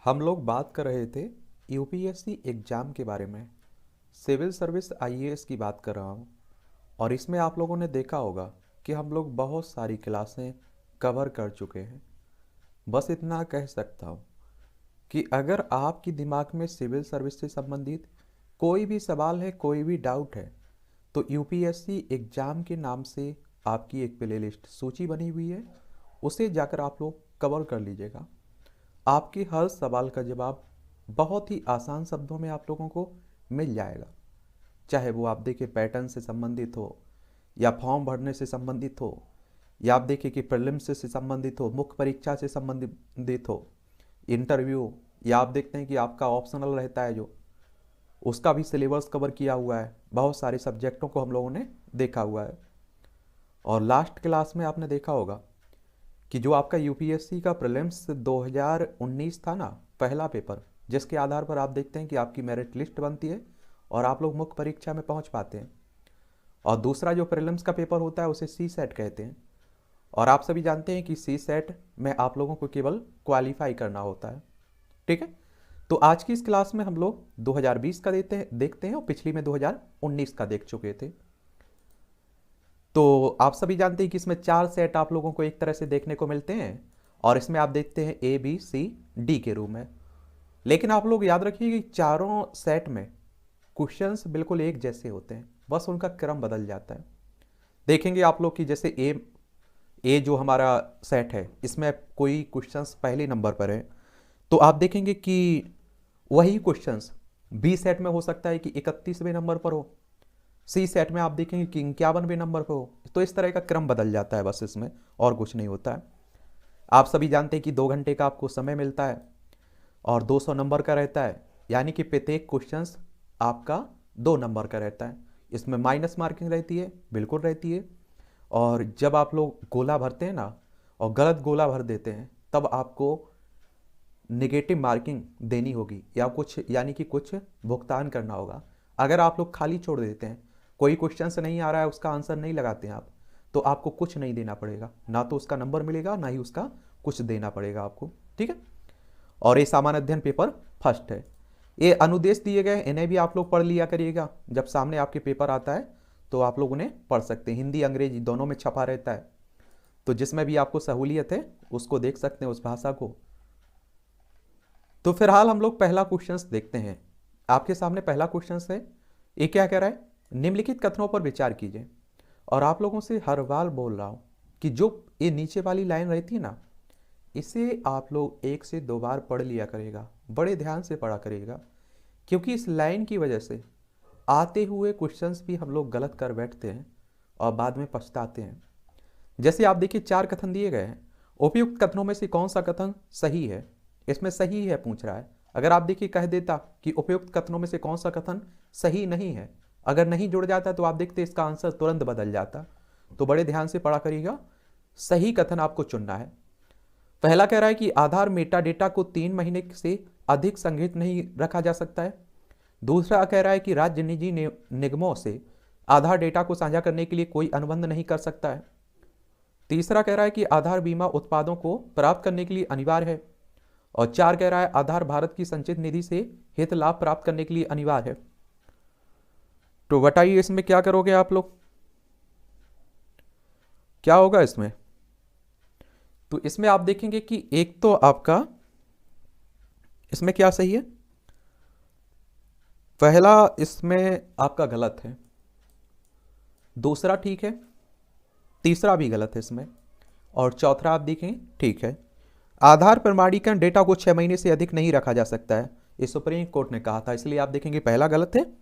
हम लोग बात कर रहे थे यूपीएससी एग्ज़ाम के बारे में। सिविल सर्विस आईएएस की बात कर रहा हूँ। और इसमें आप लोगों ने देखा होगा कि हम लोग बहुत सारी क्लासें कवर कर चुके हैं। बस इतना कह सकता हूँ कि अगर आपके दिमाग में सिविल सर्विस से संबंधित कोई भी सवाल है, कोई भी डाउट है, तो यूपीएससी एग्ज़ाम के नाम से आपकी एक प्लेलिस्ट सूची बनी हुई है, उसे जाकर आप लोग कवर कर लीजिएगा। आपके हर सवाल का जवाब बहुत ही आसान शब्दों में आप लोगों को मिल जाएगा। चाहे वो आप देखिए पैटर्न से संबंधित हो, या फॉर्म भरने से संबंधित हो, या आप देखिए कि प्रीलिम्स से संबंधित हो, मुख्य परीक्षा से संबंधित हो, इंटरव्यू, या आप देखते हैं कि आपका ऑप्शनल रहता है जो, उसका भी सिलेबस कवर किया हुआ है। बहुत सारे सब्जेक्टों को हम लोगों ने देखा हुआ है। और लास्ट क्लास में आपने देखा होगा कि जो आपका यूपीएससी का प्रीलिम्स 2019 था ना, पहला पेपर, जिसके आधार पर आप देखते हैं कि आपकी मेरिट लिस्ट बनती है और आप लोग मुख्य परीक्षा में पहुंच पाते हैं। और दूसरा जो प्रीलिम्स का पेपर होता है उसे सी सेट कहते हैं। और आप सभी जानते हैं कि सी सेट में आप लोगों को केवल क्वालिफाई करना होता है। ठीक है, तो आज की इस क्लास में हम लोग 2020 का देखते हैं और पिछली में 2019 का देख चुके थे। तो आप सभी जानते हैं कि इसमें 4 सेट आप लोगों को एक तरह से देखने को मिलते हैं, और इसमें आप देखते हैं ए बी सी डी के रूप में। लेकिन आप लोग याद रखिए कि चारों सेट में क्वेश्चंस बिल्कुल एक जैसे होते हैं, बस उनका क्रम बदल जाता है। देखेंगे आप लोग कि जैसे ए जो हमारा सेट है, इसमें कोई क्वेश्चंस पहले नंबर पर है, तो आप देखेंगे कि वही क्वेश्चंस बी सेट में हो सकता है कि 31वें नंबर पर हो, सी सेट में आप देखेंगे कि 51वें नंबर पर हो। तो इस तरह का क्रम बदल जाता है बस, इसमें और कुछ नहीं होता है। आप सभी जानते हैं कि 2 घंटे का आपको समय मिलता है और 200 नंबर का रहता है, यानी कि प्रत्येक क्वेश्चन आपका 2 नंबर का रहता है। इसमें माइनस मार्किंग रहती है, बिल्कुल रहती है। और जब आप लोग गोला भरते हैं ना और गलत गोला भर देते हैं, तब आपको नेगेटिव मार्किंग देनी होगी, या कुछ यानी कि कुछ भुगतान करना होगा। अगर आप लोग खाली छोड़ देते हैं, कोई क्वेश्चन से नहीं आ रहा है, उसका आंसर नहीं लगाते हैं आप, तो आपको कुछ नहीं देना पड़ेगा, ना तो उसका नंबर मिलेगा, ना ही उसका कुछ देना पड़ेगा आपको। ठीक है, और ये सामान्य अध्ययन पेपर फर्स्ट है। ये अनुदेश दिए गए, इन्हें भी आप लोग पढ़ लिया करिएगा। जब सामने आपके पेपर आता है तो आप लोग उन्हें पढ़ सकते हैं, हिंदी अंग्रेजी दोनों में छपा रहता है, तो जिसमें भी आपको सहूलियत है उसको देख सकते हैं, उस भाषा को। तो फिलहाल हम लोग पहला क्वेश्चन देखते हैं। आपके सामने पहला क्वेश्चन है। ये क्या कह रहा है? निम्नलिखित कथनों पर विचार कीजिए। और आप लोगों से हर बार बोल रहा हूं कि जो ये नीचे वाली लाइन रहती है ना, इसे आप लोग 1 से 2 बार पढ़ लिया करेगा, बड़े ध्यान से पढ़ा करिएगा, क्योंकि इस लाइन की वजह से आते हुए क्वेश्चंस भी हम लोग गलत कर बैठते हैं और बाद में पछताते हैं। जैसे आप देखिए 4 कथन दिए गए हैं, उपयुक्त कथनों में से कौन सा कथन सही है? इसमें सही है पूछ रहा है। अगर आप देखिए कह देता कि उपयुक्त कथनों में से कौन सा कथन सही नहीं है, अगर नहीं जुड़ जाता तो आप देखते इसका आंसर तुरंत बदल जाता। तो बड़े ध्यान से पढ़ा करिएगा, सही कथन आपको चुनना है। पहला कह रहा है कि आधार मेटा डेटा को 3 महीने से अधिक संग्रहित नहीं रखा जा सकता है। दूसरा कह रहा है कि राज्य निजी निगमों से आधार डेटा को साझा करने के लिए कोई अनुबंध नहीं कर सकता है। तीसरा कह रहा है कि आधार बीमा उत्पादों को प्राप्त करने के लिए अनिवार्य है। और 4 कह रहा है आधार भारत की संचित निधि से हित लाभ प्राप्त करने के लिए अनिवार्य है। तो बताइए इसमें क्या करोगे आप लोग, क्या होगा इसमें? तो इसमें आप देखेंगे कि एक तो आपका इसमें क्या सही है, पहला इसमें आपका गलत है, दूसरा ठीक है, तीसरा भी गलत है इसमें, और चौथा आप देखें ठीक है। आधार प्रमाणीकरण डेटा को 6 महीने से अधिक नहीं रखा जा सकता है, ये सुप्रीम कोर्ट ने कहा था, इसलिए आप देखेंगे पहला गलत है।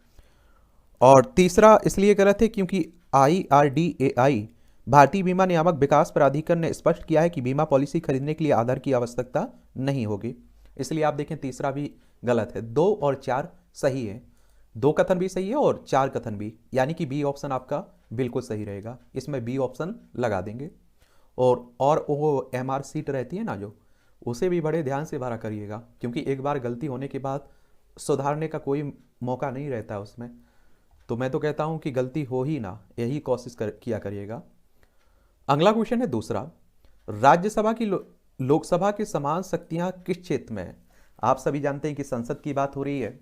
और तीसरा इसलिए गलत है क्योंकि IRDAI भारतीय बीमा नियामक विकास प्राधिकरण ने स्पष्ट किया है कि बीमा पॉलिसी खरीदने के लिए आधार की आवश्यकता नहीं होगी, इसलिए आप देखें तीसरा भी गलत है। 2 और 4 सही है, 2 कथन भी सही है और 4 कथन भी, यानी कि बी ऑप्शन आपका बिल्कुल सही रहेगा, इसमें बी ऑप्शन लगा देंगे। और वो MR सीट रहती है ना जो, उसे भी बड़े ध्यान से भरा करिएगा, क्योंकि एक बार गलती होने के बाद सुधारने का कोई मौका नहीं रहता उसमें। तो मैं तो कहता हूं कि गलती हो ही ना, यही कोशिश किया करिएगा। अगला क्वेश्चन है दूसरा, राज्यसभा की लोकसभा की समान शक्तियां किस क्षेत्र में है? आप सभी जानते हैं कि संसद की बात हो रही है,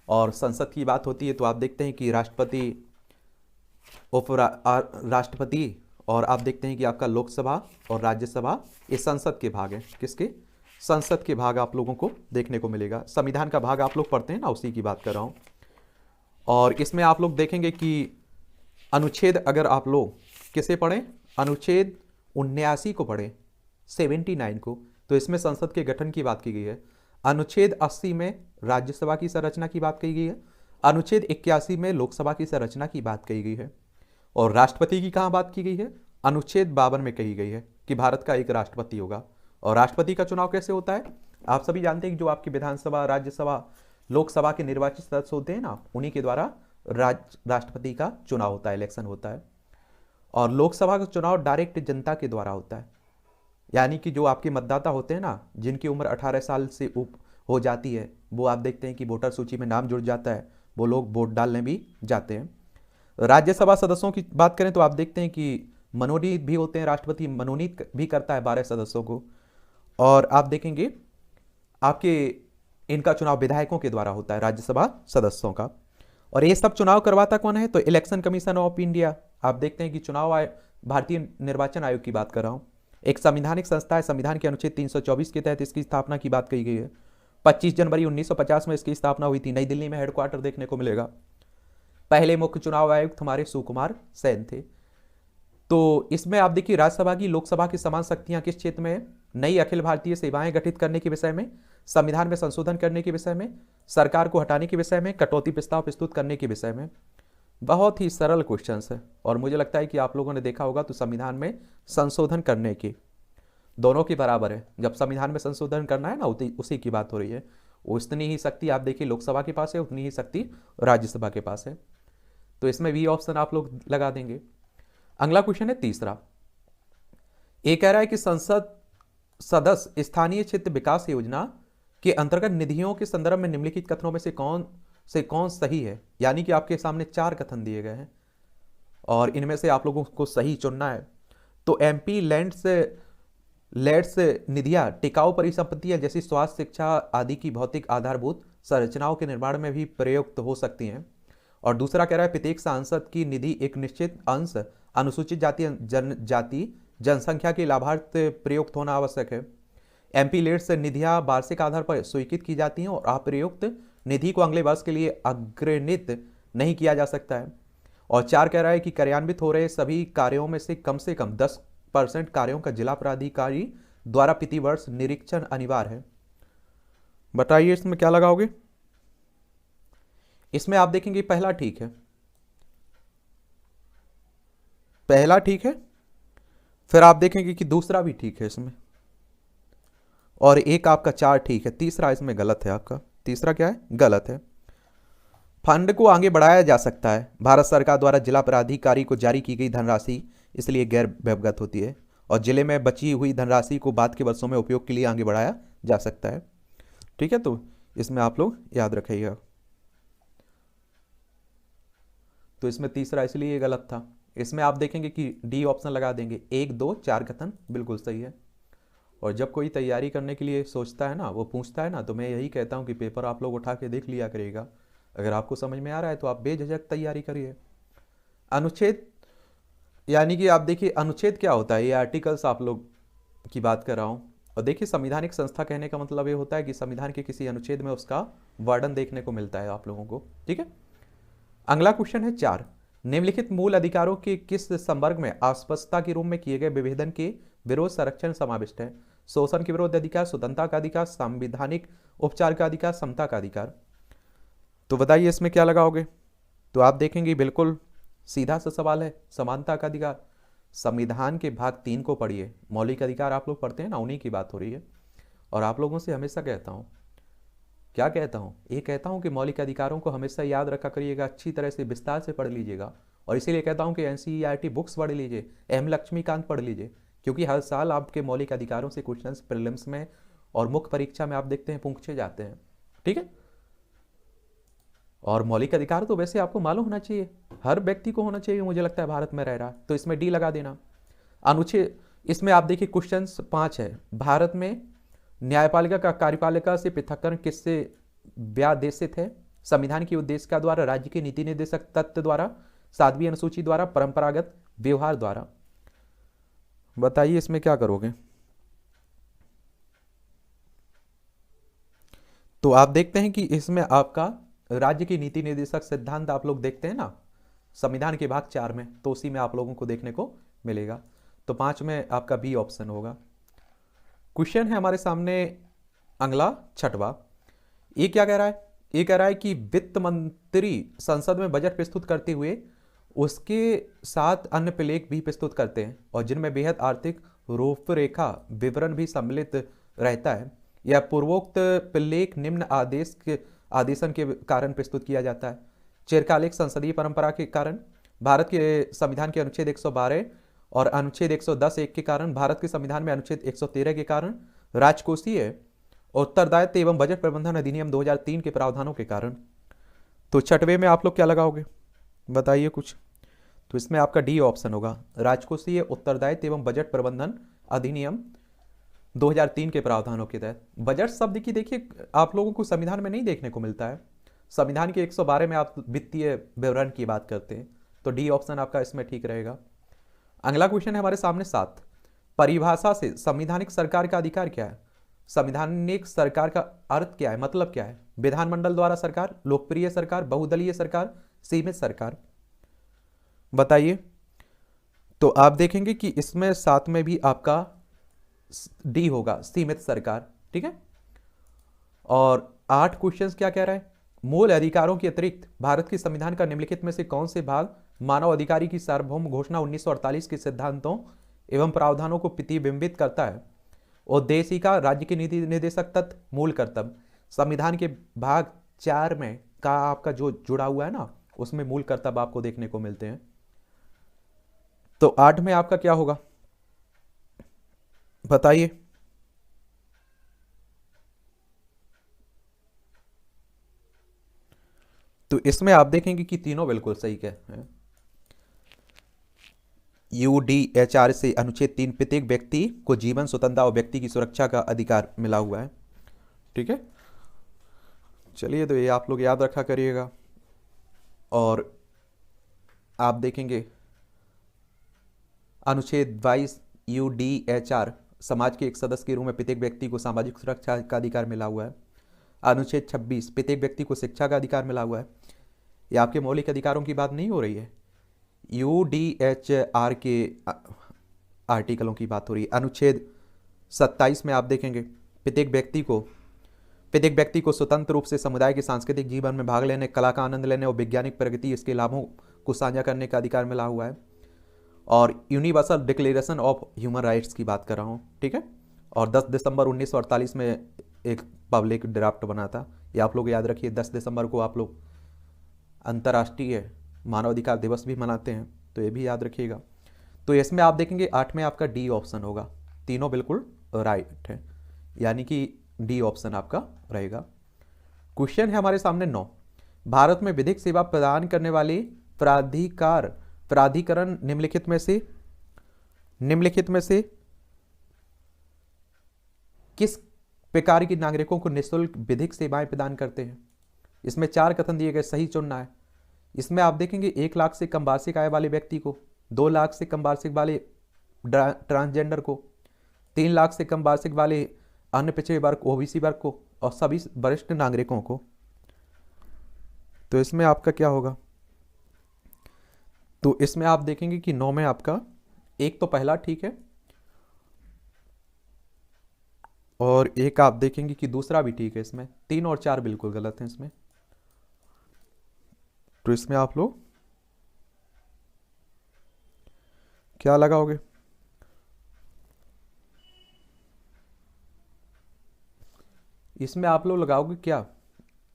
और संसद की बात होती है तो आप देखते हैं कि राष्ट्रपति, राष्ट्रपति, और आप देखते हैं कि आपका लोकसभा और राज्यसभा ये संसद के भाग हैं। किसके? संसद के भाग आप लोगों को देखने को मिलेगा। संविधान का भाग आप लोग पढ़ते हैं ना, उसी की बात कर रहा हूँ। और इसमें आप लोग देखेंगे कि अनुच्छेद, अगर आप लोग किसे पढ़ें, अनुच्छेद 79 को पढ़ें, 79 को, तो इसमें संसद के गठन की बात की गई है। अनुच्छेद 80 में राज्यसभा की संरचना की बात कही गई है। अनुच्छेद 81 में लोकसभा की संरचना की बात कही गई है। और राष्ट्रपति की कहाँ बात की गई है? अनुच्छेद 52 में कही गई है कि भारत का एक राष्ट्रपति होगा। और राष्ट्रपति का चुनाव कैसे होता है? आप सभी जानते हैं कि जो आपकी विधानसभा, राज्यसभा, लोकसभा के निर्वाचित सदस्य होते हैं ना, उन्हीं के द्वारा राष्ट्रपति का चुनाव होता है, इलेक्शन होता है। और लोकसभा का चुनाव डायरेक्ट जनता के द्वारा होता है, यानी कि जो आपके मतदाता होते हैं ना, जिनकी उम्र 18 साल से ऊपर हो जाती है, वो आप देखते हैं कि वोटर सूची में नाम जुड़ जाता है, वो लोग वोट डालने भी जाते हैं। राज्यसभा सदस्यों की बात करें तो आप देखते हैं कि मनोनीत भी होते हैं, राष्ट्रपति मनोनीत भी करता है 12 सदस्यों को। और आप देखेंगे आपके इनका चुनाव विधायकों के द्वारा होता है, राज्यसभा सदस्यों का। और ये सब चुनाव करवाता कौन है? तो इलेक्शन कमीशन ऑफ इंडिया। आप देखते हैं कि चुनाव आयोग, भारतीय निर्वाचन आयोग की बात कर रहा हूँ, एक संवैधानिक संस्था है। संविधान के अनुच्छेद 324 के तहत इसकी स्थापना की बात कही गई है। 25 जनवरी 1950 में इसकी स्थापना हुई थी। नई दिल्ली में हेडक्वार्टर देखने को मिलेगा। पहले मुख्य चुनाव आयुक्त हमारे सुकुमार सेन थे। तो इसमें आप देखिए राज्यसभा की लोकसभा की समान शक्तियां किस क्षेत्र में है? नई अखिल भारतीय सेवाएं गठित करने के विषय में, संविधान में संशोधन करने के विषय में, सरकार को हटाने के विषय में, कटौती प्रस्ताव प्रस्तुत करने के विषय में। बहुत ही सरल क्वेश्चन है, और मुझे लगता है कि आप लोगों ने देखा होगा तो संविधान में संशोधन करने की दोनों के बराबर है। जब संविधान में संशोधन करना है ना, उसी की बात हो रही है। उतनी ही शक्ति आप देखिए लोकसभा के पास है, उतनी ही शक्ति राज्यसभा के पास है। तो इसमें वी ऑप्शन आप लोग लगा देंगे। अगला क्वेश्चन है तीसरा। ये कह रहा है कि संसद सदस्य स्थानीय क्षेत्र विकास योजना के अंतर्गत निधियों के संदर्भ में निम्नलिखित कथनों में से कौन सही है? यानी कि आपके सामने 4 कथन दिए गए हैं और इनमें से आप लोगों को सही चुनना है। तो एमपी लैंड्स निधियां टिकाऊ परिसंपत्तियां जैसी स्वास्थ्य, शिक्षा आदि की भौतिक आधारभूत संरचनाओं के निर्माण में भी प्रयुक्त हो सकती हैं। और दूसरा कह रहा है प्रत्येक सांसद की निधि एक निश्चित अंश अनुसूचित जाति जनसंख्या के लाभार्थ प्रयुक्त होना आवश्यक है। एमपी लेट्स निधियां वार्षिक आधार पर स्वीकृत की जाती हैं और अप्रयुक्त निधि को अगले वर्ष के लिए अग्रणित नहीं किया जा सकता है। और 4 कह रहा है कि कार्यान्वित हो रहे सभी कार्यों में से कम 10% कार्यों का जिला प्राधिकारी द्वारा प्रति वर्ष निरीक्षण अनिवार्य है। बताइए इसमें क्या लगाओगे? इसमें आप देखेंगे पहला ठीक है, पहला ठीक है, फिर आप देखेंगे कि दूसरा भी ठीक है इसमें, और एक आपका 4 ठीक है, तीसरा इसमें गलत है। आपका तीसरा क्या है? गलत है। फंड को आगे बढ़ाया जा सकता है। भारत सरकार द्वारा जिला प्राधिकारी को जारी की गई धनराशि इसलिए गैर व्यवगत होती है, और जिले में बची हुई धनराशि को बाद के वर्षों में उपयोग के लिए आगे बढ़ाया जा सकता है। ठीक है, तो इसमें आप लोग याद रखिएगा। तो इसमें तीसरा इसलिए गलत था। इसमें आप देखेंगे कि डी ऑप्शन लगा देंगे। 1, 2, 4 कथन बिल्कुल सही है। और जब कोई तैयारी करने के लिए सोचता है ना, वो पूछता है ना, तो मैं यही कहता हूँ कि पेपर आप लोग उठा के देख लिया करिएगा। अगर आपको समझ में आ रहा है तो आप बेझिझक तैयारी करिए। अनुच्छेद, यानी कि आप देखिए अनुच्छेद क्या होता है, ये आर्टिकल्स आप लोग की बात कर रहा हूँ। और देखिए संवैधानिक संस्था कहने का मतलब ये होता है कि संविधान के किसी अनुच्छेद में उसका वर्णन देखने को मिलता है आप लोगों को। ठीक है, अगला क्वेश्चन है 4। निम्नलिखित मूल अधिकारों के किस संवर्ग में अस्पष्टता के रूप में किए गए विभेदन के विरोध संरक्षण समाविष्ट है? शोषण के विरोध अधिकार, स्वतंत्रता का अधिकार, संवैधानिक उपचार का अधिकार, समता का अधिकार। तो बताइए इसमें क्या लगाओगे? तो आप देखेंगे बिल्कुल सीधा सा सवाल है, समानता का अधिकार। संविधान के भाग 3 को पढ़िए, मौलिक अधिकार आप लोग पढ़ते हैं ना, उन्हीं की बात हो रही है। और आप लोगों से हमेशा कहता हूँ, क्या कहता हूँ? ये कहता हूँ कि मौलिक अधिकारों को हमेशा याद रखा करिएगा, अच्छी तरह से विस्तार से पढ़ लीजिएगा। और इसीलिए कहता हूँ कि एनसीईआरटी बुक्स पढ़ लीजिए, एम लक्ष्मीकांत पढ़ लीजिए, क्योंकि हर साल आपके मौलिक अधिकारों से क्वेश्चंस प्रीलिम्स में और मुख्य परीक्षा में आप देखते हैं पूछे जाते हैं। ठीक है, और मौलिक अधिकार तो वैसे आपको मालूम होना चाहिए, हर व्यक्ति को होना चाहिए, मुझे लगता है भारत में रह रहा। तो इसमें डी लगा देना। अनुच्छेद, इसमें आप देखिए क्वेश्चन 5 है, भारत में न्यायपालिका का कार्यपालिका से पृथक्करण किससे व्यादेशित है? संविधान की उद्देशिका द्वारा, राज्य के नीति निर्देशक तत्व द्वारा, 7वीं अनुसूची द्वारा, परंपरागत व्यवहार द्वारा। बताइए इसमें क्या करोगे? तो आप देखते हैं कि इसमें आपका राज्य की नीति निर्देशक सिद्धांत आप लोग देखते हैं ना संविधान के भाग 4 में, तो उसी में आप लोगों को देखने को मिलेगा। तो 5 में आपका बी ऑप्शन होगा। क्वेश्चन है हमारे सामने अगला 6वां। ये क्या कह रहा है? ये कह रहा है कि वित्त मंत्री संसद में बजट प्रस्तुत करते हुए उसके साथ अन्य प्रलेख भी प्रस्तुत करते हैं और जिनमें बेहद आर्थिक रूपरेखा विवरण भी सम्मिलित रहता है। यह पूर्वोक्त प्रलेख निम्न आदेशन के कारण प्रस्तुत किया जाता है। चिरकालिक संसदीय परंपरा के कारण, भारत के संविधान के अनुच्छेद 112 और अनुच्छेद 110(1) के कारण, भारत के संविधान में अनुच्छेद 113 के कारण, राजकोषीय उत्तरदायित्व एवं बजट प्रबंधन अधिनियम 2003 के प्रावधानों के कारण। तो 6वें में आप लोग क्या लगाओगे? बताइए कुछ। तो इसमें आपका डी ऑप्शन होगा, राजकोषीय उत्तरदायित्व एवं बजट प्रबंधन अधिनियम 2003 के प्रावधानों के तहत। बजट शब्द की देखिए आप लोगों को संविधान में नहीं देखने को मिलता है। संविधान के 112 में आप वित्तीय विवरण की बात करते हैं, तो डी ऑप्शन आपका इसमें ठीक रहेगा। अगला क्वेश्चन है हमारे सामने 7। परिभाषा से संवैधानिक सरकार का अधिकार क्या है? संवैधानिक सरकार का अर्थ क्या है, मतलब क्या है? विधानमंडल द्वारा सरकार, लोकप्रिय सरकार, बहुदलीय सरकार, सीमित सरकार। बताइए। तो आप देखेंगे कि इसमें 7 में भी आपका डी होगा, सीमित सरकार। ठीक है। और 8 क्वेश्चंस क्या कह रहा है? मूल अधिकारों के अतिरिक्त भारत के संविधान का निम्नलिखित में से कौन से भाग मानव अधिकारी की सार्वभौम घोषणा 1948 के सिद्धांतों एवं प्रावधानों को प्रतिबिंबित करता है? उद्देशिका, राज्य के नीति निर्देशक तत्व, मूल कर्तव्य। संविधान के भाग 4 में का आपका जो जुड़ा हुआ है ना, उसमें मूल कर्तव्य आपको देखने को मिलते हैं। तो 8 में आपका क्या होगा? बताइए। तो इसमें आप देखेंगे कि तीनों बिल्कुल सही है। UDHR से अनुच्छेद 3 प्रत्येक व्यक्ति को जीवन, स्वतंत्रता और व्यक्ति की सुरक्षा का अधिकार मिला हुआ है। ठीक है। चलिए, तो ये आप लोग याद रखा करिएगा। और आप देखेंगे अनुच्छेद 22 UDHR समाज के एक सदस्य के रूप में प्रत्येक व्यक्ति को सामाजिक सुरक्षा का अधिकार मिला हुआ है। अनुच्छेद 26 प्रत्येक व्यक्ति को शिक्षा का अधिकार मिला हुआ है। ये आपके मौलिक अधिकारों की बात नहीं हो रही है, UDHR के आर्टिकलों की बात हो रही है। अनुच्छेद 27 में आप देखेंगे प्रत्येक व्यक्ति को स्वतंत्र रूप से समुदाय के सांस्कृतिक जीवन में भाग लेने, कला का आनंद लेने और वैज्ञानिक प्रगति इसके लाभों को साझा करने का अधिकार मिला हुआ है। और universal declaration of human rights की बात कर रहा हूँ। ठीक है। और 10 दिसंबर 1948 में एक पब्लिक ड्राफ्ट बना था, ये आप लोग याद रखिए। 10 दिसंबर को आप लोग अंतर्राष्ट्रीय मानवाधिकार दिवस भी मनाते हैं, तो ये भी याद रखिएगा। तो इसमें आप देखेंगे 8 में आपका डी ऑप्शन होगा। तीनों बिल्कुल राइट है, यानी कि डी ऑप्शन आपका रहेगा। क्वेश्चन है हमारे सामने 9। भारत में विधिक सेवा प्रदान करने वाले प्राधिकरण निम्नलिखित में से किस प्रकार के नागरिकों को निःशुल्क विधिक सेवाएं प्रदान करते हैं? इसमें 4 कथन दिए गए, सही चुनना है। इसमें आप देखेंगे 1 लाख से कम वार्षिक आय वाले व्यक्ति को, 2 लाख से कम वार्षिक वाले ट्रांसजेंडर को, 3 लाख से कम वार्षिक वाले अन्य पिछड़े वर्ग OBC वर्ग को, और सभी वरिष्ठ नागरिकों को। तो इसमें आपका क्या होगा? तो इसमें आप देखेंगे कि 9 में आपका एक तो पहला ठीक है और एक आप देखेंगे कि दूसरा भी ठीक है। इसमें 3 और 4 बिल्कुल गलत हैं इसमें। तो इसमें आप लोग क्या लगाओगे? इसमें आप लोग लगाओगे क्या?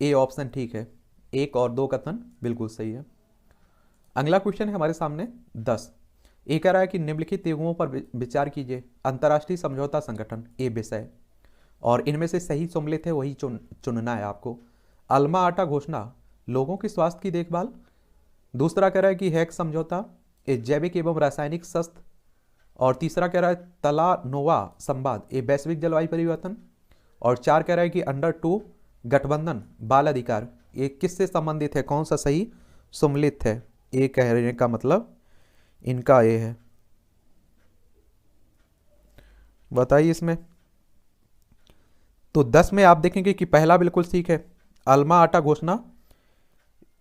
ए ऑप्शन ठीक है। 1 और 2 कथन बिल्कुल सही है। अगला क्वेश्चन है हमारे सामने 10। ये कह रहा है कि निम्नलिखित युगों पर विचार कीजिए। अंतर्राष्ट्रीय समझौता संगठन, ये विषय, और इनमें से सही सम्मिलित है वही चुनना है आपको। अल्मा आटा घोषणा, लोगों के स्वास्थ्य की देखभाल। दूसरा कह रहा है कि हैक समझौता, ये जैविक एवं रासायनिक शस्त्र। और तीसरा कह रहा है तला नोवा संवाद, ये वैश्विक जलवायु परिवर्तन। और 4 कह रहा है कि अंडर 2 गठबंधन बाल अधिकार, ये किससे संबंधित है, कौन सा सही सम्मिलित है? ए कहने का मतलब इनका ए है, बताइए इसमें। तो 10 में आप देखेंगे कि पहला बिल्कुल ठीक है, अल्मा आटा घोषणा,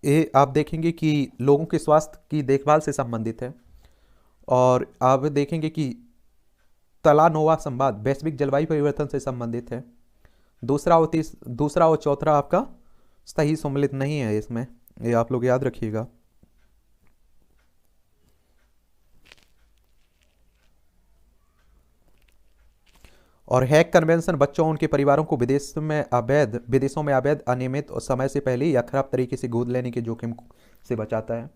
ये आप देखेंगे कि लोगों के स्वास्थ्य की देखभाल से संबंधित है। और आप देखेंगे कि तलानोवा संवाद वैश्विक जलवायु परिवर्तन से संबंधित है। दूसरा और चौथा आपका सही सम्मिलित नहीं है इसमें, ये आप लोग याद रखिएगा। और हैग कन्वेंशन बच्चों उनके परिवारों को विदेशों में अवैध, अनियमित और समय से पहले या खराब तरीके से गोद लेने के जोखिम से बचाता है।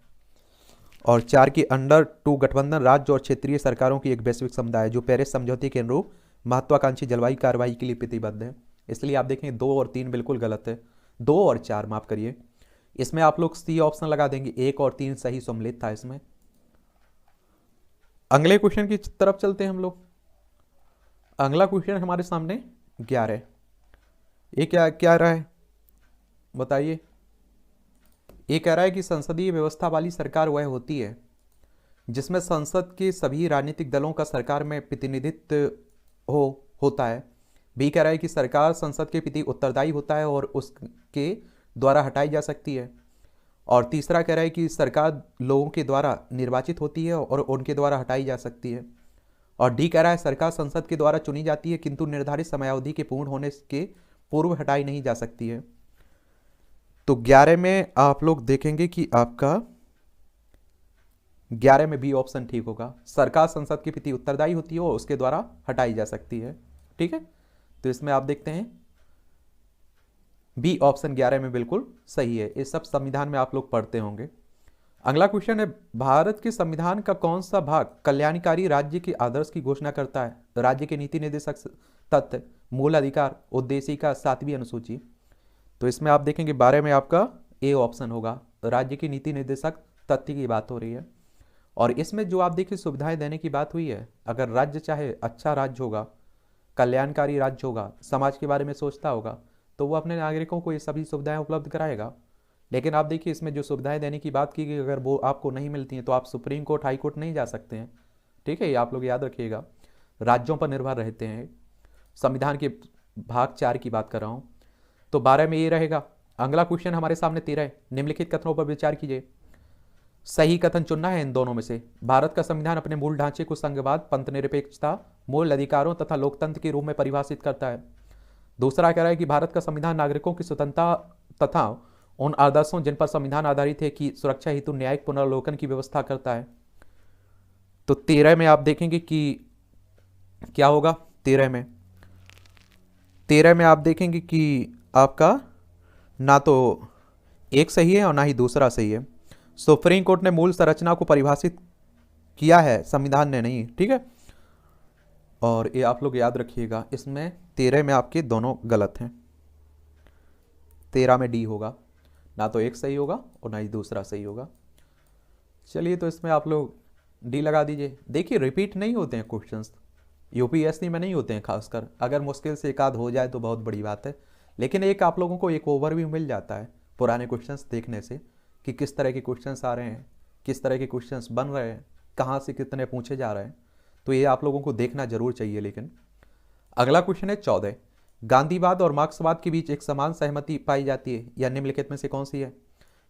और 4 की अंडर 2 गठबंधन राज्य और क्षेत्रीय सरकारों की एक वैश्विक समुदाय जो पेरिस समझौते के अनुरूप महत्वाकांक्षी जलवायु कार्रवाई के लिए प्रतिबद्ध है। इसलिए आप देखेंगे 2 और 3 बिल्कुल गलत है, 2 और 4 माफ करिए, इसमें आप लोग सी ऑप्शन लगा देंगे, 1 और 3 सही सम्मिलित था इसमें। अगले क्वेश्चन की तरफ चलते हैं हम लोग। अगला क्वेश्चन हमारे सामने 11, ये क्या रहा है बताइए। ये कह रहा है कि संसदीय व्यवस्था वाली सरकार वह होती है जिसमें संसद के सभी राजनीतिक दलों का सरकार में प्रतिनिधित्व होता है। बी कह रहा है कि सरकार संसद के प्रति उत्तरदायी होता है और उसके द्वारा हटाई जा सकती है। और तीसरा कह रहा है कि सरकार लोगों के द्वारा निर्वाचित होती है और उनके द्वारा हटाई जा सकती है। और डी कह रहा है सरकार संसद के द्वारा चुनी जाती है किंतु निर्धारित समयावधि के पूर्ण होने के पूर्व हटाई नहीं जा सकती है। तो 11 में आप लोग देखेंगे कि आपका 11 में बी ऑप्शन ठीक होगा, सरकार संसद के प्रति उत्तरदायी होती है और उसके द्वारा हटाई जा सकती है। ठीक है, तो इसमें आप देखते हैं बी ऑप्शन 11 में बिल्कुल सही है। ये सब संविधान में आप लोग पढ़ते होंगे। अगला क्वेश्चन है, भारत के संविधान का कौन सा भाग कल्याणकारी राज्य के आदर्श की घोषणा करता है? राज्य के नीति निर्देशक तत्व, मूल अधिकार, उद्देशिका, 7वीं अनुसूची। तो इसमें आप देखेंगे 12 में आपका ए ऑप्शन होगा, राज्य की नीति निर्देशक तथ्य की बात हो रही है। और इसमें जो आप देखिए सुविधाएं देने की बात हुई है, अगर राज्य चाहे अच्छा राज्य होगा, कल्याणकारी राज्य होगा, समाज के बारे में सोचता होगा, तो वो अपने नागरिकों को ये सभी सुविधाएं उपलब्ध कराएगा। लेकिन आप देखिए इसमें जो सुविधाएं देने की बात की गई, अगर वो आपको नहीं मिलती हैं तो आप सुप्रीम कोर्ट, हाई कोर्ट नहीं जा सकते हैं। ठीक है, ये आप लोग याद रखिएगा, राज्यों पर निर्भर रहते हैं। संविधान के भाग 4 की बात कर रहा हूँ। तो 12 में ये रहेगा। अगला क्वेश्चन हमारे सामने 13 है, निम्नलिखित कथनों पर विचार कीजिए। सही कथन चुनना है इन दोनों में से। भारत का संविधान अपने मूल ढांचे को संघवाद, पंथनिरपेक्षता, मूल अधिकारों तथा लोकतंत्र के रूप में परिभाषित करता है। दूसरा कह रहा है कि भारत का संविधान नागरिकों की स्वतंत्रता तथा उन आदर्शों जिन पर संविधान आधारित है की सुरक्षा हेतु न्यायिक पुनर्लोकन की व्यवस्था करता है। तो 13 में आप देखेंगे कि क्या होगा। 13 में आप देखेंगे कि आपका ना तो एक सही है और ना ही दूसरा सही है। सुप्रीम कोर्ट ने मूल संरचना को परिभाषित किया है, संविधान ने नहीं। ठीक है, और ये आप लोग याद रखिएगा, इसमें 13 में आपके दोनों गलत हैं। 13 में डी होगा, ना तो एक सही होगा और ना ही दूसरा सही होगा। चलिए, तो इसमें आप लोग डी लगा दीजिए। देखिए रिपीट नहीं होते हैं क्वेश्चंस, यूपीएससी में नहीं होते हैं खासकर। अगर मुश्किल से एक आध हो जाए तो बहुत बड़ी बात है, लेकिन एक आप लोगों को एक ओवरव्यू मिल जाता है पुराने क्वेश्चंस देखने से कि किस तरह के क्वेश्चंस आ रहे हैं, किस तरह के क्वेश्चंस बन रहे हैं, कहाँ से कितने पूछे जा रहे हैं। तो ये आप लोगों को देखना जरूर चाहिए। लेकिन अगला क्वेश्चन है 14, गांधीवाद और मार्क्सवाद के बीच एक समान सहमति पाई जाती है, या निम्नलिखित में से कौन सी है?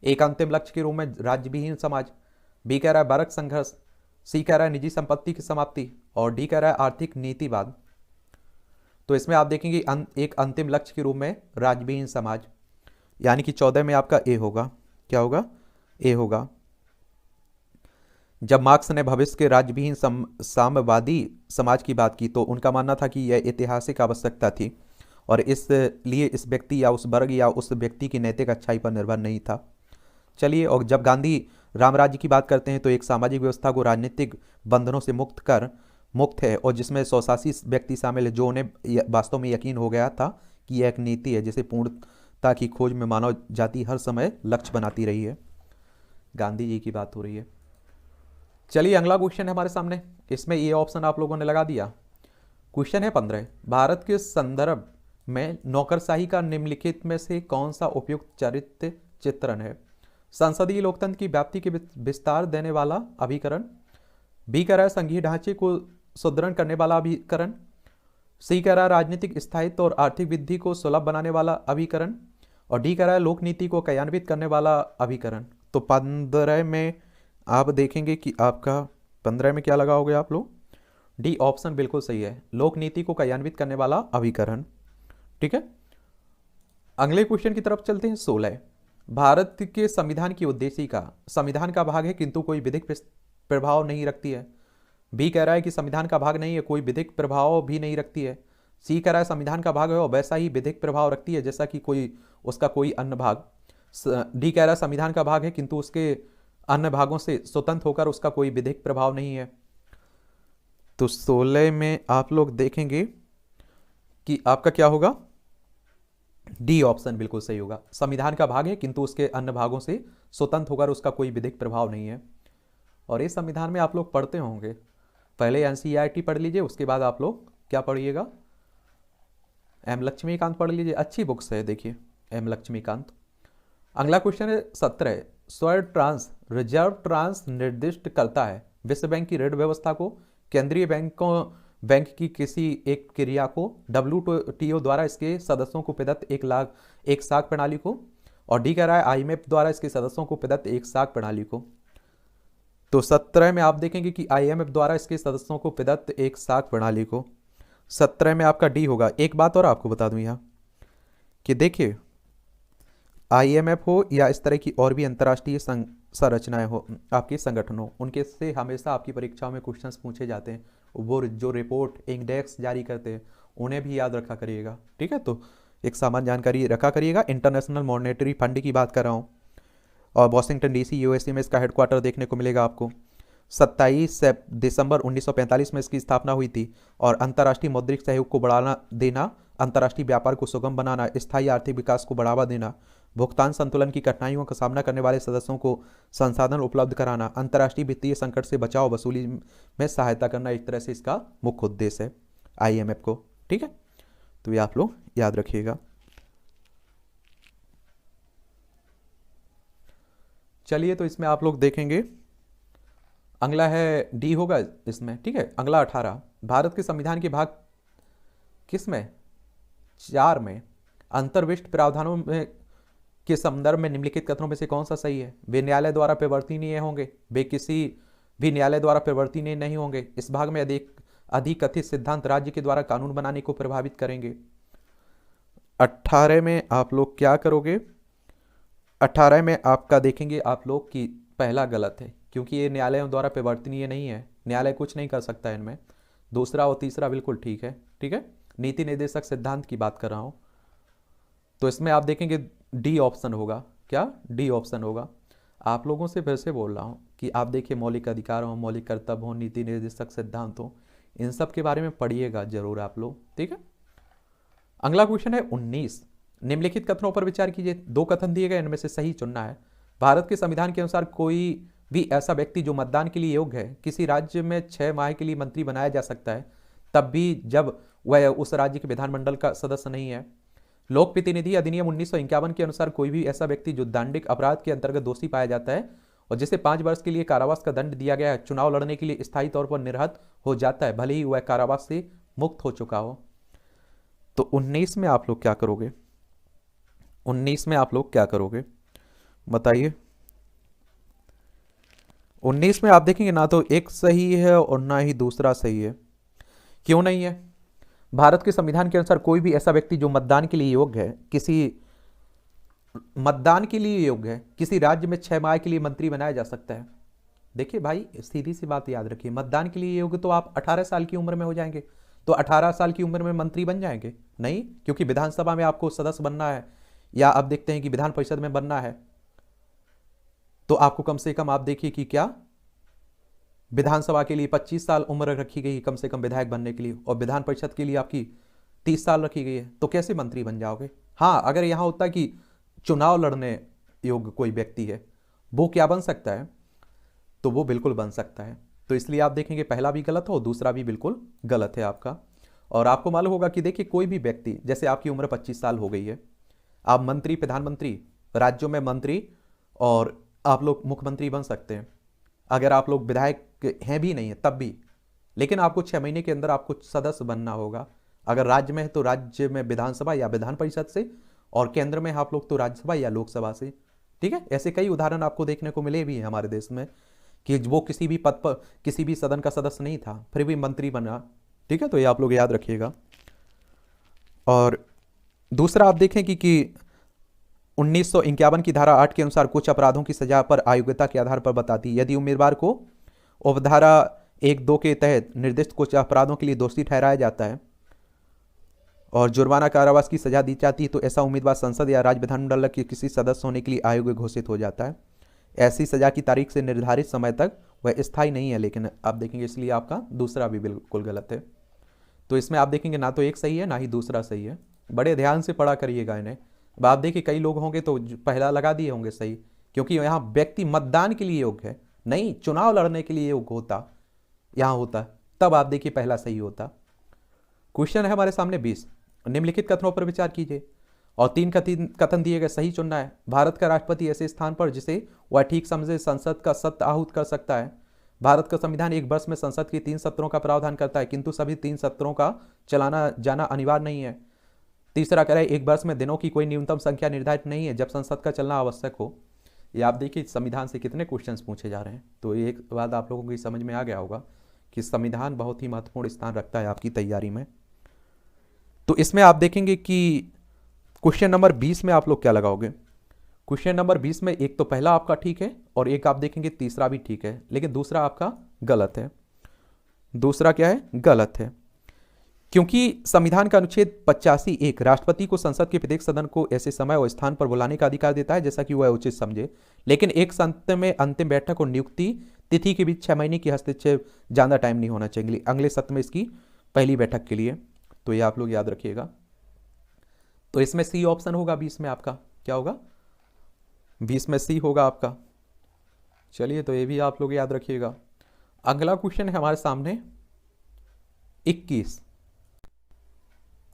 एक अंतिम लक्ष्य के रूप में राज्यविहीन समाज, बी कह रहा है वर्ग संघर्ष, सी कह रहा है निजी संपत्ति की समाप्ति, और डी कह रहा है आर्थिक नीतिवाद। तो इसमें आप देखेंगे एक अंतिम लक्ष्य के रूप में राज्यविहीन समाज, यानी कि 14 में आपका ए होगा। क्या होगा? ए होगा। जब मार्क्स ने भविष्य के राज्यविहीन साम्यवादी समाज की बात की तो उनका मानना था कि यह ऐतिहासिक आवश्यकता थी और इसलिए इस व्यक्ति या उस वर्ग या उस व्यक्ति की नैतिक अच्छाई पर निर्भर नहीं था। चलिए, और जब गांधी राम राज्य की बात करते हैं तो एक सामाजिक व्यवस्था को राजनीतिक बंधनों से मुक्त है और जिसमें स्वशासी व्यक्ति शामिल है, जो उन्हें वास्तव में यकीन हो गया था कि यह एक नीति है जिसे पूर्णता की खोज में मानव जाति हर समय लक्ष्य बनाती रही है। गांधी जी की बात हो रही है। चलिए, अगला क्वेश्चन है हमारे सामने, इसमें ये ऑप्शन आप लोगों ने लगा दिया। क्वेश्चन है 15, भारत के संदर्भ में नौकरशाही का निम्नलिखित में से कौन सा उपयुक्त चरित्र चित्रण है? संसदीय लोकतंत्र की व्याप्ति के विस्तार देने वाला अभिकरण। बी कह रहा है संघीय ढांचे को सुदृढ़ करने वाला अभिकरण। सी कह रहा है राजनीतिक स्थायित्व और आर्थिक वृद्धि को सुलभ बनाने वाला अभिकरण। और डी कह रहा है लोक नीति को क्रियान्वित करने वाला अभिकरण। तो 15 में आप देखेंगे कि आपका 15 में क्या लगाओगे आप लोग? डी ऑप्शन बिल्कुल सही है, लोक नीति को क्रियान्वित करने वाला अभिकरण। ठीक है, अगले क्वेश्चन की तरफ चलते हैं। 16, भारत के संविधान की उद्देशिका संविधान का भाग है किंतु कोई विधिक प्रभाव नहीं रखती है। बी कह रहा है कि संविधान का भाग नहीं है, कोई विधिक प्रभाव भी नहीं रखती है। सी कह रहा है संविधान का भाग है और वैसा ही विधिक प्रभाव रखती है जैसा कि कोई अन्य भाग। डी कह रहा है संविधान का भाग है किंतु उसके अन्य भागों से स्वतंत्र होकर उसका कोई विधिक प्रभाव नहीं है। तो 16 में आप लोग देखेंगे कि आपका क्या होगा? डी ऑप्शन बिल्कुल सही होगा, संविधान का भाग है किंतु उसके अन्य भागों से स्वतंत्र होकर उसका कोई विधिक प्रभाव नहीं है। और इस संविधान में आप लोग पढ़ते होंगे, पहले एनसीईआरटी पढ़ लीजिए, उसके बाद आप लोग क्या पढ़िएगा? एम लक्ष्मीकांत पढ़ लीजिए, अच्छी बुक्स है, देखिए एम लक्ष्मीकांत। अगला क्वेश्चन है 17, स्वर ट्रांस रिजर्व ट्रांस निर्दिष्ट करता है विश्व बैंक की ऋण व्यवस्था को, केंद्रीय बैंक की किसी एक क्रिया को, WTO द्वारा इसके सदस्यों को प्रदत्त एक साख प्रणाली को, और डी कह रहा है IMF द्वारा इसके सदस्यों को प्रदत्त एक साख प्रणाली को। तो 17 में आप देखेंगे कि IMF द्वारा इसके सदस्यों को प्रदत्त एक साख प्रणाली को। 17 में आपका डी होगा। एक बात और आपको बता दूं यहाँ कि देखिए IMF हो या इस तरह की और भी अंतर्राष्ट्रीय संरचनाएं हो, आपके संगठन हो, उनके से हमेशा आपकी परीक्षाओं में क्वेश्चंस पूछे जाते हैं। वो जो रिपोर्ट इंडेक्स जारी करते हैं उन्हें भी याद रखा करिएगा। ठीक है, तो एक सामान्य जानकारी रखा करिएगा। इंटरनेशनल मॉनेटरी फंड की बात कर रहा हूँ और वॉशिंगटन DC USA में इसका हेडक्वार्टर देखने को मिलेगा आपको। 27 दिसंबर 1945 में इसकी स्थापना हुई थी और अंतर्राष्ट्रीय मौद्रिक सहयोग को बढ़ावा देना, अंतर्राष्ट्रीय व्यापार को सुगम बनाना, स्थायी आर्थिक विकास को बढ़ावा देना, भुगतान संतुलन की कठिनाइयों का सामना करने वाले सदस्यों को संसाधन उपलब्ध कराना, अंतर्राष्ट्रीय वित्तीय संकट से बचाव वसूली में सहायता करना, एक तरह से इसका मुख्य उद्देश्य है IMF को। ठीक है, तो ये आप लोग याद रखिएगा। चलिए, तो इसमें आप लोग देखेंगे अगला है डी होगा इसमें। ठीक है, अगला 18, भारत के संविधान के भाग किस में? 4 में अंतर्विष्ट प्रावधानों में के संदर्भ में निम्नलिखित कथनों में से कौन सा सही है? वे न्यायालय द्वारा परिवर्तनीय होंगे, वे किसी भी न्यायालय द्वारा परिवर्तनीय नहीं होंगे, इस भाग में अधिक कथित सिद्धांत राज्य के द्वारा कानून बनाने को प्रभावित करेंगे। 18 में आप लोग क्या करोगे? 18 में आपका देखेंगे आप लोग कि पहला गलत है क्योंकि ये न्यायालयों द्वारा परिवर्तनीय नहीं है, न्यायालय कुछ नहीं कर सकता है इनमें। दूसरा और तीसरा बिल्कुल ठीक है। ठीक है, नीति निर्देशक सिद्धांत की बात कर रहा हूं, तो इसमें आप देखेंगे डी ऑप्शन होगा। क्या? डी ऑप्शन होगा। आप लोगों से फिर से बोल रहा हूं कि आप देखिए मौलिक अधिकार हो, मौलिक कर्तव्य हो, नीति निर्देशक सिद्धांत हो, इन सब के बारे में पढ़िएगा जरूर आप लोग। ठीक है, अगला क्वेश्चन है 19, निम्नलिखित कथनों पर विचार कीजिए। 2 कथन दिए गए, इनमें से सही चुनना है। भारत के संविधान के अनुसार कोई भी ऐसा व्यक्ति जो मतदान के लिए योग्य है किसी राज्य में 6 माह के लिए मंत्री बनाया जा सकता है, तब भी जब वह उस राज्य के विधानमंडल का सदस्य नहीं है। लोक प्रतिनिधि अधिनियम 1951 के अनुसार कोई भी ऐसा व्यक्ति जो दंडिक अपराध के अंतर्गत दोषी पाया जाता है और जिसे 5 वर्ष के लिए कारावास का दंड दिया गया है, चुनाव लड़ने के लिए स्थायी तौर पर निर्हत हो जाता है, भले ही वह कारावास से मुक्त हो चुका हो। तो 19 में आप लोग क्या करोगे? 19 में आप लोग क्या करोगे बताइए? 19 में आप देखेंगे ना तो एक सही है और ना ही दूसरा सही है। क्यों नहीं है? भारत के संविधान के अनुसार कोई भी ऐसा व्यक्ति जो मतदान के लिए योग्य है किसी राज्य में 6 माह के लिए मंत्री बनाया जा सकता है। देखिए भाई, सीधी सी बात याद रखिए, मतदान के लिए योग्य तो आप 18 साल की उम्र में हो जाएंगे, तो 18 साल की उम्र में मंत्री बन जाएंगे? नहीं, क्योंकि विधानसभा में आपको सदस्य बनना है या आप देखते हैं कि विधान परिषद में बनना है, तो आपको कम से कम आप देखिए कि क्या विधानसभा के लिए 25 साल उम्र रखी गई कम से कम विधायक बनने के लिए, और विधान परिषद के लिए आपकी 30 साल रखी गई है, तो कैसे मंत्री बन जाओगे? हाँ, अगर यहां होता कि चुनाव लड़ने योग्य कोई व्यक्ति है, वो क्या बन सकता है, तो वो बिल्कुल बन सकता है। तो इसलिए आप देखेंगे पहला भी गलत हो, दूसरा भी बिल्कुल गलत है आपका। और आपको मालूम होगा कि देखिए कोई भी व्यक्ति, जैसे आपकी उम्र 25 साल हो गई है, आप मंत्री, प्रधानमंत्री, राज्यों में मंत्री और आप लोग मुख्यमंत्री बन सकते हैं। अगर आप लोग विधायक हैं भी नहीं है तब भी, लेकिन आपको 6 महीने के अंदर आपको सदस्य बनना होगा। अगर राज्य में है तो राज्य में विधानसभा या विधान परिषद से, और केंद्र में आप लोग तो राज्यसभा या लोकसभा से। ठीक है, ऐसे कई उदाहरण आपको देखने को मिले भी हैं हमारे देश में कि वो किसी भी पद पर, किसी भी सदन का सदस्य नहीं था, फिर भी मंत्री बना। ठीक है, तो ये आप लोग याद रखिएगा। और दूसरा आप देखें कि 1951 की धारा 8 के अनुसार कुछ अपराधों की सजा पर अयोग्यता के आधार पर बताती है। यदि उम्मीदवार को उपधारा 1-2 के तहत निर्दिष्ट कुछ अपराधों के लिए दोषी ठहराया जाता है और जुर्माना, कारावास की सजा दी जाती है, तो ऐसा उम्मीदवार संसद या राज्य विधानमंडल के किसी सदस्य होने के लिए अयोग्य घोषित हो जाता है। ऐसी सजा की तारीख से निर्धारित समय तक वह स्थायी नहीं है। लेकिन आप देखेंगे, इसलिए आपका दूसरा भी बिल्कुल गलत है। तो इसमें आप देखेंगे ना तो एक सही है ना ही दूसरा सही है। बड़े ध्यान से पढ़ा करिएगा इन्हें। अब आप देखिए कई लोग होंगे तो पहला लगा दिए होंगे सही, क्योंकि यहाँ व्यक्ति मतदान के लिए योग्य है, नहीं चुनाव लड़ने के लिए योग्य होता यहाँ होता, तब आप देखिए पहला सही होता। क्वेश्चन है हमारे सामने 20, निम्नलिखित कथनों पर विचार कीजिए और 3 कथन दिए गए सही चुनना है। भारत का राष्ट्रपति ऐसे स्थान पर जिसे वह ठीक समझे संसद का सत्र आहूत कर सकता है। भारत का संविधान एक वर्ष में संसद के 3 सत्रों का प्रावधान करता है, किंतु सभी 3 सत्रों का चलाना जाना अनिवार्य नहीं है। तीसरा कह रहा है एक वर्ष में दिनों की कोई न्यूनतम संख्या निर्धारित नहीं है जब संसद का चलना आवश्यक हो। ये आप देखिए संविधान से कितने क्वेश्चंस पूछे जा रहे हैं। तो एक बात आप लोगों की समझ में आ गया होगा कि संविधान बहुत ही महत्वपूर्ण स्थान रखता है आपकी तैयारी में। तो इसमें आप देखेंगे कि क्वेश्चन नंबर 20 में आप लोग क्या लगाओगे। क्वेश्चन नंबर 20 में एक तो पहला आपका ठीक है और एक आप देखेंगे तीसरा भी ठीक है, लेकिन दूसरा आपका गलत है। दूसरा क्या है? गलत है, क्योंकि संविधान का अनुच्छेद 85(1) राष्ट्रपति को संसद के प्रत्येक सदन को ऐसे समय और स्थान पर बुलाने का अधिकार देता है जैसा कि वह उचित समझे, लेकिन एक सत्र में अंतिम बैठक और नियुक्ति तिथि के बीच 6 महीने की हस्तक्षेप ज्यादा टाइम नहीं होना चाहिए अगले सत्र में इसकी पहली बैठक के लिए। तो ये आप लोग याद रखिएगा। तो इसमें सी ऑप्शन होगा 20 में आपका। क्या होगा? 20 में सी होगा आपका। चलिए, तो ये भी आप लोग याद रखिएगा। अगला क्वेश्चन है हमारे सामने 21।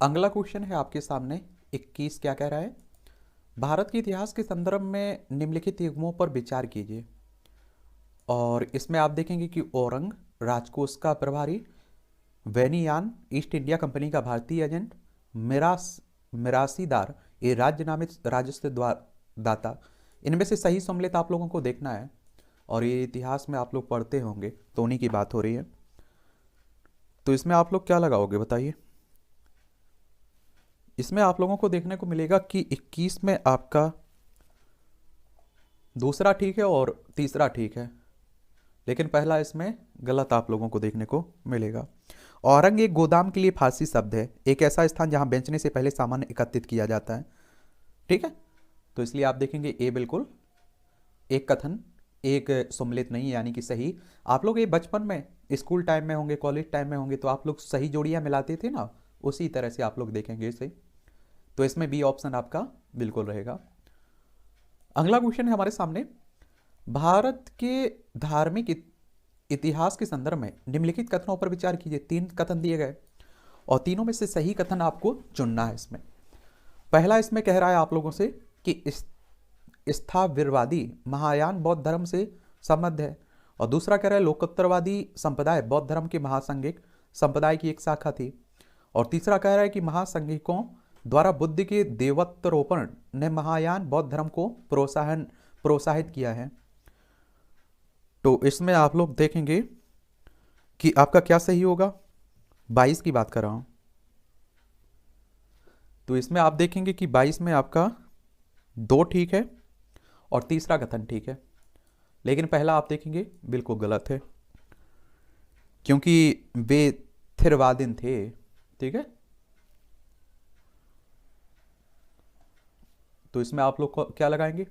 अगला क्वेश्चन है आपके सामने 21। क्या कह रहा है? भारत के इतिहास के संदर्भ में निम्नलिखित युग्मों पर विचार कीजिए। और इसमें आप देखेंगे कि औरंग राजकोष का प्रभारी, वैनियान ईस्ट इंडिया कंपनी का भारतीय एजेंट, मिरासीदार ये राज्य नामित राजस्व दाता। इनमें से सही सम्मिलित आप लोगों को देखना है और ये इतिहास में आप लोग पढ़ते होंगे तो उन्हीं की बात हो रही है। तो इसमें आप लोग क्या लगाओगे बताइए। इसमें आप लोगों को देखने को मिलेगा कि 21 में आपका दूसरा ठीक है और तीसरा ठीक है, लेकिन पहला इसमें गलत आप लोगों को देखने को मिलेगा। औरंग एक गोदाम के लिए फारसी शब्द है, एक ऐसा स्थान जहां बेचने से पहले सामान एकत्रित किया जाता है। ठीक है, तो इसलिए आप देखेंगे ए बिल्कुल एक कथन, एक सम्मिलित नहीं, यानी कि सही। आप लोग ये बचपन में स्कूल टाइम में होंगे, कॉलेज टाइम में होंगे, तो आप लोग सही जोड़ियां मिलाते थे ना, उसी तरह से आप लोग देखेंगे इसे। तो इसमें बी ऑप्शन आपका बिल्कुल रहेगा। अगला क्वेश्चन है हमारे सामने, भारत के धार्मिक इतिहास के संदर्भ में निम्नलिखित कथनों पर विचार कीजिए। 3 कथन दिए गए और तीनों में से सही कथन आपको चुनना है। इसमें पहला इसमें कह रहा है आप लोगों से कि स्थावरवादी महायान बौद्ध धर्म से संबद्ध है, और दूसरा कह रहा है लोकोत्तरवादी संप्रदाय बौद्ध धर्म के महासंघिक संप्रदाय की एक शाखा थी, और तीसरा कह रहा है कि महासंघिकों द्वारा बुद्ध के देवत्वरोपण ने महायान बौद्ध धर्म को प्रोत्साहित किया है। तो इसमें आप लोग देखेंगे कि आपका क्या सही होगा। 22 की बात कर रहा हूं। तो इसमें आप देखेंगे कि 22 में आपका 2 ठीक है और तीसरा कथन ठीक है, लेकिन पहला आप देखेंगे बिल्कुल गलत है, क्योंकि वे थिरवादिन थे। ठीक है, तो इसमें आप लोग क्या लगाएंगे?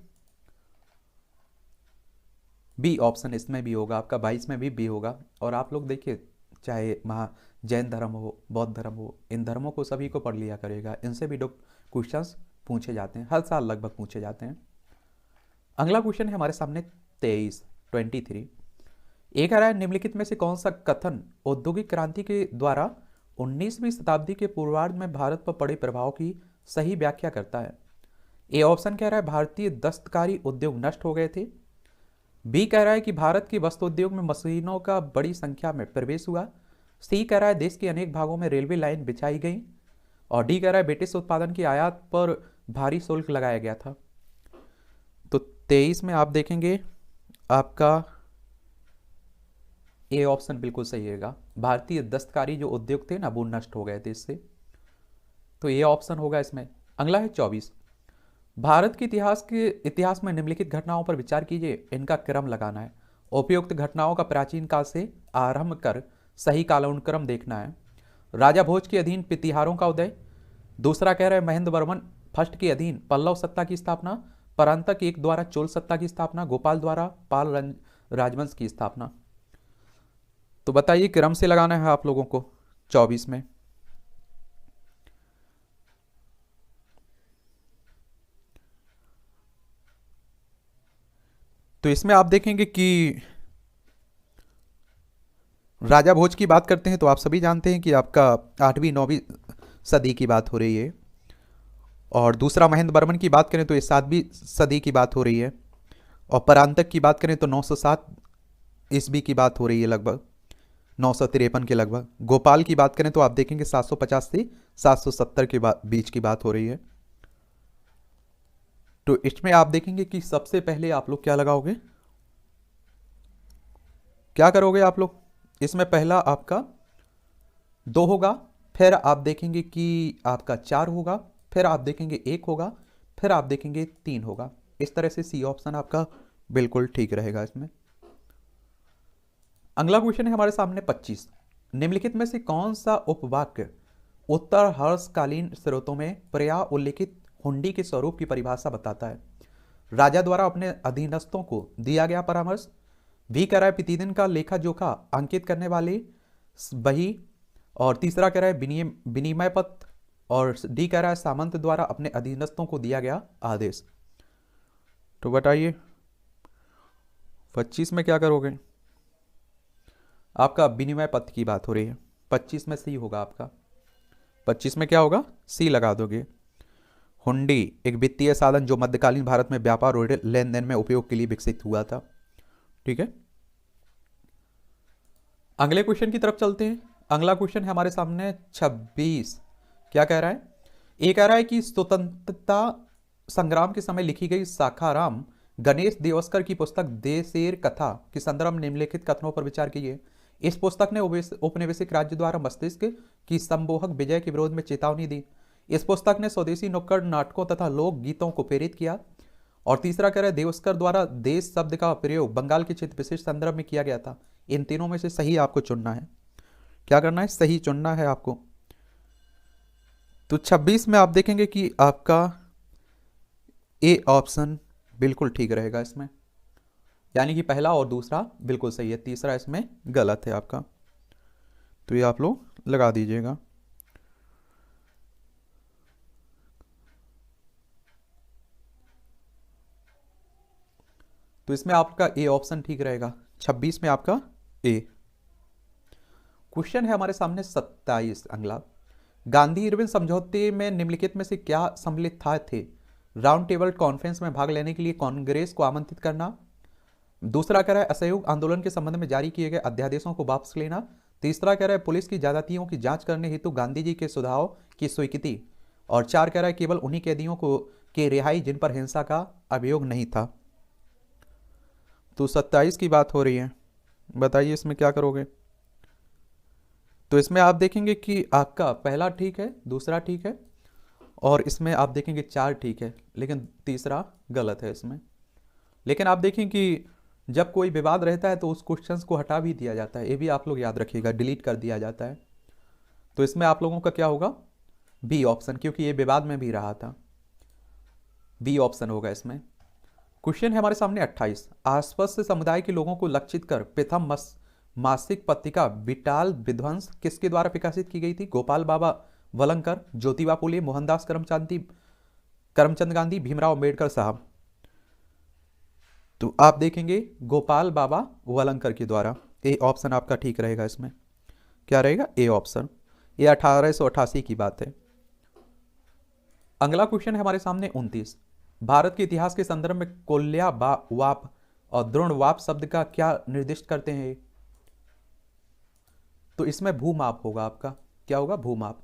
बी ऑप्शन इसमें भी होगा आपका, 22 में भी बी होगा। और आप लोग देखिए, चाहे जैन धर्म हो, बौद्ध धर्म हो, इन धर्मों को सभी को पढ़ लिया करेगा, इनसे भी क्वेश्चंस पूछे जाते हैं, हर साल लगभग पूछे जाते हैं। अगला क्वेश्चन है हमारे सामने 23। एक कह रहा है निम्नलिखित में से कौन सा कथन औद्योगिक क्रांति के द्वारा 19वीं शताब्दी के पूर्वार्ध में भारत पर पड़े प्रभाव की सही व्याख्या करता है? ए ऑप्शन कह रहा है भारतीय दस्तकारी उद्योग नष्ट हो गए थे। बी कह रहा है कि भारत के वस्त्र उद्योग में मशीनों का बड़ी संख्या में प्रवेश हुआ। सी कह रहा है देश के अनेक भागों में रेलवे लाइन बिछाई गई। और डी कह रहा है ब्रिटिश उत्पादन की आयात पर भारी शुल्क लगाया गया था। तो 23 में आप देखेंगे आपका ए ऑप्शन बिल्कुल सही रहेगा। भारतीय दस्तकारी जो उद्योग थे ना वो नष्ट हो गए थे इससे, तो ये ऑप्शन होगा इसमें। अगला है 24। भारत के इतिहास में निम्नलिखित घटनाओं पर विचार कीजिए, इनका क्रम लगाना है। उपयुक्त घटनाओं का प्राचीन काल से आरंभ कर सही कालानुक्रम देखना है। राजा भोज के अधीन प्रतिहारों का उदय। दूसरा कह रहा है महेंद्र वर्मन फर्स्ट के अधीन पल्लव सत्ता की स्थापना। परांतक एक द्वारा चोल सत्ता की स्थापना। गोपाल द्वारा पाल राजवंश की स्थापना। तो बताइए क्रम से लगाना है आप लोगों को 24 में। तो इसमें आप देखेंगे कि राजा भोज की बात करते हैं तो आप सभी जानते हैं कि आपका 8वीं 9वीं सदी की बात हो रही है। और दूसरा महेंद्र वर्मन की बात करें तो ये 7वीं सदी की बात हो रही है। और परांतक की बात करें तो 907 ईस्वी की बात हो रही है, लगभग 953 के लगभग। गोपाल की बात करें तो आप देखेंगे 750 से 770 के बीच की बात हो रही है। तो इसमें आप देखेंगे कि सबसे पहले आप लोग क्या लगाओगे, क्या करोगे आप लोग। इसमें पहला आपका 2 होगा, फिर आप देखेंगे कि आपका 4 होगा, फिर आप देखेंगे 1 होगा, फिर आप देखेंगे 3 होगा। इस तरह से सी ऑप्शन आपका बिल्कुल ठीक रहेगा इसमें। अगला क्वेश्चन है हमारे सामने 25। निम्नलिखित में से कौन सा उपवाक्य उत्तर हर्षकालीन स्रोतों में पर्याय उल्लिखित हुंडी के स्वरूप की परिभाषा बताता है? राजा द्वारा अपने अधीनस्थों को दिया गया परामर्श। भी कह रहा है प्रतिदिन का लेखा जोखा अंकित करने वाली बही। और तीसरा कह रहा है विनिमय पत्र। और डी कह रहा है सामंत द्वारा अपने अधीनस्थों को दिया गया आदेश। तो बताइए 25 में क्या करोगे। आपका विनिमय पत्र की बात हो रही है, 25 में सी होगा आपका। 25 में क्या होगा, सी लगा दोगे। हुंडी एक वित्तीय साधन जो मध्यकालीन भारत में व्यापार और लेन देन में उपयोग के लिए विकसित हुआ था। ठीक है, अगले क्वेश्चन की तरफ चलते हैं। अगला क्वेश्चन है हमारे सामने 26। क्या कह रहा है, ये कह रहा है कि स्वतंत्रता संग्राम के समय लिखी गई शाखाराम गणेश देवस्कर की पुस्तक देशेर कथा के संदर्भ में निम्नलिखित कथनों पर विचार कीजिए। इस पुस्तक ने औपनिवेशिक राज्य द्वारा मस्तिष्क की संमोहक विजय के विरोध में चेतावनी दी। इस पुस्तक ने स्वदेशी नुक्कड़ नाटकों तथा लोक गीतों को प्रेरित किया। और तीसरा कह रहा है देवस्कर द्वारा देश शब्द का प्रयोग बंगाल के क्षेत्र विशेष संदर्भ में किया गया था। इन तीनों में से सही आपको चुनना है। क्या करना है, सही चुनना है आपको। तो 26 में आप देखेंगे कि आपका ए ऑप्शन बिल्कुल ठीक रहेगा इसमें, यानी कि पहला और दूसरा बिल्कुल सही है, तीसरा इसमें गलत है आपका। तो ये आप लोग लगा दीजिएगा। तो इसमें आपका ए ऑप्शन ठीक रहेगा, 26 में आपका ए। क्वेश्चन है हमारे सामने 27 अगला। गांधी इरविन समझौते में निम्नलिखित में से क्या सम्मिलित थे? राउंड टेबल कॉन्फ्रेंस में भाग लेने के लिए कांग्रेस को आमंत्रित करना। दूसरा कह रहा है असहयोग आंदोलन के संबंध में जारी किए गए अध्यादेशों को वापस लेना। तीसरा कह रहा है पुलिस की ज्यादतियों की जांच करने हेतु गांधी जी के सुझाव की स्वीकृति। और 4 कह रहा है केवल उन्हीं कैदियों को के रिहाई जिन पर हिंसा का अभियोग नहीं था। तो 27 की बात हो रही है, बताइए इसमें क्या करोगे। तो इसमें आप देखेंगे कि आपका पहला ठीक है, दूसरा ठीक है, और इसमें आप देखेंगे 4 ठीक है, लेकिन तीसरा गलत है इसमें। लेकिन आप देखें कि जब कोई विवाद रहता है तो उस क्वेश्चंस को हटा भी दिया जाता है, ये भी आप लोग याद रखिएगा, डिलीट कर दिया जाता है। तो इसमें आप लोगों का क्या होगा, बी ऑप्शन, क्योंकि ये विवाद में भी रहा था, बी ऑप्शन होगा इसमें। क्वेश्चन है हमारे सामने 28। आसपास समुदाय के लोगों को लक्षित कर प्रथम मासिक पत्रिका विटाल विध्वंस किसके द्वारा प्रकाशित की गई थी? गोपाल बाबा वलंकर, ज्योतिबा फुले, मोहनदास करमचंद गांधी, भीमराव अम्बेडकर साहब। तो आप देखेंगे गोपाल बाबा वलंकर के द्वारा। ए ऑप्शन आपका ठीक रहेगा इसमें। क्या रहेगा, ए ऑप्शन। ये 1888 की बात है। अगला क्वेश्चन है हमारे सामने 29। भारत के इतिहास के संदर्भ में कोल्या वाप और द्रोणवाप शब्द का क्या निर्दिष्ट करते हैं? तो इसमें भूमाप होगा आपका, क्या होगा? भूमाप।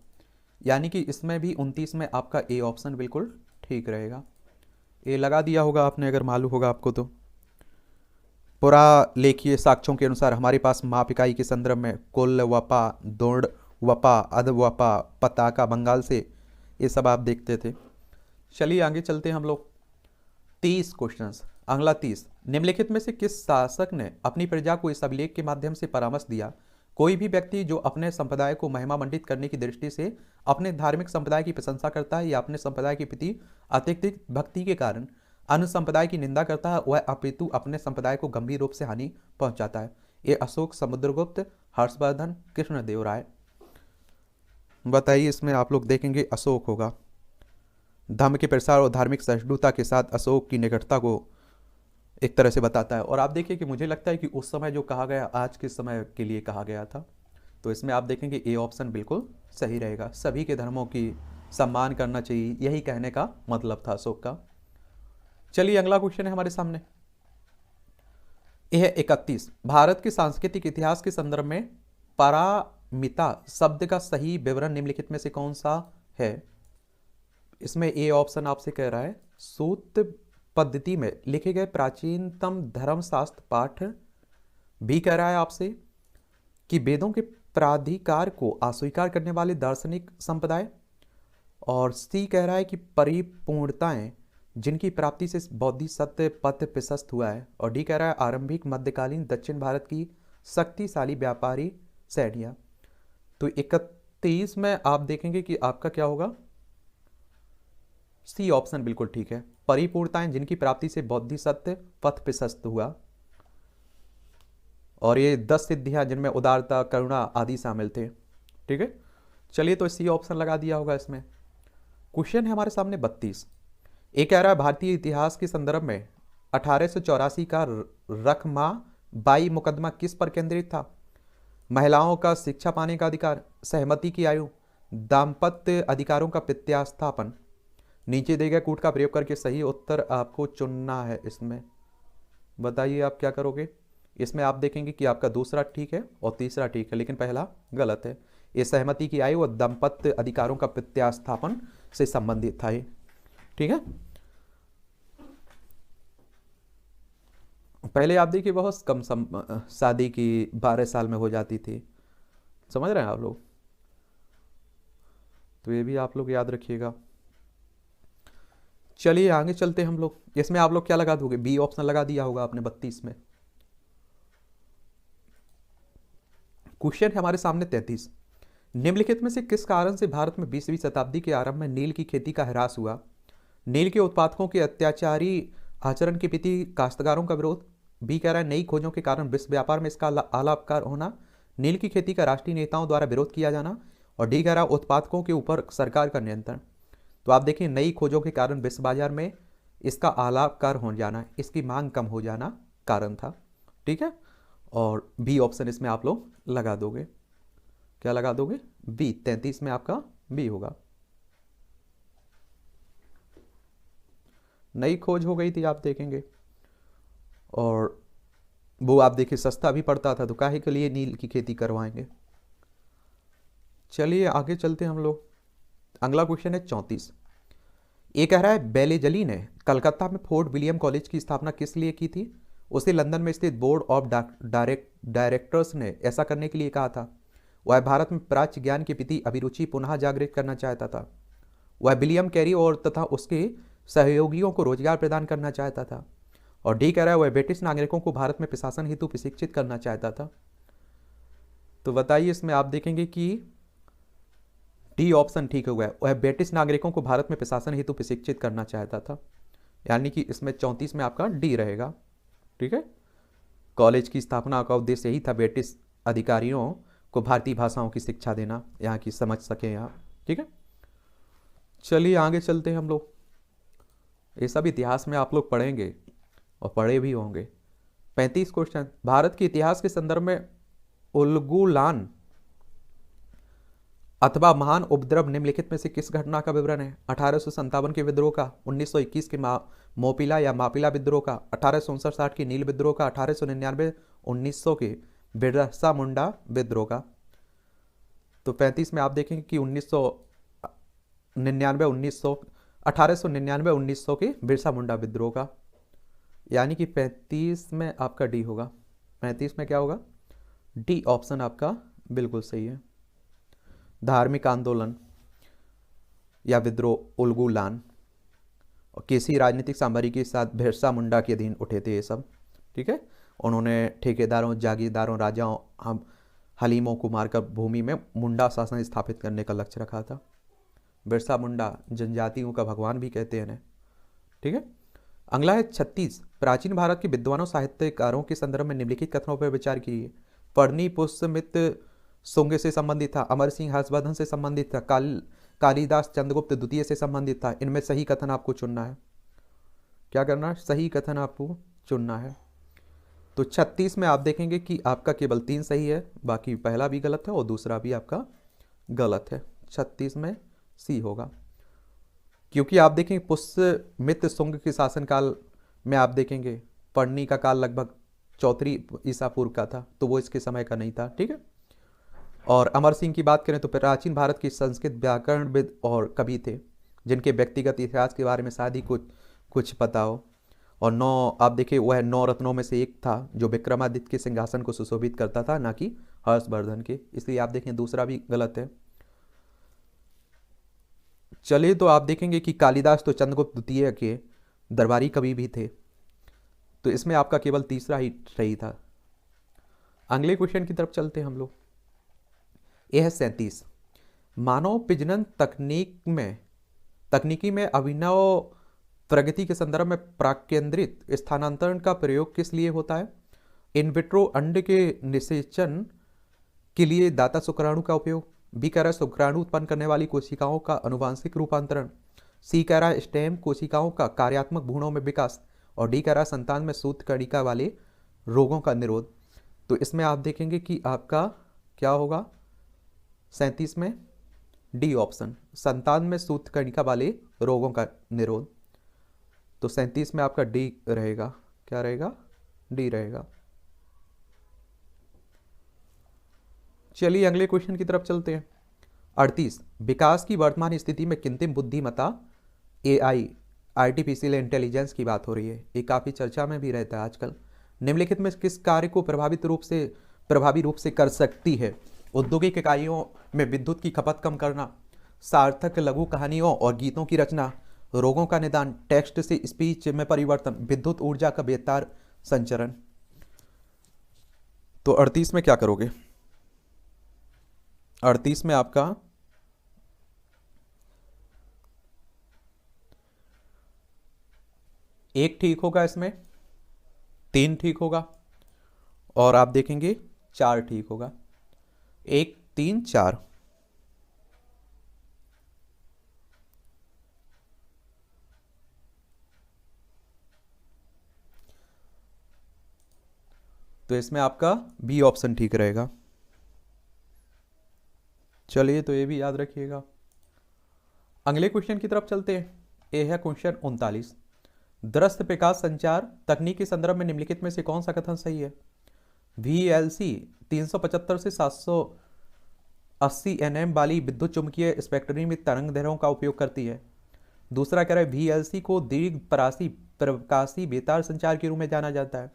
यानी कि इसमें भी 29 में आपका ए ऑप्शन बिल्कुल ठीक रहेगा। ए लगा दिया होगा आपने अगर मालूम होगा आपको तो। पुरालेखीय साक्ष्यों के अनुसार हमारे पास माप इकाई के संदर्भ में कुल वपा, दौड़ वपा, अध वपा, पताका बंगाल से, ये सब आप देखते थे। चलिए आगे चलते हैं हम लोग। 30 क्वेश्चंस। अगला 30, निम्नलिखित में से किस शासक ने अपनी प्रजा को इस अभिलेख के माध्यम से परामर्श दिया? कोई भी व्यक्ति जो अपने संप्रदाय को महिमा मंडित करने की दृष्टि से अपने धार्मिक संप्रदाय की प्रशंसा करता है या अपने संप्रदाय के प्रति अत्यधिक भक्ति के कारण अन्य संप्रदाय की निंदा करता है, वह अपितु अपने संप्रदाय को गंभीर रूप से हानि पहुंचाता है। ये अशोक, समुद्रगुप्त, हर्षवर्धन, कृष्णदेव राय। बताइए, इसमें आप लोग देखेंगे अशोक होगा। धर्म के प्रसार और धार्मिक सहिष्णुता के साथ अशोक की निकटता को एक तरह से बताता है। और आप देखिए कि मुझे लगता है कि उस समय जो कहा गया आज के समय के लिए कहा गया था। तो इसमें आप देखेंगे ए ऑप्शन बिल्कुल सही रहेगा। सभी के धर्मों की सम्मान करना चाहिए, यही कहने का मतलब था अशोक का। चलिए अगला क्वेश्चन है हमारे सामने, यह 31। भारत के सांस्कृतिक इतिहास के संदर्भ में पारमिता शब्द का सही विवरण निम्नलिखित में से कौन सा है? इसमें ए ऑप्शन आपसे कह रहा है सूत पद्धति में लिखे गए प्राचीनतम धर्मशास्त्र पाठ। भी कह रहा है आपसे कि वेदों के प्राधिकार को अस्वीकार करने वाले दार्शनिक संप्रदाय। और सी कह रहा है कि परिपूर्णताएं जिनकी प्राप्ति से बौद्धिक सत्य पथ प्रशस्त हुआ है। और डी कह रहा है आरंभिक मध्यकालीन दक्षिण भारत की शक्तिशाली व्यापारी सैनिया। तो 31 में आप देखेंगे कि आपका क्या होगा? सी ऑप्शन बिल्कुल ठीक है, परिपूर्णताएं जिनकी प्राप्ति से बौद्धिक सत्य पथ प्रशस्त हुआ। और ये 10 सिद्धियां जिनमें उदारता, करुणा आदि शामिल थे। ठीक है, चलिए तो सी ऑप्शन लगा दिया होगा इसमें। क्वेश्चन है हमारे सामने 32। एक कह रहा है भारतीय इतिहास के संदर्भ में 1884 का रखमाबाई मुकदमा किस पर केंद्रित था? महिलाओं का शिक्षा पाने का अधिकार, सहमति की आयु, दाम्पत्य अधिकारों का प्रत्यास्थापन। नीचे दिए गए कूट का प्रयोग करके सही उत्तर आपको चुनना है। इसमें बताइए आप क्या करोगे? इसमें आप देखेंगे कि आपका दूसरा ठीक है और तीसरा ठीक है, लेकिन पहला गलत है। ये सहमति की आयु और दाम्पत्य अधिकारों का प्रत्यास्थापन से संबंधित था ये। ठीक है, पहले आप देखिए बहुत कम शादी की 12 साल में हो जाती थी। समझ रहे हैं आप लोग? तो ये भी आप लोग याद रखिएगा। चलिए आगे चलते हैं हम लोग। इसमें आप लोग क्या लगा दोगे? बी ऑप्शन लगा दिया होगा आपने 32 में। क्वेश्चन है हमारे सामने 33। निम्नलिखित में से किस कारण से भारत में 20वीं शताब्दी के आरंभ में नील की खेती का ह्रास हुआ? नील के उत्पादकों के अत्याचारी आचरण के प्रति काश्तकारों का विरोध। बी कह रहा है नई खोजों के कारण विश्व व्यापार में इसका आलापकार होना। नील की खेती का राष्ट्रीय नेताओं द्वारा विरोध किया जाना। और डी कह रहा है उत्पादकों के ऊपर सरकार का नियंत्रण। तो आप देखिए नई खोजों के कारण विश्व बाजार में इसका आलापकार हो जाना, इसकी मांग कम हो जाना कारण था। ठीक है, और बी ऑप्शन इसमें आप लोग लगा दोगे। क्या लगा दोगे? बी। 33 में आपका बी होगा। नई खोज हो गई थी आप देखेंगे, और वो आप देखिए सस्ता भी पड़ता था, तो काहे के लिए नील की खेती करवाएंगे। चलिए आगे चलते हैं हम लोग। अगला क्वेश्चन है 34। ये कह रहा है बेलेजली ने कलकत्ता में फोर्ट विलियम कॉलेज की स्थापना किस लिए की थी? उसे लंदन में स्थित बोर्ड ऑफ डायरेक्टर्स ने ऐसा करने के लिए कहा था। वह भारत में प्राच्य ज्ञान के प्रति अभिरुचि पुनः जागृत करना चाहता था। वह विलियम कैरी और तथा उसके सहयोगियों को रोजगार प्रदान करना चाहता था। और डी कह रहा है वह ब्रिटिश नागरिकों को भारत में प्रशासन हेतु प्रशिक्षित करना चाहता था। तो बताइए इसमें आप देखेंगे कि डी ऑप्शन ठीक हो गया, वह ब्रिटिश नागरिकों को भारत में प्रशासन हेतु प्रशिक्षित करना चाहता था। यानी कि इसमें 34 में आपका डी रहेगा। ठीक है, कॉलेज की स्थापना का उद्देश्य यही था ब्रिटिश अधिकारियों को भारतीय भाषाओं की शिक्षा देना, यहाँ की समझ सके यहाँ। ठीक है, चलिए आगे चलते हैं हम लोग। ये सब इतिहास में आप लोग पढ़ेंगे और पढ़े भी होंगे। 35 क्वेश्चन, भारत के इतिहास के संदर्भ में उलगुलान अथवा महान उपद्रव निम्नलिखित में से किस घटना का विवरण है? 1857 के विद्रोह का, 1921 के मोपिला या मापिला विद्रोह का, 1859-60 की नील विद्रोह का, 1899 1900 के बिरसा मुंडा विद्रोह का। तो 35 में आप देखेंगे कि 1899 1900 के बिरसा मुंडा विद्रोह का, यानी कि 35 में आपका डी होगा। 35 में क्या होगा? डी ऑप्शन आपका बिल्कुल सही है। धार्मिक आंदोलन या विद्रोह उलगुलान और किसी राजनीतिक सामरिक के साथ बिरसा मुंडा के अधीन उठे थे ये सब, ठीक है। उन्होंने ठेकेदारों, जागीरदारों, राजाओं, हम हलीमों को मारकर भूमि में मुंडा शासन स्थापित करने का लक्ष्य रखा था। बिरसा मुंडा जनजातियों का भगवान भी कहते हैं, ठीक है। अगला है 36, प्राचीन भारत के विद्वानों साहित्यकारों के संदर्भ में निम्नलिखित कथनों पर विचार कीजिए। पढ़नी पुष्यमित्र शुंग से संबंधित था, अमर सिंह हर्षवर्धन से संबंधित था, कालिदास चंद्रगुप्त द्वितीय से संबंधित था। इनमें सही कथन आपको चुनना है। क्या करना है? सही कथन आपको चुनना है। तो 36 में आप देखेंगे कि आपका केवल 3 सही है, बाकी पहला भी गलत है और दूसरा भी आपका गलत है। 36 में सी होगा, क्योंकि आप देखेंगे पुष्यमित्र शुंग के शासनकाल में आप देखेंगे पढ़नी का काल लगभग 34 ईसा पूर्व का था, तो वो इसके समय का नहीं था, ठीक है। और अमर सिंह की बात करें तो प्राचीन भारत की संस्कृत व्याकरणविद और कवि थे, जिनके व्यक्तिगत इतिहास के बारे में शायद ही कुछ पता हो। और 9 आप देखिए वह 9 रत्नों में से एक था जो विक्रमादित्य के सिंहासन को सुशोभित करता था, ना कि हर्षवर्धन के, इसलिए आप देखें दूसरा भी गलत है। चलिए, तो आप देखेंगे कि कालिदास तो चंद्रगुप्त द्वितीय के दरबारी कवि भी थे, तो इसमें आपका केवल तीसरा ही सही था। अगले क्वेश्चन की तरफ चलते हैं हम लोग। यह है 37, मानव प्रजनन तकनीकी में अभिनव प्रगति के संदर्भ में प्राकेंद्रित स्थानांतरण का प्रयोग किस लिए होता है? इन विट्रो अंड के निषेचन के लिए दाता शुक्राणु का उपयोग, बी कह रहा है शुक्राणु उत्पन्न करने वाली कोशिकाओं का अनुवांशिक रूपांतरण, सी कह रहा है स्टेम कोशिकाओं का कार्यात्मक भ्रूणों में विकास, और डी कह रहा है संतान में सूत्र कणिका वाले रोगों का निरोध। तो इसमें आप देखेंगे कि आपका क्या होगा? 37 में डी ऑप्शन, संतान में सूत्र कणिका वाले रोगों का निरोध। तो 37 में आपका डी रहेगा। क्या रहेगा? डी रहेगा। चलिए अगले क्वेश्चन की तरफ चलते हैं। 38, विकास की वर्तमान स्थिति में कृत्रिम बुद्धिमत्ता एआई आर्टिफिशियल इंटेलिजेंस की बात हो रही है, ये काफी चर्चा में भी रहता है आजकल। निम्नलिखित में किस कार्य को प्रभावी रूप से कर सकती है? औद्योगिक इकाइयों में विद्युत की खपत कम करना, सार्थक लघु कहानियों और गीतों की रचना, रोगों का निदान, टेक्स्ट से स्पीच में परिवर्तन, विद्युत ऊर्जा का बेतार संचरण। तो 38 में क्या करोगे? 38 में आपका एक ठीक होगा, इसमें 3 ठीक होगा, और आप देखेंगे 4 ठीक होगा। 1 3 4। तो इसमें आपका बी ऑप्शन ठीक रहेगा। चलिए, तो ये भी याद रखिएगा। अगले क्वेश्चन की तरफ चलते हैं। ये है क्वेश्चन 39, दृश्य प्रकाश संचार तकनीक के संदर्भ में निम्नलिखित में से कौन सा कथन सही है? VLC 375 से 780 nm वाली विद्युत चुंबकीय स्पेक्ट्रम में तरंग दैर्ध्यों का उपयोग करती है। दूसरा कह रहा है VLC को दीर्घ प्रकाशी बेतार संचार के रूप में जाना जाता है।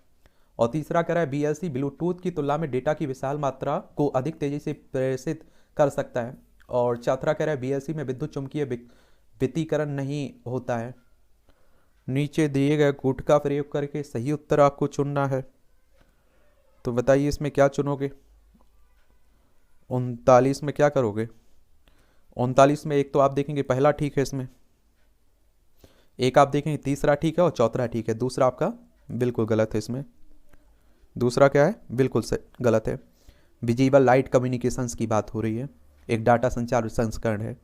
और तीसरा कह रहा है VLC ब्लूटूथ की तुलना में डेटा की विशाल मात्रा को अधिक तेजी से प्रेषित कर सकता है। और चौथा कह रहा है VLC में विद्युत चुंबकीय वितीकरण नहीं होता है। नीचे दिए गए कूट का प्रयोग करके सही उत्तर आपको चुनना है। तो बताइए इसमें क्या चुनोगे? 39 में क्या करोगे? 39 में एक तो आप देखेंगे पहला ठीक है, इसमें एक आप देखेंगे तीसरा ठीक है और चौथा ठीक है, दूसरा आपका बिल्कुल गलत है। इसमें दूसरा क्या है? बिल्कुल गलत है। विजिबल लाइट कम्युनिकेशंस की बात हो रही है, एक डाटा संचार संस्करण है,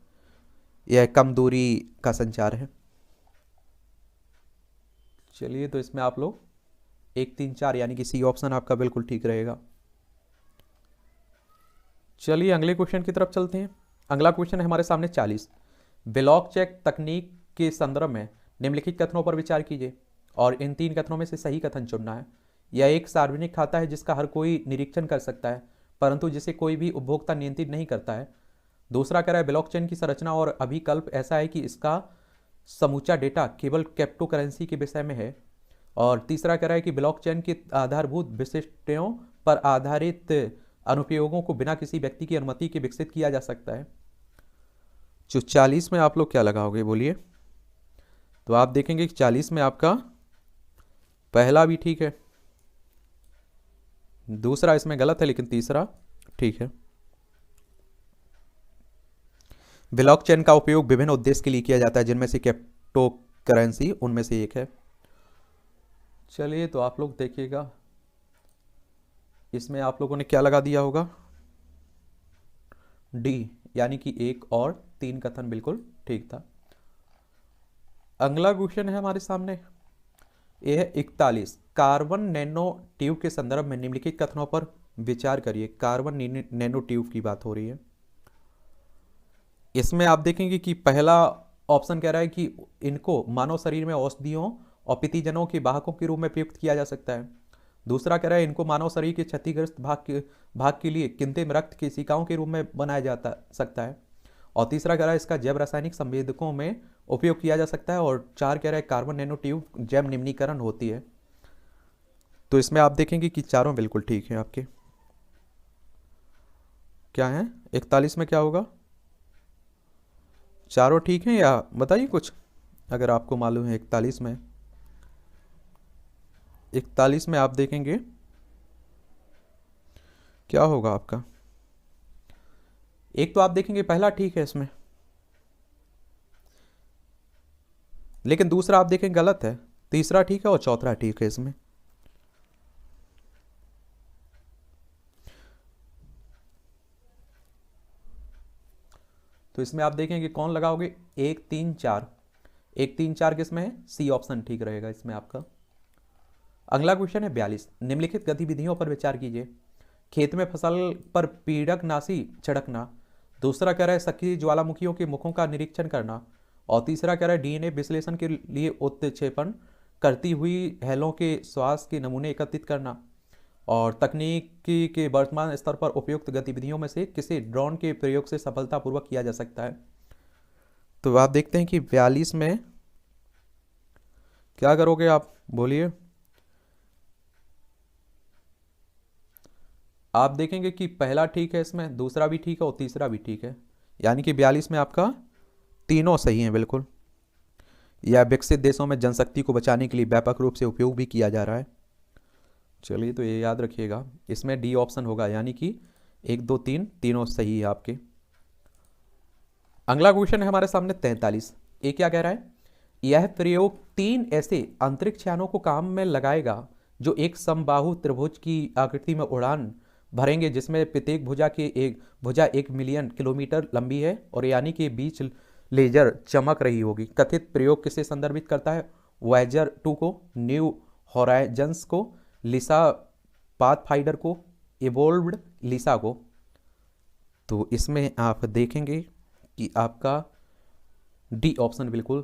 यह कम दूरी का संचार है। चलिए, तो इसमें आप लोग 1 3 4 यानी कि सी ऑप्शन आपका बिल्कुल ठीक रहेगा। चलिए अगले क्वेश्चन की तरफ चलते हैं। अगला क्वेश्चन है हमारे सामने 40। ब्लॉक चेक तकनीक के संदर्भ में निम्नलिखित कथनों पर विचार कीजिए और इन 3 कथनों में से सही कथन चुनना है। यह एक सार्वजनिक खाता है जिसका हर कोई निरीक्षण कर सकता है परंतु जिसे कोई भी उपभोक्ता नियंत्रित नहीं करता है। दूसरा कह रहा है ब्लॉकचेन की संरचना और अभिकल्प ऐसा है कि इसका समूचा डेटा केवल क्रिप्टो करेंसी के विषय में है। और तीसरा कह रहा है कि ब्लॉकचेन की आधारभूत विशिष्टताओं पर आधारित अनुप्रयोगों को बिना किसी व्यक्ति की अनुमति के विकसित किया जा सकता है। जो 40 में आप लोग क्या लगाओगे बोलिए? तो आप देखेंगे कि 40 में आपका पहला भी ठीक है, दूसरा इसमें गलत है लेकिन तीसरा ठीक है। ब्लॉकचेन का उपयोग विभिन्न उद्देश्य के लिए किया जाता है जिनमें से क्रिप्टो करेंसी उनमें से एक है। चलिए तो आप लोग देखिएगा इसमें आप लोगों ने क्या लगा दिया होगा, डी, यानी कि 1 और 3 कथन बिल्कुल ठीक था। अगला क्वेश्चन है हमारे सामने, यह है 41। कार्बन नैनो ट्यूब के संदर्भ में निम्नलिखित कथनों पर विचार करिए। कार्बन नैनो ट्यूब की बात हो रही है। इसमें आप देखेंगे कि पहला ऑप्शन कह रहा है कि इनको मानव शरीर में औषधियों और पितिजनों के वाहकों के रूप में प्रयुक्त किया जा सकता है। दूसरा कह रहा है इनको मानव शरीर के क्षतिग्रस्त भाग के लिए कृत्रिम रक्त केशिकाओं के रूप में बनाया जा सकता है। और तीसरा कह रहा है इसका जैव रासायनिक संवेदकों में उपयोग किया जा सकता है। और 4 कह रहा है कार्बन नैनो ट्यूब जैव निम्नीकरण होती है। तो इसमें आप देखेंगे कि चारों बिल्कुल ठीक है आपके। क्या है 41 में क्या होगा? चारों ठीक हैं या बताइए कुछ अगर आपको मालूम है। 41 में आप देखेंगे क्या होगा आपका। एक तो आप देखेंगे पहला ठीक है इसमें, लेकिन दूसरा आप देखेंगे गलत है, तीसरा ठीक है और चौथा ठीक है इसमें। तो इसमें आप देखेंगे कौन लगाओगे, 1 3 4। 1 3 4 किसमें है? सी ऑप्शन ठीक रहेगा इसमें आपका। अगला क्वेश्चन है 42। निम्नलिखित गतिविधियों पर विचार कीजिए। खेत में फसल पर पीड़कनाशी छिड़कना। दूसरा कह रहा है सक्रिय ज्वालामुखियों के मुखों का निरीक्षण करना। और तीसरा कह रहा है डीएनए विश्लेषण के लिए उत्क्षेपण करती हुई हैलों के श्वास के नमूने एकत्रित करना। और तकनीकी के वर्तमान स्तर पर उपयुक्त गतिविधियों में से किसे ड्रोन के प्रयोग से सफलतापूर्वक किया जा सकता है। तो आप देखते हैं कि 42 में क्या करोगे आप बोलिए। आप देखेंगे कि पहला ठीक है इसमें, दूसरा भी ठीक है और तीसरा भी ठीक है, यानी कि 42 में आपका तीनों सही हैं बिल्कुल। यह विकसित देशों में जनशक्ति को बचाने के लिए व्यापक रूप से उपयोग भी किया जा रहा है। चलिए तो ये याद रखिएगा, इसमें डी ऑप्शन होगा, यानी कि 1 2 3 तीनों सही है आपके। अगला क्वेश्चन है हमारे सामने 43। ये क्या कह रहा है? यह प्रयोग 3 ऐसे अंतरिक्ष यानों को काम में लगाएगा जो एक समबाहु त्रिभुज की आकृति में उड़ान भरेंगे जिसमें प्रत्येक भुजा 1 मिलियन किलोमीटर लंबी है और यानी कि बीच लेजर चमक रही होगी। कथित प्रयोग किसे संदर्भित करता है? वॉयेजर 2 को, न्यू होराइजन्स को, लिसा पाथफाइंडर को, इवोल्व्ड लिसा को। तो इसमें आप देखेंगे कि आपका डी ऑप्शन बिल्कुल,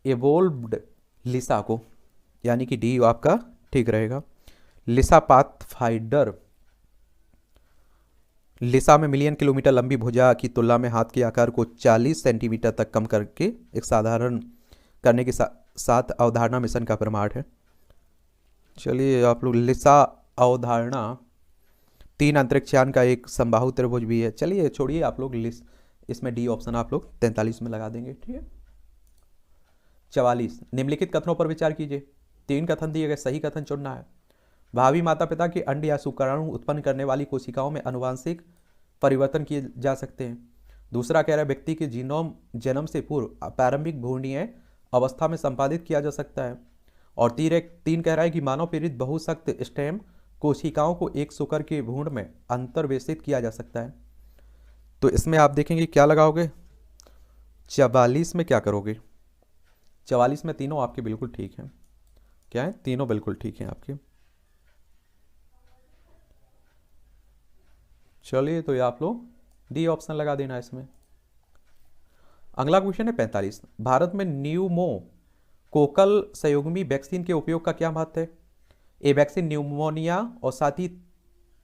इवोल्व्ड लिसा को, यानी कि डी आपका ठीक रहेगा। लिसा पाथफाइंडर लिसा में मिलियन किलोमीटर लंबी भुजा की तुलना में हाथ के आकार को 40 सेंटीमीटर तक कम करके एक साधारण करने के साथ अवधारणा मिशन का प्रमाण है। चलिए आप लोग लिसा अवधारणा 3 अंतरिक्षयान का एक समबाहु त्रिभुज भी है। चलिए छोड़िए आप लोग, इसमें डी ऑप्शन आप लोग 43 में लगा देंगे, ठीक है। 44। निम्नलिखित कथनों पर विचार कीजिए। 3 कथन दिए गए, सही कथन चुनना है। भावी माता पिता के अंड या शुक्राणु उत्पन्न करने वाली कोशिकाओं में आनुवंशिक परिवर्तन किए जा सकते हैं। दूसरा कह रहा है व्यक्ति के जीनोम जन्म से पूर्व प्रारंभिक भ्रूणीय अवस्था में संपादित किया जा सकता है। और 3 कह रहा है कि मानव प्रेरित बहुसक्त स्टेम कोशिकाओं को एक शुक्र के भ्रूण में अंतर्वेशित किया जा सकता है। तो इसमें आप देखेंगे क्या लगाओगे। 44 में क्या करोगे? 44 में तीनों आपके बिल्कुल ठीक हैं। क्या है? तीनों बिल्कुल ठीक हैं आपके। चलिए तो ये आप लोग डी ऑप्शन लगा देना इसमें। अगला क्वेश्चन है 45। भारत में न्यूमोकोकल संयुग्मी वैक्सीन के उपयोग का क्या महत्व है? ये वैक्सीन न्यूमोनिया और साथ ही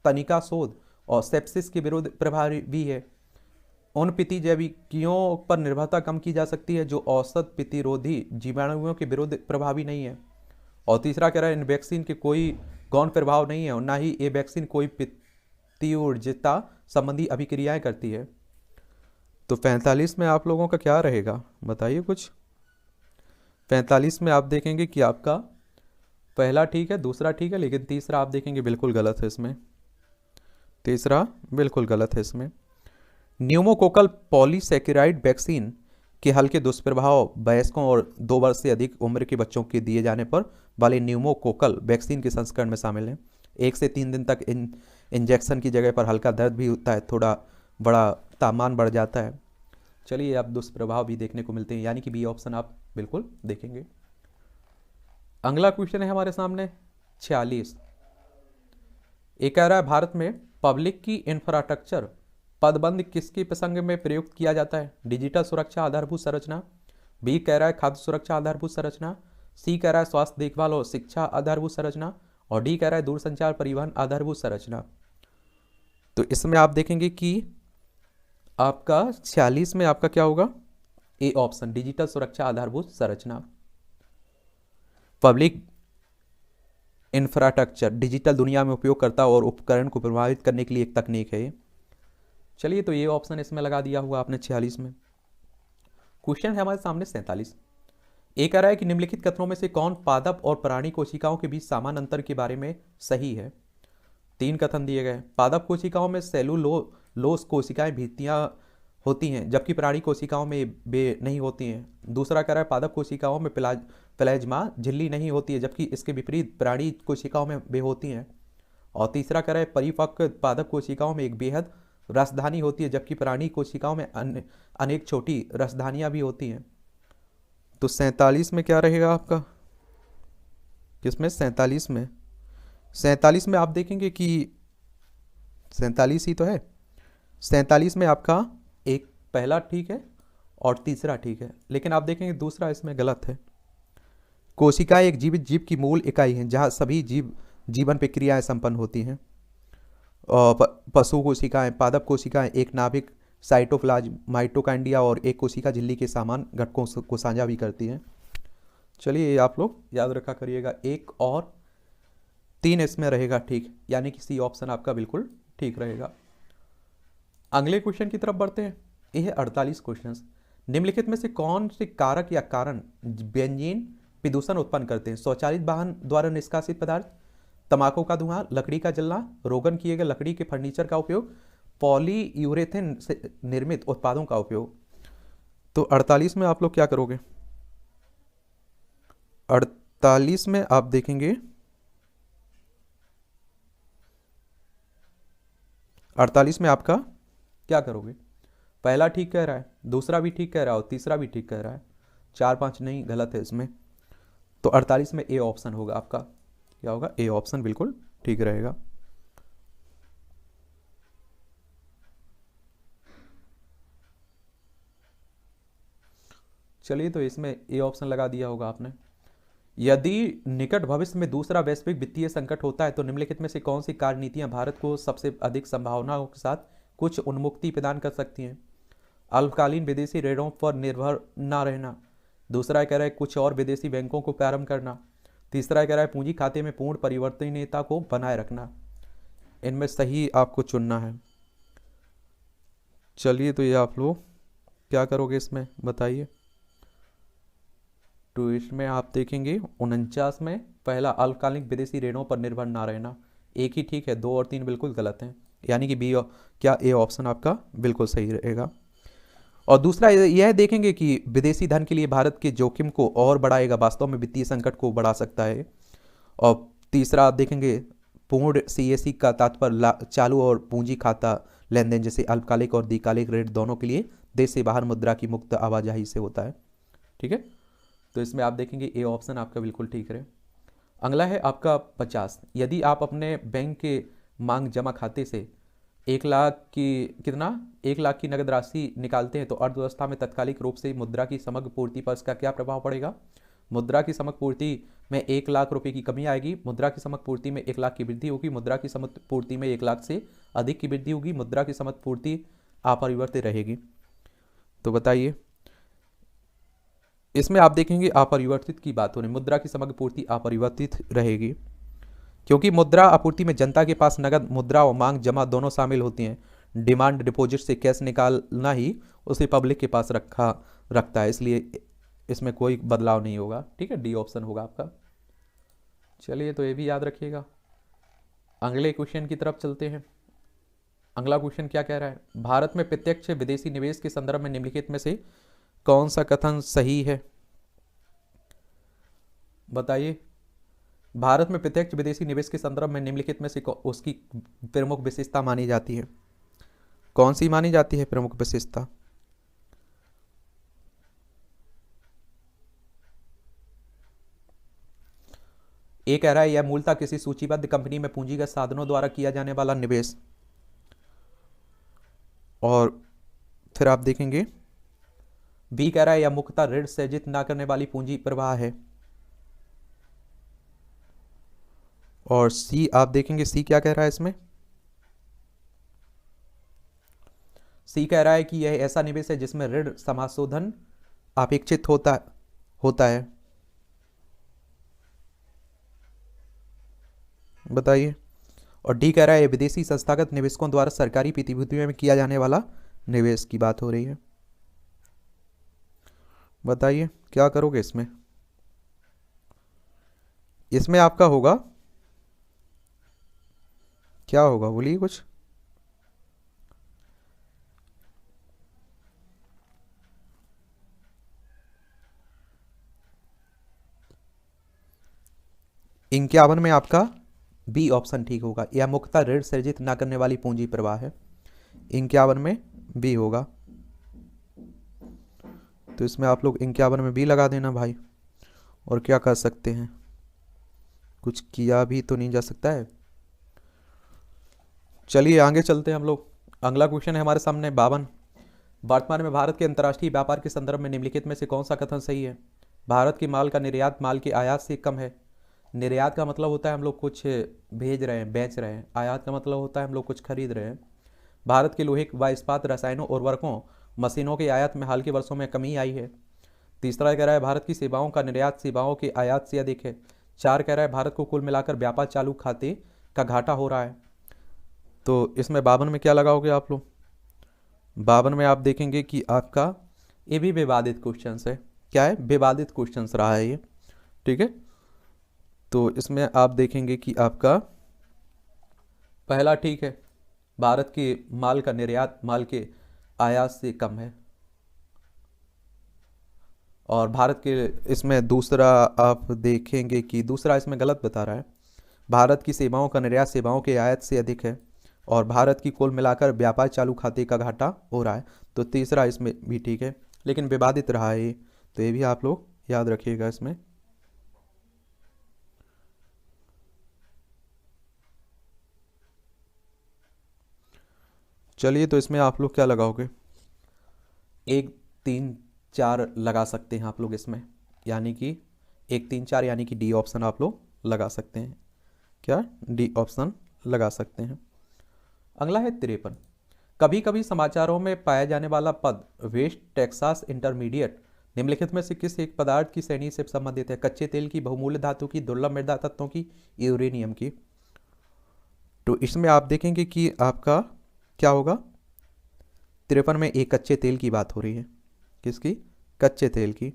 तनिका शोध और सेप्सिस के विरुद्ध प्रभावी भी है। उन प्रतिजैविकियों पर निर्भरता कम की जा सकती है जो औसत प्रतिरोधी जीवाणुओं के विरुद्ध प्रभावी नहीं है। और तीसरा कह रहा है इन वैक्सीन के कोई गौण प्रभाव नहीं है और ना ही ये वैक्सीन कोई प्रतियोगिता संबंधी अभिक्रियाएं करती है। तो 45 में आप लोगों का क्या रहेगा बताइए कुछ। 45 में आप देखेंगे कि आपका पहला ठीक है, दूसरा ठीक है, लेकिन तीसरा आप देखेंगे बिल्कुल गलत है इसमें। तीसरा बिल्कुल गलत है इसमें। न्यूमोकोकल पॉलीसैकेराइड वैक्सीन के हल्के दुष्प्रभाव वयस्कों और 2 वर्ष से अधिक उम्र के बच्चों के दिए जाने पर वाले न्यूमोकोकल वैक्सीन के संस्करण में शामिल हैं। 1 से 3 दिन तक इंजेक्शन की जगह पर हल्का दर्द भी होता है, थोड़ा बड़ा तापमान बढ़ जाता है। चलिए आप दुष्प्रभाव भी देखने को मिलते हैं, यानी कि बी ऑप्शन आप बिल्कुल देखेंगे। अगला क्वेश्चन है हमारे सामने 46। एक कह रहा है भारत में पब्लिक की इंफ्रास्ट्रक्चर पदबंध किसके प्रसंग में प्रयुक्त किया जाता है? डिजिटल सुरक्षा आधारभूत संरचना, बी कह रहा है खाद्य सुरक्षा आधारभूत संरचना, सी कह रहा है स्वास्थ्य देखभाल और शिक्षा आधारभूत संरचना और डी कह रहा है दूरसंचार परिवहन आधारभूत संरचना। तो इसमें आप देखेंगे कि आपका 46 में आपका क्या होगा? ए ऑप्शन डिजिटल सुरक्षा आधारभूत संरचना। पब्लिक इंफ्रास्ट्रक्चर डिजिटल दुनिया में उपयोगकर्ता और उपकरण को प्रभावित करने के लिए एक तकनीक है। चलिए तो ये ऑप्शन इसमें लगा दिया हुआ आपने 46 में। क्वेश्चन है हमारे सामने 47। एक कह रहा है कि निम्नलिखित कथनों में से कौन पादप और प्राणी कोशिकाओं के बीच समान अंतर के बारे में सही है? 3 कथन दिए गए। पादप कोशिकाओं में सेलुलोस कोशिकाएं भित्तियां होती हैं जबकि प्राणी कोशिकाओं में वे नहीं होती हैं। दूसरा कह रहा है पादप कोशिकाओं में प्लाज्मा झिल्ली नहीं होती है जबकि इसके विपरीत प्राणी कोशिकाओं में वे होती हैं। और तीसरा कह रहा है परिपक्व पादप कोशिकाओं में एक बेहद रसधानी होती है जबकि प्राणी कोशिकाओं में अनेक छोटी रसधानियां भी होती हैं। तो 47 में क्या रहेगा आपका? किसमें? 47 में। 47 में आप देखेंगे कि 47 ही तो है। 47 में आपका एक पहला ठीक है और तीसरा ठीक है, लेकिन आप देखेंगे दूसरा इसमें गलत है। कोशिकाएं एक जीवित जीव की मूल इकाई हैं जहां सभी जीवन प्रक्रियाएं संपन्न होती हैं। पशु कोशिकाएं, पादप कोशिकाएं एक नाभिक, साइटोप्लाज्म, माइटोकांड्रिया और एक कोशिका झिल्ली के समान घटकों को साझा भी करती हैं। चलिए ये आप लोग याद रखा करिएगा। 1 और 3 इसमें रहेगा ठीक, यानी कि सी ऑप्शन आपका बिल्कुल ठीक रहेगा। अगले क्वेश्चन की तरफ बढ़ते हैं। यह है 48 क्वेश्चन। निम्नलिखित में से कौन से कारक या कारण बेंजीन प्रदूषण उत्पन्न करते हैं? स्वचालित वाहन द्वारा निष्कासित पदार्थ, तंबाकू का धुआं, लकड़ी का जलना, रोगन किए गए लकड़ी के फर्नीचर का उपयोग, पॉलीयूरेथेन से निर्मित उत्पादों का उपयोग। तो 48 में आप लोग क्या करोगे? 48 में आप देखेंगे 48 में आपका क्या करोगे? पहला ठीक कह रहा है, दूसरा भी ठीक कह रहा है और तीसरा भी ठीक कह रहा है। 4, 5 नहीं, गलत है इसमें। तो 48 में ए ऑप्शन होगा आपका। क्या होगा? ए ऑप्शन बिल्कुल ठीक रहेगा। चलिए तो इसमें ए ऑप्शन लगा दिया होगा आपने। यदि निकट भविष्य में दूसरा वैश्विक वित्तीय संकट होता है तो निम्नलिखित में से कौन सी कार्य नीतियां भारत को सबसे अधिक संभावनाओं के साथ कुछ उन्मुक्ति प्रदान कर सकती हैं? अल्पकालीन विदेशी ऋणों पर निर्भर न रहना। दूसरा कह रहा है कुछ और विदेशी बैंकों को प्रारंभ करना। तीसरा कह रहा है पूंजी खाते में पूर्ण परिवर्तनीयता को बनाए रखना। इनमें सही आपको चुनना है। चलिए तो ये आप लोग क्या करोगे इसमें बताइए। तो इसमें आप देखेंगे 49 में पहला अल्पकालिक विदेशी ऋणों पर निर्भर ना रहना, एक ही ठीक है, 2 और 3 बिल्कुल गलत हैं, यानी कि बी क्या ए ऑप्शन आपका बिल्कुल सही रहेगा। और दूसरा यह देखेंगे कि विदेशी धन के लिए भारत के जोखिम को और बढ़ाएगा, वास्तव में वित्तीय संकट को बढ़ा सकता है। और तीसरा आप देखेंगे पूर्ण CAC का तात्पर्य चालू और पूंजी खाता लेन देन जैसे अल्पकालिक और दीर्घकालिक ऋण दोनों के लिए देश से बाहर मुद्रा की मुक्त आवाजाही से होता है। ठीक है, तो इसमें आप देखेंगे ए ऑप्शन आपका बिल्कुल ठीक है। अगला है आपका 50। यदि आप अपने बैंक के मांग जमा खाते से 1 लाख की कितना 1 लाख की नगद राशि निकालते हैं तो अर्थव्यवस्था में तात्कालिक रूप से मुद्रा की समग्र पूर्ति पर इसका क्या प्रभाव पड़ेगा। मुद्रा की समग्र पूर्ति में 1 लाख रुपए की कमी आएगी, मुद्रा की समग्र पूर्ति में 1 लाख की वृद्धि होगी, मुद्रा की समग्र पूर्ति में 1 लाख से अधिक की वृद्धि होगी, मुद्रा की समग्र पूर्ति अपरिवर्तित रहेगी। तो बताइए, इसमें आप देखेंगे अपरिवर्तित की बात हो रही, मुद्रा की समग्र पूर्ति अपरिवर्तित रहेगी क्योंकि मुद्रा आपूर्ति में जनता के पास नगद मुद्रा और मांग जमा दोनों शामिल होती हैं। डिमांड डिपॉजिट से कैश निकालना ही उसे पब्लिक के पास रखता है, इसलिए इसमें कोई बदलाव नहीं होगा। ठीक है, डी ऑप्शन होगा आपका। चलिए, तो ये भी याद रखिएगा। अगले क्वेश्चन की तरफ चलते हैं। अगला क्वेश्चन क्या कह रहा है, भारत में प्रत्यक्ष विदेशी निवेश के संदर्भ में निम्नलिखित में से कौन सा कथन सही है। बताइए, भारत में प्रत्यक्ष विदेशी निवेश के संदर्भ में निम्नलिखित में से उसकी प्रमुख विशेषता मानी जाती है, कौन सी मानी जाती है प्रमुख विशेषता। एक कह रहा है यह मूलतः किसी सूचीबद्ध कंपनी में पूंजीगत साधनों द्वारा किया जाने वाला निवेश, और फिर आप देखेंगे बी कह रहा है यह मुख्यतः ऋण सृजित न करने वाली पूंजी प्रवाह है, और सी आप देखेंगे सी क्या कह रहा है इसमें, सी कह रहा है कि यह ऐसा निवेश है जिसमें ऋण समाशोधन अपेक्षित होता है। बताइए, और डी कह रहा है विदेशी संस्थागत निवेशकों द्वारा सरकारी प्रतिभूतियों में किया जाने वाला निवेश की बात हो रही है। बताइए क्या करोगे इसमें, इसमें आपका होगा क्या होगा, बोलिए कुछ। इक्यावन में आपका बी ऑप्शन ठीक होगा, यह मुख्यतः ऋण सृजित न करने वाली पूंजी प्रवाह है। 51 में बी होगा, तो इसमें आप लोग 51 में बी लगा देना भाई। और क्या कर सकते हैं, कुछ किया भी तो नहीं जा सकता है। चलिए आगे चलते हैं हम लोग। अगला क्वेश्चन है हमारे सामने 52। वर्तमान में भारत के अंतर्राष्ट्रीय व्यापार के संदर्भ में निम्नलिखित में से कौन सा कथन सही है। भारत के माल का निर्यात माल के आयात से कम है। निर्यात का मतलब होता है हम लोग कुछ भेज रहे हैं, बेच रहे हैं। आयात का मतलब होता है हम लोग कुछ खरीद रहे हैं। भारत के लोहे व इस्पात, रसायनों, उर्वरकों, मशीनों के आयात में हाल के वर्षों में कमी आई है। तीसरा कह रहा है भारत की सेवाओं का निर्यात सेवाओं के आयात से अधिक है। 4 कह रहा है भारत को कुल मिलाकर व्यापार चालू खाते का घाटा हो रहा है। तो इसमें 52 में क्या लगाओगे आप लोग। 52 में आप देखेंगे कि आपका ये भी विवादित क्वेश्चन है। क्या है, विवादित क्वेश्चन रहा है ये। ठीक है, तो इसमें आप देखेंगे कि आपका पहला ठीक है, भारत के माल का निर्यात माल के आयात से कम है। और भारत के इसमें दूसरा आप देखेंगे कि दूसरा इसमें गलत बता रहा है। भारत की सेवाओं का निर्यात सेवाओं के आयात से अधिक है, और भारत की कुल मिलाकर व्यापार चालू खाते का घाटा हो रहा है। तो तीसरा इसमें भी ठीक है, लेकिन विवादित रहा है ये, तो ये भी आप लोग याद रखिएगा इसमें। चलिए, तो इसमें आप लोग क्या लगाओगे, 1 3 4 लगा सकते हैं आप लोग इसमें, यानी कि 1 3 4 यानी कि डी ऑप्शन आप लोग लगा सकते हैं। क्या, डी ऑप्शन लगा सकते हैं। अगला है 53। कभी कभी समाचारों में पाया जाने वाला पद वेस्ट टेक्सास इंटरमीडिएट निम्नलिखित में से किस एक पदार्थ की श्रेणी से संबंधित है। कच्चे तेल की, बहुमूल्य धातु की, दुर्लभ मृदा तत्वों की, यूरेनियम की। तो इसमें आप देखेंगे कि आपका क्या होगा, 53 में एक कच्चे तेल की बात हो रही है। किसकी, कच्चे तेल की।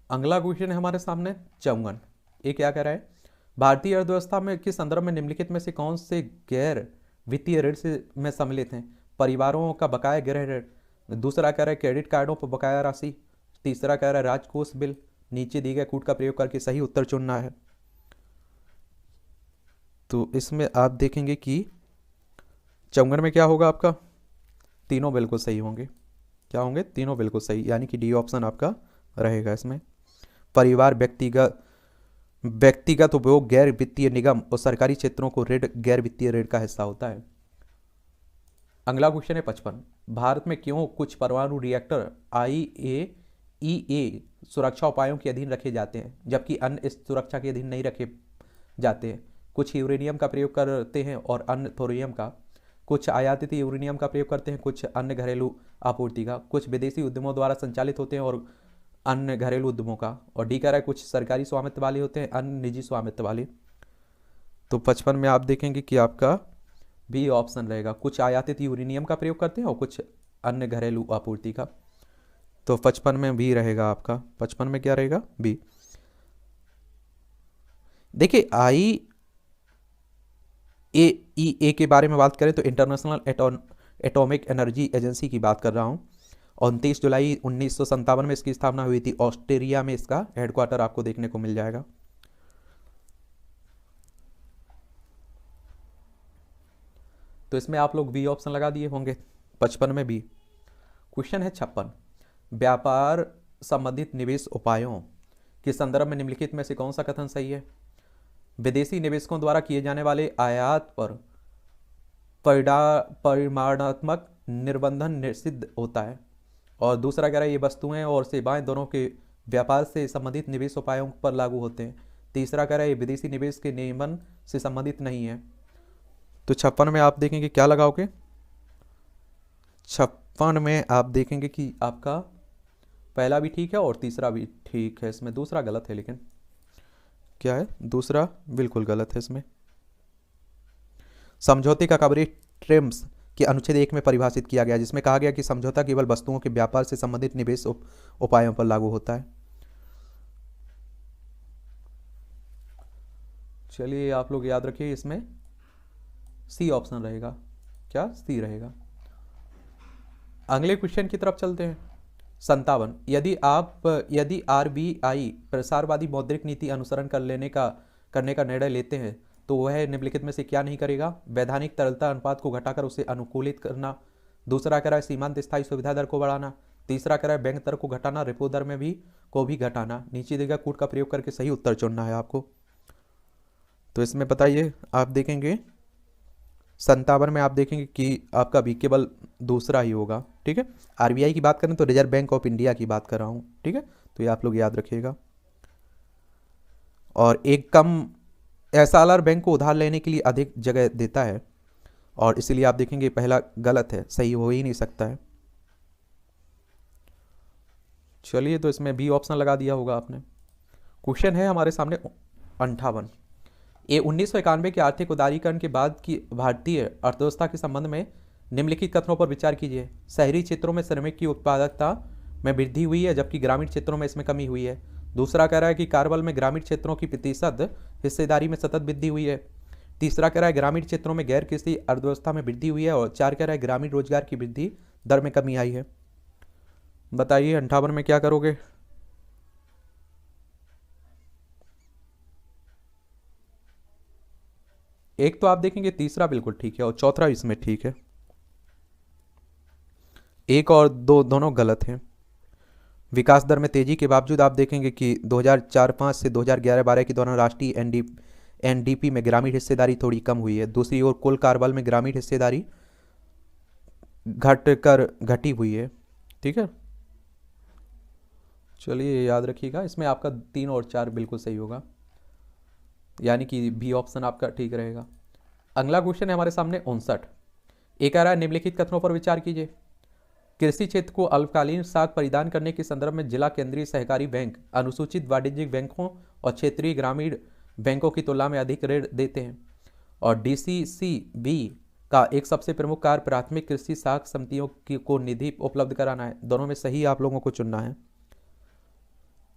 अगला क्वेश्चन है हमारे सामने 54। ये क्या कह रहा है, भारतीय अर्थव्यवस्था में के संदर्भ में निम्नलिखित में से कौन से गैर वित्तीय ऋण से में सम्मिलित हैं। परिवारों का बकाया गृह ऋण। दूसरा कह रहा है क्रेडिट कार्डों पर बकाया राशि। तीसरा कह रहा है राजकोष बिल। नीचे दिए गए कूट का प्रयोग करके सही उत्तर चुनना है। तो इसमें आप देखेंगे कि 54 में क्या होगा आपका, तीनों बिल्कुल सही होंगे। क्या होंगे, तीनों बिल्कुल सही, यानी कि डी ऑप्शन आपका रहेगा इसमें। परिवार, व्यक्तिगत उपयोग, गैर वित्तीय निगम और सरकारी क्षेत्रों को ऋण गैर वित्तीय ऋण का हिस्सा होता है। अगला क्वेश्चन है 55। भारत में क्यों कुछ परमाणु रिएक्टर IAEA सुरक्षा उपायों के अधीन रखे जाते हैं जबकि अन्य इस सुरक्षा के अधीन नहीं रखे जाते हैं? कुछ यूरेनियम का प्रयोग करते हैं और अन्य थोरियम का। कुछ आयातित यूरेनियम का प्रयोग करते हैं, कुछ अन्य घरेलू आपूर्ति का। कुछ विदेशी उद्यमों द्वारा संचालित होते हैं और अन्य घरेलू उद्यमों का। और डी कह रहा है कुछ सरकारी स्वामित्व वाले होते हैं, अन्य निजी स्वामित्व वाले। तो 55 में आप देखेंगे कि आपका बी ऑप्शन रहेगा, कुछ आयातित यूरेनियम का प्रयोग करते हैं और कुछ अन्य घरेलू आपूर्ति का। तो 55 में बी रहेगा आपका। 55 में क्या रहेगा? बी। देखिए IAEA के बारे में बात करें तो इंटरनेशनल एटॉमिक एनर्जी एजेंसी की बात कर रहा हूं। 29 जुलाई 1957 में इसकी स्थापना हुई थी। ऑस्ट्रेलिया में इसका हेडक्वार्टर आपको देखने को मिल जाएगा। तो इसमें आप लोग बी ऑप्शन लगा दिए होंगे। 55 में बी। क्वेश्चन है 56। व्यापार संबंधित निवेश उपायों के संदर्भ में निम्नलिखित में से कौन सा कथन सही है? विदेशी निवेशकों द्वारा किए जाने वाले आयात पर परिमाणात्मक निर्बंधन निषिद्ध होता है। और दूसरा कह रहा है ये वस्तुएं और सेवाएं दोनों के व्यापार से संबंधित निवेश उपायों पर लागू होते हैं। तीसरा कह रहा है ये विदेशी निवेश के नियमन से संबंधित नहीं है। तो 56 में आप देखेंगे क्या लगाओगे? 56 में आप देखेंगे कि आपका पहला भी ठीक है और तीसरा भी ठीक है। इसमें दूसरा गलत है, लेकिन क्या है? दूसरा बिल्कुल गलत है। इसमें समझौते का कवरेज टर्म्स के अनुच्छेद 1 में परिभाषित किया गया, जिसमें कहा गया कि समझौता केवल वस्तुओं के व्यापार से संबंधित निवेश उपायों पर लागू होता है। चलिए आप लोग याद रखिए, इसमें सी ऑप्शन रहेगा। क्या? सी रहेगा। अगले क्वेश्चन की तरफ चलते हैं। 57। यदि RBI प्रसारवादी मौद्रिक नीति अनुसरण करने का निर्णय लेते हैं तो वह निम्नलिखित में से क्या नहीं करेगा? वैधानिक तरलता अनुपात को घटाकर उसे अनुकूलित करना। दूसरा कह रहा है सीमांत स्थायी सुविधा दर को बढ़ाना। तीसरा कह रहा है बैंक दर को घटाना, रेपो दर में भी घटाना। नीचे दिए गए कूट का प्रयोग करके सही उत्तर चुनना है आपको। तो इसमें बताइए, आप देखेंगे 57 में आप देखेंगे कि आपका भी केवल दूसरा ही होगा। ठीक है। RBI की बात करें तो रिजर्व बैंक ऑफ इंडिया की बात कर रहा हूं। ठीक है, तो ये आप लोग याद रखिएगा। और एक कम SLR बैंक को उधार लेने के लिए अधिक जगह देता है और इसीलिए आप देखेंगे पहला गलत है, सही हो ही नहीं सकता है। चलिए, तो इसमें बी ऑप्शन लगा दिया होगा आपने। क्वेश्चन है हमारे सामने 58। 1991 के आर्थिक उदारीकरण के बाद की भारतीय अर्थव्यवस्था के संबंध में निम्नलिखित कथनों पर विचार कीजिए। शहरी क्षेत्रों में श्रमिक की उत्पादकता में वृद्धि हुई है जबकि ग्रामीण क्षेत्रों में इसमें कमी हुई है। दूसरा कह रहा है कि कार्यबल में ग्रामीण क्षेत्रों की प्रतिशत हिस्सेदारी में सतत वृद्धि हुई है। तीसरा कह रहा है ग्रामीण क्षेत्रों में गैर कृषि अर्थव्यवस्था में वृद्धि हुई है। और 4 कह रहा है ग्रामीण रोजगार की वृद्धि दर में कमी आई है। बताइए 58 में क्या करोगे? एक तो आप देखेंगे तीसरा बिल्कुल ठीक है और चौथा इसमें ठीक है। एक और दो दोनों गलत हैं। विकास दर में तेजी के बावजूद आप देखेंगे कि 2004-05 से 2011-12 के दौरान राष्ट्रीय NDP में ग्रामीण हिस्सेदारी थोड़ी कम हुई है। दूसरी ओर कुल कार्यबल में ग्रामीण हिस्सेदारी घटी हुई है। ठीक है, चलिए याद रखिएगा। इसमें आपका 3 और 4 बिल्कुल सही होगा, यानी कि बी ऑप्शन आपका ठीक रहेगा। अगला क्वेश्चन है हमारे सामने 59। एक आ रहा है निम्नलिखित कथनों पर विचार कीजिए। कृषि क्षेत्र को अल्पकालीन साख परिदान करने के संदर्भ में जिला केंद्रीय सहकारी बैंक अनुसूचित वाणिज्यिक बैंकों और क्षेत्रीय ग्रामीण बैंकों की तुलना में अधिक ऋण देते हैं। और DCCB का एक सबसे प्रमुख कार्य प्राथमिक कृषि साख समितियों को निधि उपलब्ध कराना है। दोनों में सही आप लोगों को चुनना है।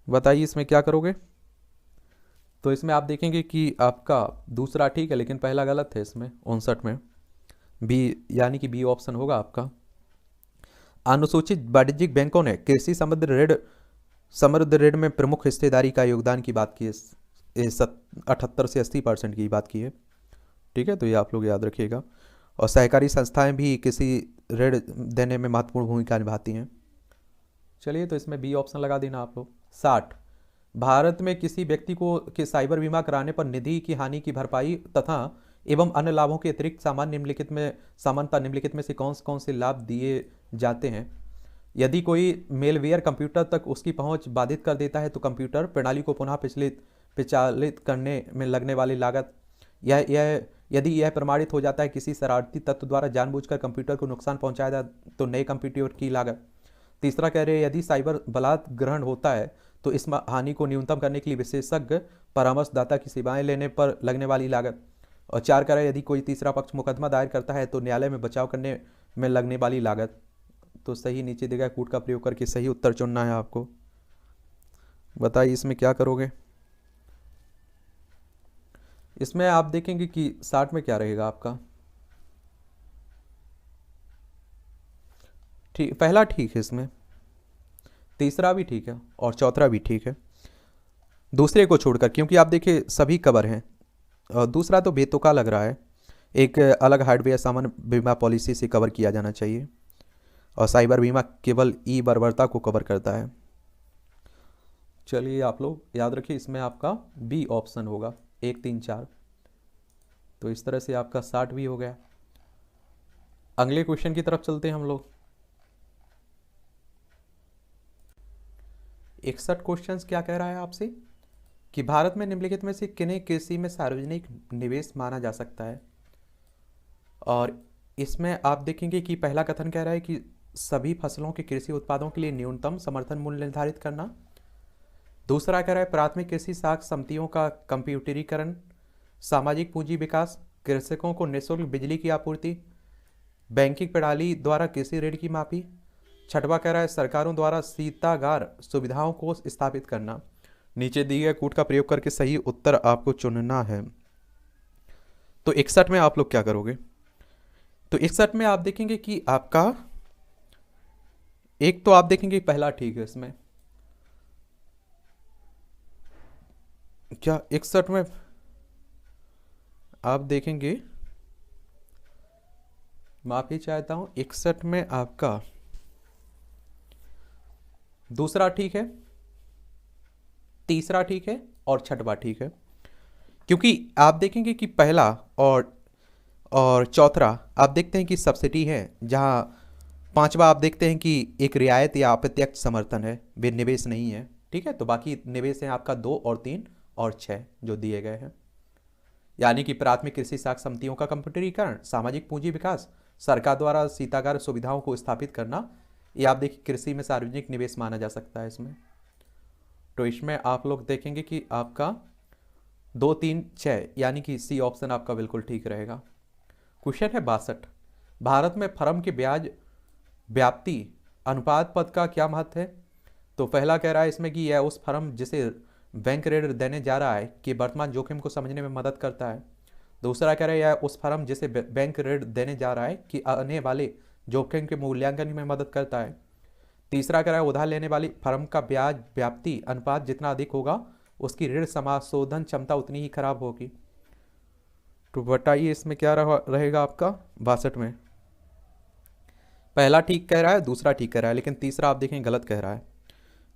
बताइए इसमें क्या करोगे? तो इसमें आप देखेंगे कि आपका दूसरा ठीक है लेकिन पहला गलत है। इसमें 59 में बी, यानी कि बी ऑप्शन होगा आपका। अनुसूचित वाणिज्यिक बैंकों ने कृषि समृद्ध ऋण में प्रमुख हिस्सेदारी का योगदान की बात की है। 78 से 80% की बात की है। ठीक है, तो ये आप लोग याद रखिएगा। और सहकारी संस्थाएं भी कृषि ऋण देने में महत्वपूर्ण भूमिका निभाती हैं। चलिए, तो इसमें बी ऑप्शन लगा देना आप लोग। 60। भारत में किसी व्यक्ति को के साइबर बीमा कराने पर निधि की हानि की भरपाई तथा एवं अन्य लाभों के अतिरिक्त सामान्यतः निम्नलिखित में से कौन से लाभ दिए जाते हैं। यदि कोई मेलवेयर कंप्यूटर तक उसकी पहुंच बाधित कर देता है तो कंप्यूटर प्रणाली को पुनः प्रचालित करने में लगने वाली लागत, यदि यह प्रमाणित हो जाता है किसी शरारती तत्व द्वारा जानबूझकर कंप्यूटर को नुकसान पहुंचाया जाए तो नए कंप्यूटर की लागत। तीसरा कह रहे हैं यदि साइबर बलात् ग्रहण होता है तो इस हानि को न्यूनतम करने के लिए विशेषज्ञ परामर्शदाता की सेवाएं लेने पर लगने वाली लागत। और चार कह रहे हैं यदि कोई तीसरा पक्ष मुकदमा दायर करता है तो न्यायालय में बचाव करने में लगने वाली लागत। तो सही नीचे दिए गए कूट का प्रयोग करके सही उत्तर चुनना है आपको। बताइए इसमें क्या करोगे। इसमें आप देखेंगे कि 60 में क्या रहेगा आपका। ठीक, पहला ठीक है, इसमें तीसरा भी ठीक है और चौथा भी ठीक है, दूसरे को छोड़कर, क्योंकि आप देखिए सभी कवर हैं। और दूसरा तो बेतुका लग रहा है, एक अलग हार्डवेयर सामान बीमा पॉलिसी से कवर किया जाना चाहिए और साइबर बीमा केवल ई बर्बरता को कवर करता है। चलिए आप लोग याद रखिए इसमें आपका बी ऑप्शन होगा 1 3 4। तो इस तरह से आपका 60 भी हो गया। अगले क्वेश्चन की तरफ चलते हैं हम लोग। 61 क्वेश्चंस क्या कह रहा है आपसे कि भारत में निम्नलिखित में से किन्हें कृषि में सार्वजनिक निवेश माना जा सकता है। और इसमें आप देखेंगे कि पहला कथन कह रहा है कि सभी फसलों के कृषि उत्पादों के लिए न्यूनतम समर्थन मूल्य निर्धारित करना। दूसरा कह रहा है प्राथमिक कृषि साख समितियों का कंप्यूटरीकरण, सामाजिक पूंजी विकास, कृषकों को निःशुल्क बिजली की आपूर्ति, बैंकिंग प्रणाली द्वारा कृषि ऋण की माफी। छठवां कह रहा है सरकारों द्वारा शीतागार सुविधाओं को स्थापित करना। नीचे दिए गए कूट का प्रयोग करके सही उत्तर आपको चुनना है। तो 61 में आप लोग क्या करोगे। तो 61 में आप देखेंगे कि आपका एक तो आप देखेंगे पहला ठीक है, इसमें क्या 61 में आप देखेंगे, माफी चाहता हूं, 61 में आपका दूसरा ठीक है, तीसरा ठीक है और छठवां ठीक है। क्योंकि आप देखेंगे कि पहला और चौथा आप देखते हैं कि सब्सिडी है, जहां पांचवा आप देखते हैं कि एक रियायत या अप्रत्यक्ष समर्थन है, वे निवेश नहीं है। ठीक है, तो बाकी निवेश हैं आपका 2 और 3 और 6 जो दिए गए हैं, यानी कि प्राथमिक कृषि साख समितियों का कंप्यूटरीकरण, सामाजिक पूंजी विकास, सरकार द्वारा शीतागार सुविधाओं को स्थापित करना, ये आप देखिए कृषि में सार्वजनिक निवेश माना जा सकता है इसमें। तो इसमें आप लोग देखेंगे कि आपका 2 3 6 यानी कि सी ऑप्शन आपका बिल्कुल ठीक रहेगा। क्वेश्चन है 62, भारत में फर्म के ब्याज व्याप्ति अनुपात पद का क्या महत्व है। तो पहला कह रहा है इसमें कि यह उस फर्म जिसे बैंक ऋण देने जा रहा है कि वर्तमान जोखिम को समझने में मदद करता है। दूसरा कह रहा है यह उस फर्म जिसे बैंक ऋण देने जा रहा है कि आने वाले जोखिम के मूल्यांकन में मदद करता है। तीसरा कह रहा है उधार लेने वाली फर्म का ब्याज व्याप्ति अनुपात जितना अधिक होगा उसकी ऋण समाशोधन क्षमता उतनी ही खराब होगी। तो बताइए इसमें क्या रहेगा आपका 62 में। पहला ठीक कह रहा है, दूसरा ठीक कह रहा है, लेकिन तीसरा आप देखें गलत कह रहा है।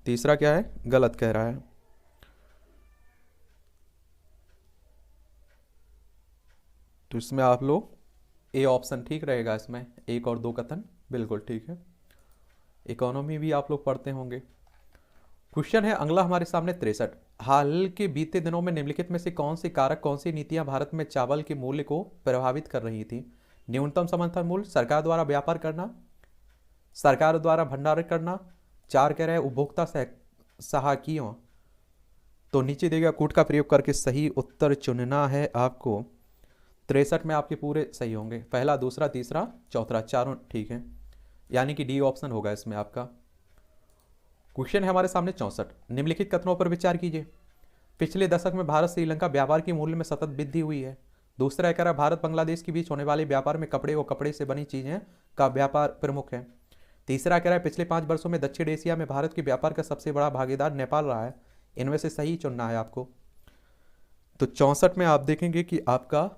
तीसरा क्या है, गलत कह रहा है। तो इसमें आप लोग ए ऑप्शन ठीक रहेगा, इसमें 1 और 2 कथन बिल्कुल ठीक है। इकोनॉमी भी आप लोग पढ़ते होंगे। क्वेश्चन है अगला हमारे सामने 63, हाल के बीते दिनों में निम्नलिखित में से कौन से कारक, कौन सी नीतियां भारत में चावल के मूल्य को प्रभावित कर रही थी। न्यूनतम समर्थन मूल्य, सरकार द्वारा व्यापार करना, सरकार द्वारा भंडारण करना। 4 कह रहे हैं उपभोक्ता सहायकों। तो नीचे दिए गए कूट का प्रयोग करके सही उत्तर चुनना है आपको। 63 में आपके पूरे सही होंगे, पहला दूसरा तीसरा चौथा चारों ठीक है, यानी कि डी ऑप्शन होगा इसमें आपका। क्वेश्चन है हमारे सामने 64, निम्नलिखित कथनों पर विचार कीजिए। पिछले दशक में भारत श्रीलंका व्यापार के मूल्य में सतत वृद्धि हुई है। दूसरा कह रहा है भारत बांग्लादेश के बीच होने वाले व्यापार में कपड़े और कपड़े से बनी चीजें का व्यापार प्रमुख है। तीसरा कह रहा है पिछले 5 वर्षों में दक्षिण एशिया में भारत के व्यापार का सबसे बड़ा भागीदार नेपाल रहा है। इनमें से सही चुनना है आपको। तो 64 में आप देखेंगे कि आपका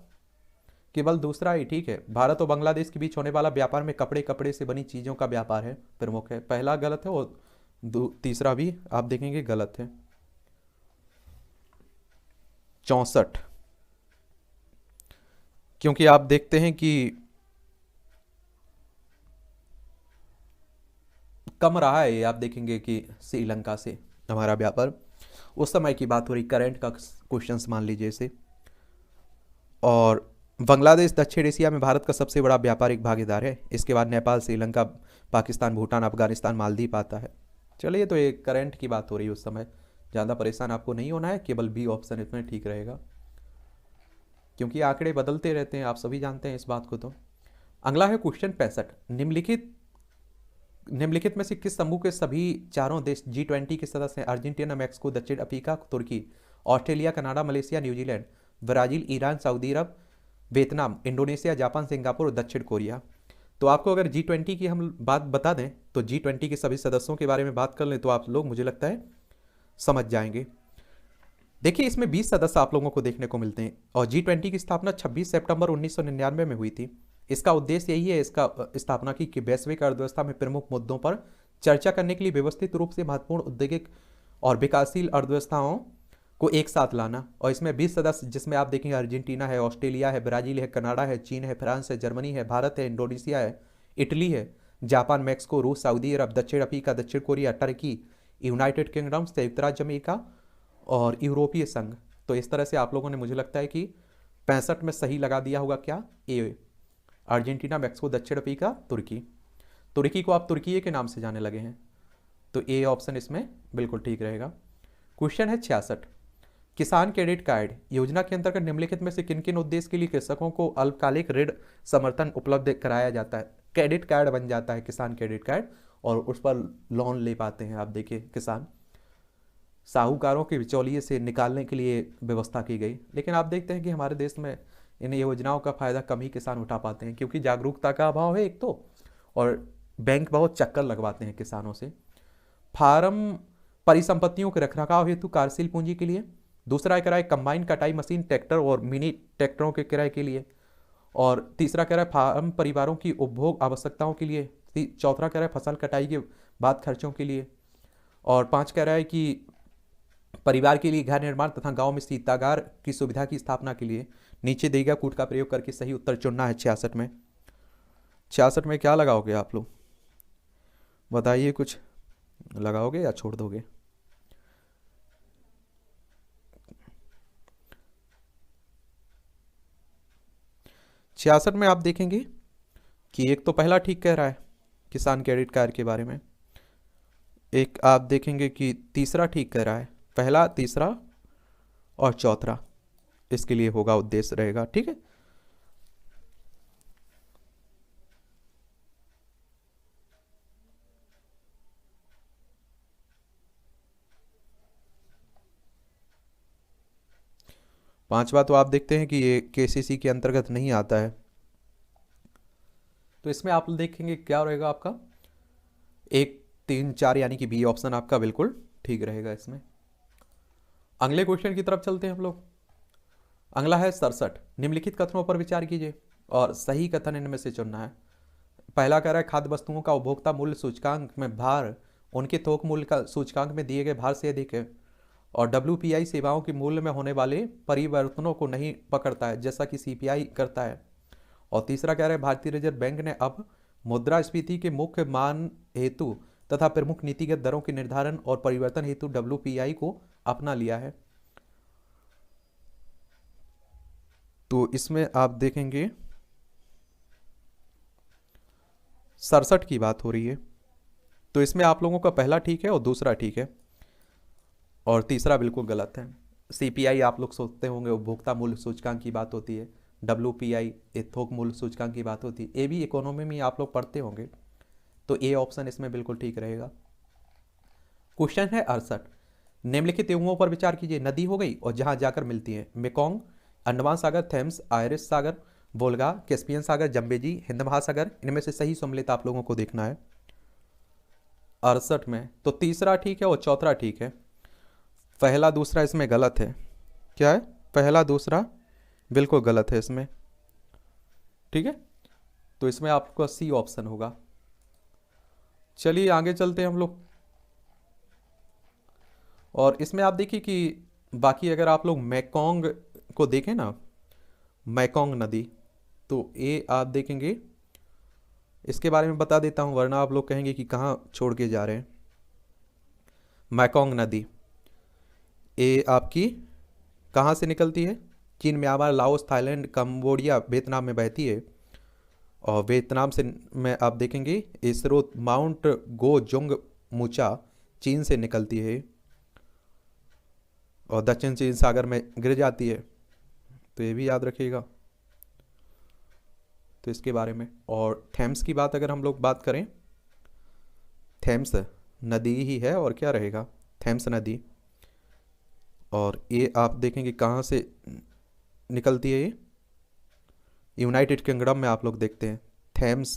केवल दूसरा ही ठीक है, भारत और बांग्लादेश के बीच होने वाला व्यापार में कपड़े से बनी चीजों का व्यापार है प्रमुख है। पहला गलत है और तीसरा भी आप देखेंगे गलत है। 64 क्योंकि आप देखते हैं कि कम रहा है, ये आप देखेंगे कि श्रीलंका से हमारा व्यापार, उस समय की बात हो रही, करंट का क्वेश्चंस मान लीजिए इसे। और बांग्लादेश दक्षिण एशिया में भारत का सबसे बड़ा व्यापारिक भागीदार है, इसके बाद नेपाल, श्रीलंका, पाकिस्तान, भूटान, अफगानिस्तान, मालदीव आता है। चलिए, तो ये करंट की बात हो रही है उस समय, ज़्यादा परेशान आपको नहीं होना है, केवल बी ऑप्शन इसमें ठीक रहेगा, क्योंकि आंकड़े बदलते रहते हैं, आप सभी जानते हैं इस बात को। तो अगला है क्वेश्चन 65, निम्नलिखित में से किस समूह के सभी चारों देश G20 के सदस्य हैं? अर्जेंटीना, मैक्सिको, दक्षिण अफ्रीका, तुर्की, Australia, Canada, Malaysia, New Zealand, Brazil, Iran, Saudi अरब, वियतनाम, इंडोनेशिया, जापान, सिंगापुर और दक्षिण कोरिया। तो आपको अगर G20 की हम बात बता दें, तो G20 के सभी सदस्यों के बारे में बात कर लें, तो आप लोग मुझे लगता है समझ जाएंगे। देखिए, इसमें 20 सदस्य आप लोगों को देखने को मिलते हैं, और G20 की स्थापना 26 सितंबर 1999 में हुई थी। इसका उद्देश्य यही है, इसका स्थापना की कि वैश्विक अर्थव्यवस्था में प्रमुख मुद्दों पर चर्चा करने के लिए व्यवस्थित रूप से महत्वपूर्ण औद्योगिक और विकासशील अर्थव्यवस्थाओं को एक साथ लाना। और इसमें 20 सदस्य, जिसमें आप देखेंगे अर्जेंटीना है, ऑस्ट्रेलिया है, ब्राजील है, कनाडा है, चीन है, फ्रांस है, जर्मनी है, भारत है, इंडोनेशिया है, इटली है, जापान, मैक्सिको, रूस, सऊदी अरब, दक्षिण अफ्रीका, दक्षिण कोरिया, टर्की, यूनाइटेड किंगडम, संयुक्त राज्य अमेरिका और यूरोपीय संघ। तो इस तरह से आप लोगों ने, मुझे लगता है कि 65 में सही लगा दिया होगा क्या, ए, अर्जेंटीना, मैक्सिको, दक्षिण अफ्रीका, तुर्की। तुर्की को आप तुर्की के नाम से जाने लगे हैं, तो ए ऑप्शन इसमें बिल्कुल ठीक रहेगा। क्वेश्चन है 66, किसान क्रेडिट कार्ड योजना के अंतर्गत निम्नलिखित में से किन किन उद्देश्य के लिए कृषकों को अल्पकालिक ऋण समर्थन उपलब्ध कराया जाता है? क्रेडिट कार्ड बन जाता है किसान क्रेडिट कार्ड, और उस पर लोन ले पाते हैं। आप देखिए, किसान साहूकारों के बिचौलिए से निकालने के लिए व्यवस्था की गई, लेकिन आप देखते हैं कि हमारे देश में इन योजनाओं का फायदा कम ही किसान उठा पाते हैं, क्योंकि जागरूकता का अभाव है एक तो, और बैंक बहुत चक्कर लगवाते हैं किसानों से। फार्म परिसंपत्तियों के रखरखाव हेतु कार्यशील पूंजी के लिए। दूसरा किराए कंबाइन कटाई मशीन, ट्रैक्टर और मिनी ट्रैक्टरों के किराए के लिए। और तीसरा कह रहा है फार्म परिवारों की उपभोग आवश्यकताओं के लिए। चौथा कह रहा है फसल कटाई के बाद खर्चों के लिए। और 5 कह रहा है कि परिवार के लिए घर निर्माण तथा गांव में शीतागार की सुविधा की स्थापना के लिए। नीचे दिए गए कूट का प्रयोग करके सही उत्तर चुनना है 66 में। 66 में क्या लगाओगे आप लोग, बताइए, कुछ लगाओगे या छोड़ दोगे? छियासठ में आप देखेंगे कि एक तो पहला ठीक कह रहा है किसान क्रेडिट कार्ड के बारे में, एक आप देखेंगे कि तीसरा ठीक कह रहा है, पहला, तीसरा और चौथा इसके लिए होगा, उद्देश्य रहेगा। ठीक है, पांचवा तो आप देखते हैं कि ये केसीसी के अंतर्गत नहीं आता है, तो इसमें आप देखेंगे क्या रहेगा आपका, 1, 3, 4, यानी कि बी ऑप्शन आपका बिल्कुल ठीक रहेगा इसमें। अगले क्वेश्चन की तरफ चलते हैं हम लोग। अगला है 67, निम्नलिखित कथनों पर विचार कीजिए और सही कथन इनमें से चुनना है। पहला कह रहा है खाद्य वस्तुओं का उपभोक्ता मूल्य सूचकांक में भार उनके थोक मूल्य का सूचकांक में दिए गए भार से अधिक है, और WPI सेवाओं के मूल्य में होने वाले परिवर्तनों को नहीं पकड़ता है, जैसा कि CPI करता है। और तीसरा कह रहा है भारतीय रिजर्व बैंक ने अब मुद्रास्फीति के मुख्य मान हेतु तथा प्रमुख नीतिगत दरों के निर्धारण और परिवर्तन हेतु WPI को अपना लिया है। तो इसमें आप देखेंगे 67 की बात हो रही है, तो इसमें आप लोगों का पहला ठीक है और दूसरा ठीक है, और तीसरा बिल्कुल गलत है। CPI आप लोग सोचते होंगे उपभोक्ता मूल्य सूचकांक की बात होती है, WPI थोक मूल्य सूचकांक की बात होती है, ये भी इकोनॉमी में आप लोग पढ़ते होंगे, तो ए ऑप्शन इसमें बिल्कुल ठीक रहेगा। क्वेश्चन है 68, निम्नलिखित युगों पर विचार कीजिए। नदी हो गई और जहां जाकर मिलती है, मेकोंग, अंडमान सागर, थेम्स, आयरिश सागर, वोल्गा, कैस्पियन सागर, जम्बेजी, हिंद महासागर, इनमें से सही सम्मिलित आप लोगों को देखना है 68 में। तो तीसरा ठीक है और चौथा ठीक है, पहला दूसरा इसमें गलत है। क्या है, पहला दूसरा बिल्कुल गलत है इसमें। ठीक है, तो इसमें आपका सी ऑप्शन होगा। चलिए आगे चलते हैं हम लोग, और इसमें आप देखिए कि बाकी अगर आप लोग मैकोंग को देखें ना, मैकोंग नदी, तो ए आप देखेंगे, इसके बारे में बता देता हूँ वरना आप लोग कहेंगे कि कहाँ छोड़ के जा रहे हैं। मैकोंग नदी, ए आपकी कहाँ से निकलती है? चीन, Myanmar, Laos, Thailand, Cambodia, Vietnam में बहती है। और वियतनाम से में आप देखेंगे ये स्रोत माउंट गोजोंग मुचा चीन से निकलती है और दक्षिण चीन सागर में गिर जाती है। तो ये भी याद रखिएगा तो इसके बारे में। और थेम्स की बात अगर हम लोग बात करें, थेम्स नदी ही है और क्या रहेगा, थेम्स नदी। और ये आप देखेंगे कहाँ से निकलती है, ये यूनाइटेड किंगडम में आप लोग देखते हैं। थेम्स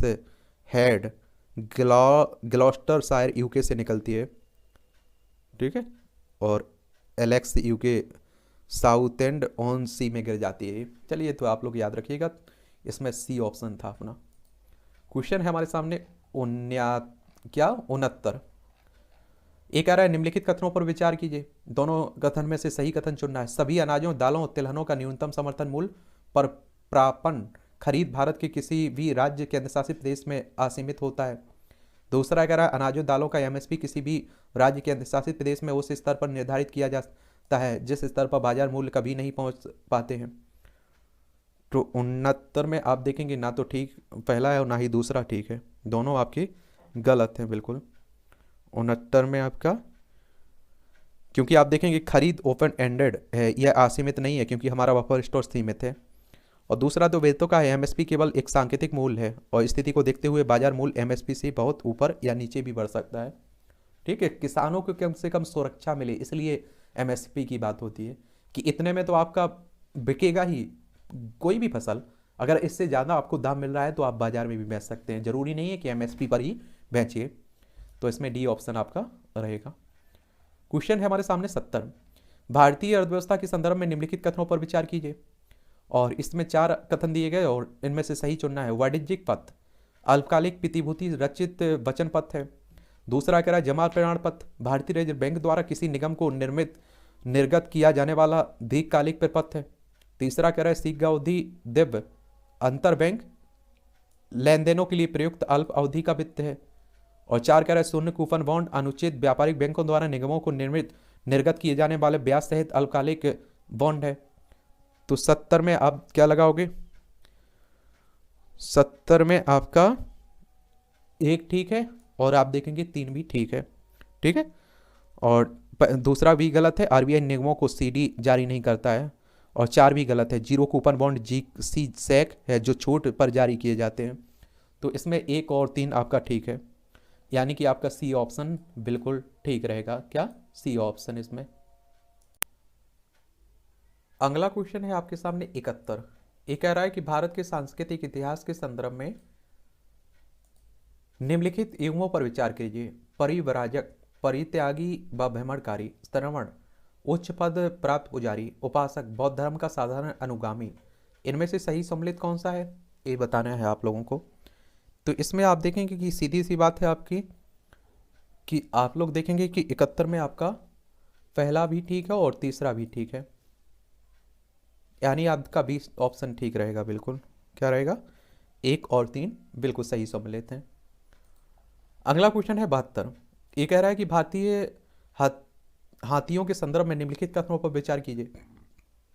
हेड ग्लॉस्टरशायर यूके से निकलती है, ठीक है। और Alex UK Southend on Sea में गिर जाती है। चलिए तो आप लोग याद रखिएगा, इसमें सी ऑप्शन था अपना। क्वेश्चन है हमारे सामने 69। एक कह रहा है निम्नलिखित कथनों पर विचार कीजिए, दोनों कथन में से सही कथन चुनना है। सभी अनाजों, दालों और तिलहनों का न्यूनतम समर्थन मूल्य पर प्रापण खरीद भारत के किसी भी राज्य केंद्र शासित प्रदेश में असीमित होता है। दूसरा कह रहा है अनाजों दालों का एमएसपी किसी भी राज्य केंद्र शासित प्रदेश में उस स्तर पर निर्धारित किया जाता है जिस स्तर पर बाजार मूल्य कभी नहीं पहुंच पाते हैं। तो 69 में आप देखेंगे ना तो ठीक पहला है और ना ही दूसरा ठीक है, दोनों आपके गलत हैं बिल्कुल। 69 में आपका, क्योंकि आप देखेंगे खरीद ओपन एंडेड है, यह असीमित नहीं है क्योंकि हमारा बफर स्टोर सीमित है। और दूसरा तो वेतों का है एमएसपी केवल एक सांकेतिक मूल्य है और स्थिति को देखते हुए बाजार मूल्य एमएसपी से बहुत ऊपर या नीचे भी बढ़ सकता है, ठीक है। किसानों को कम से कम सुरक्षा मिले इसलिए एमएसपी की बात होती है कि इतने में तो आपका बिकेगा ही कोई भी फसल। अगर इससे ज़्यादा आपको दाम मिल रहा है तो आप बाजार में भी बेच सकते हैं, जरूरी नहीं है कि एमएसपी पर ही बेचिए। तो इसमें डी ऑप्शन आपका रहेगा। क्वेश्चन है हमारे सामने 70। भारतीय अर्थव्यवस्था के संदर्भ में निम्नलिखित कथनों पर विचार कीजिए। और इसमें 4 कथन दिए गए और इनमें से सही चुनना है। वाणिज्यिक पथ अल्पकालिक प्रतिभूति रचित वचन पथ है। दूसरा कह रहा है जमा प्रमाण पत्र भारतीय रिजर्व बैंक द्वारा किसी निगम को निर्गत किया जाने वाला दीर्घकालिक प्रपत्र है। तीसरा कह रहा है शीघ्र अवधि दिव्य अंतर बैंक लेन देनों के लिए प्रयुक्त अल्प अवधि का वित्त है। और 4 कह रहा है शून्य कूपन बॉन्ड अनुचित व्यापारिक बैंकों द्वारा निगमों को निर्गत किए जाने वाले ब्याज सहित अल्पकालिक बॉन्ड है। तो 70 में आप क्या लगाओगे? 70 में आपका 1 ठीक है और आप देखेंगे 3 भी ठीक है, ठीक है। और दूसरा भी गलत है, आरबीआई निगमों को सीडी जारी नहीं करता है। और 4 भी गलत है, जीरो कूपन बॉन्ड जी सैक है जो छूट पर जारी किए जाते हैं। तो इसमें 1 और 3 आपका ठीक है, यानी कि आपका सी ऑप्शन बिल्कुल ठीक रहेगा। क्या? सी ऑप्शन इसमें। अगला क्वेश्चन है आपके सामने 71। ये कह रहा है कि भारत के सांस्कृतिक इतिहास के संदर्भ में निम्नलिखित युगों पर विचार कीजिए। परिव्राजक, परित्यागी व भ्रमणकारी, श्रवण, उच्च पद प्राप्त पुजारी, उपासक, बौद्ध धर्म का साधारण अनुगामी। इनमें से सही सम्मिलित कौन सा है ये बताना है आप लोगों को। तो इसमें आप देखेंगे कि सीधी सी बात है आपकी कि आप लोग देखेंगे कि 71 में आपका पहला भी ठीक है और तीसरा भी ठीक है, यानी आपका 20 ऑप्शन ठीक रहेगा बिल्कुल। क्या रहेगा? 1 और 3 बिल्कुल सही सम्मिलित हैं। अगला क्वेश्चन है 72। ये कह रहा है कि भारतीय हाथियों के संदर्भ में निम्नलिखित कथनों पर विचार कीजिए।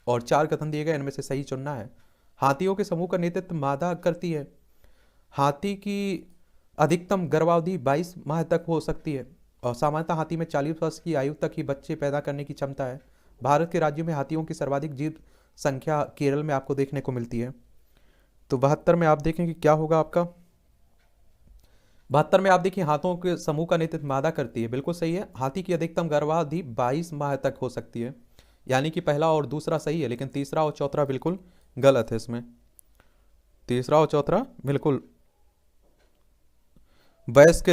और 4 कथन दिए गए, इनमें से सही चुनना है। हाथियों के समूह का नेतृत्व मादा करती है। हाथी की अधिकतम गर्भावधि 22 माह तक हो सकती है और सामान्यतः हाथी में 40 वर्ष की आयु तक ही बच्चे पैदा करने की क्षमता है। भारत के राज्यों में हाथियों की सर्वाधिक जीव संख्या केरल में आपको देखने को मिलती है। तो 72 में आप देखेंगे क्या होगा आपका। 72 में आप देखिए हाथों के समूह का नेतृत्व मादा करती है, बिल्कुल सही है। हाथी की अधिकतम गर्भावधि 22 माह तक हो सकती है, यानी कि पहला और दूसरा सही है, लेकिन तीसरा और चौथा बिल्कुल गलत है। इसमें तीसरा और चौथा बिल्कुल वयस्क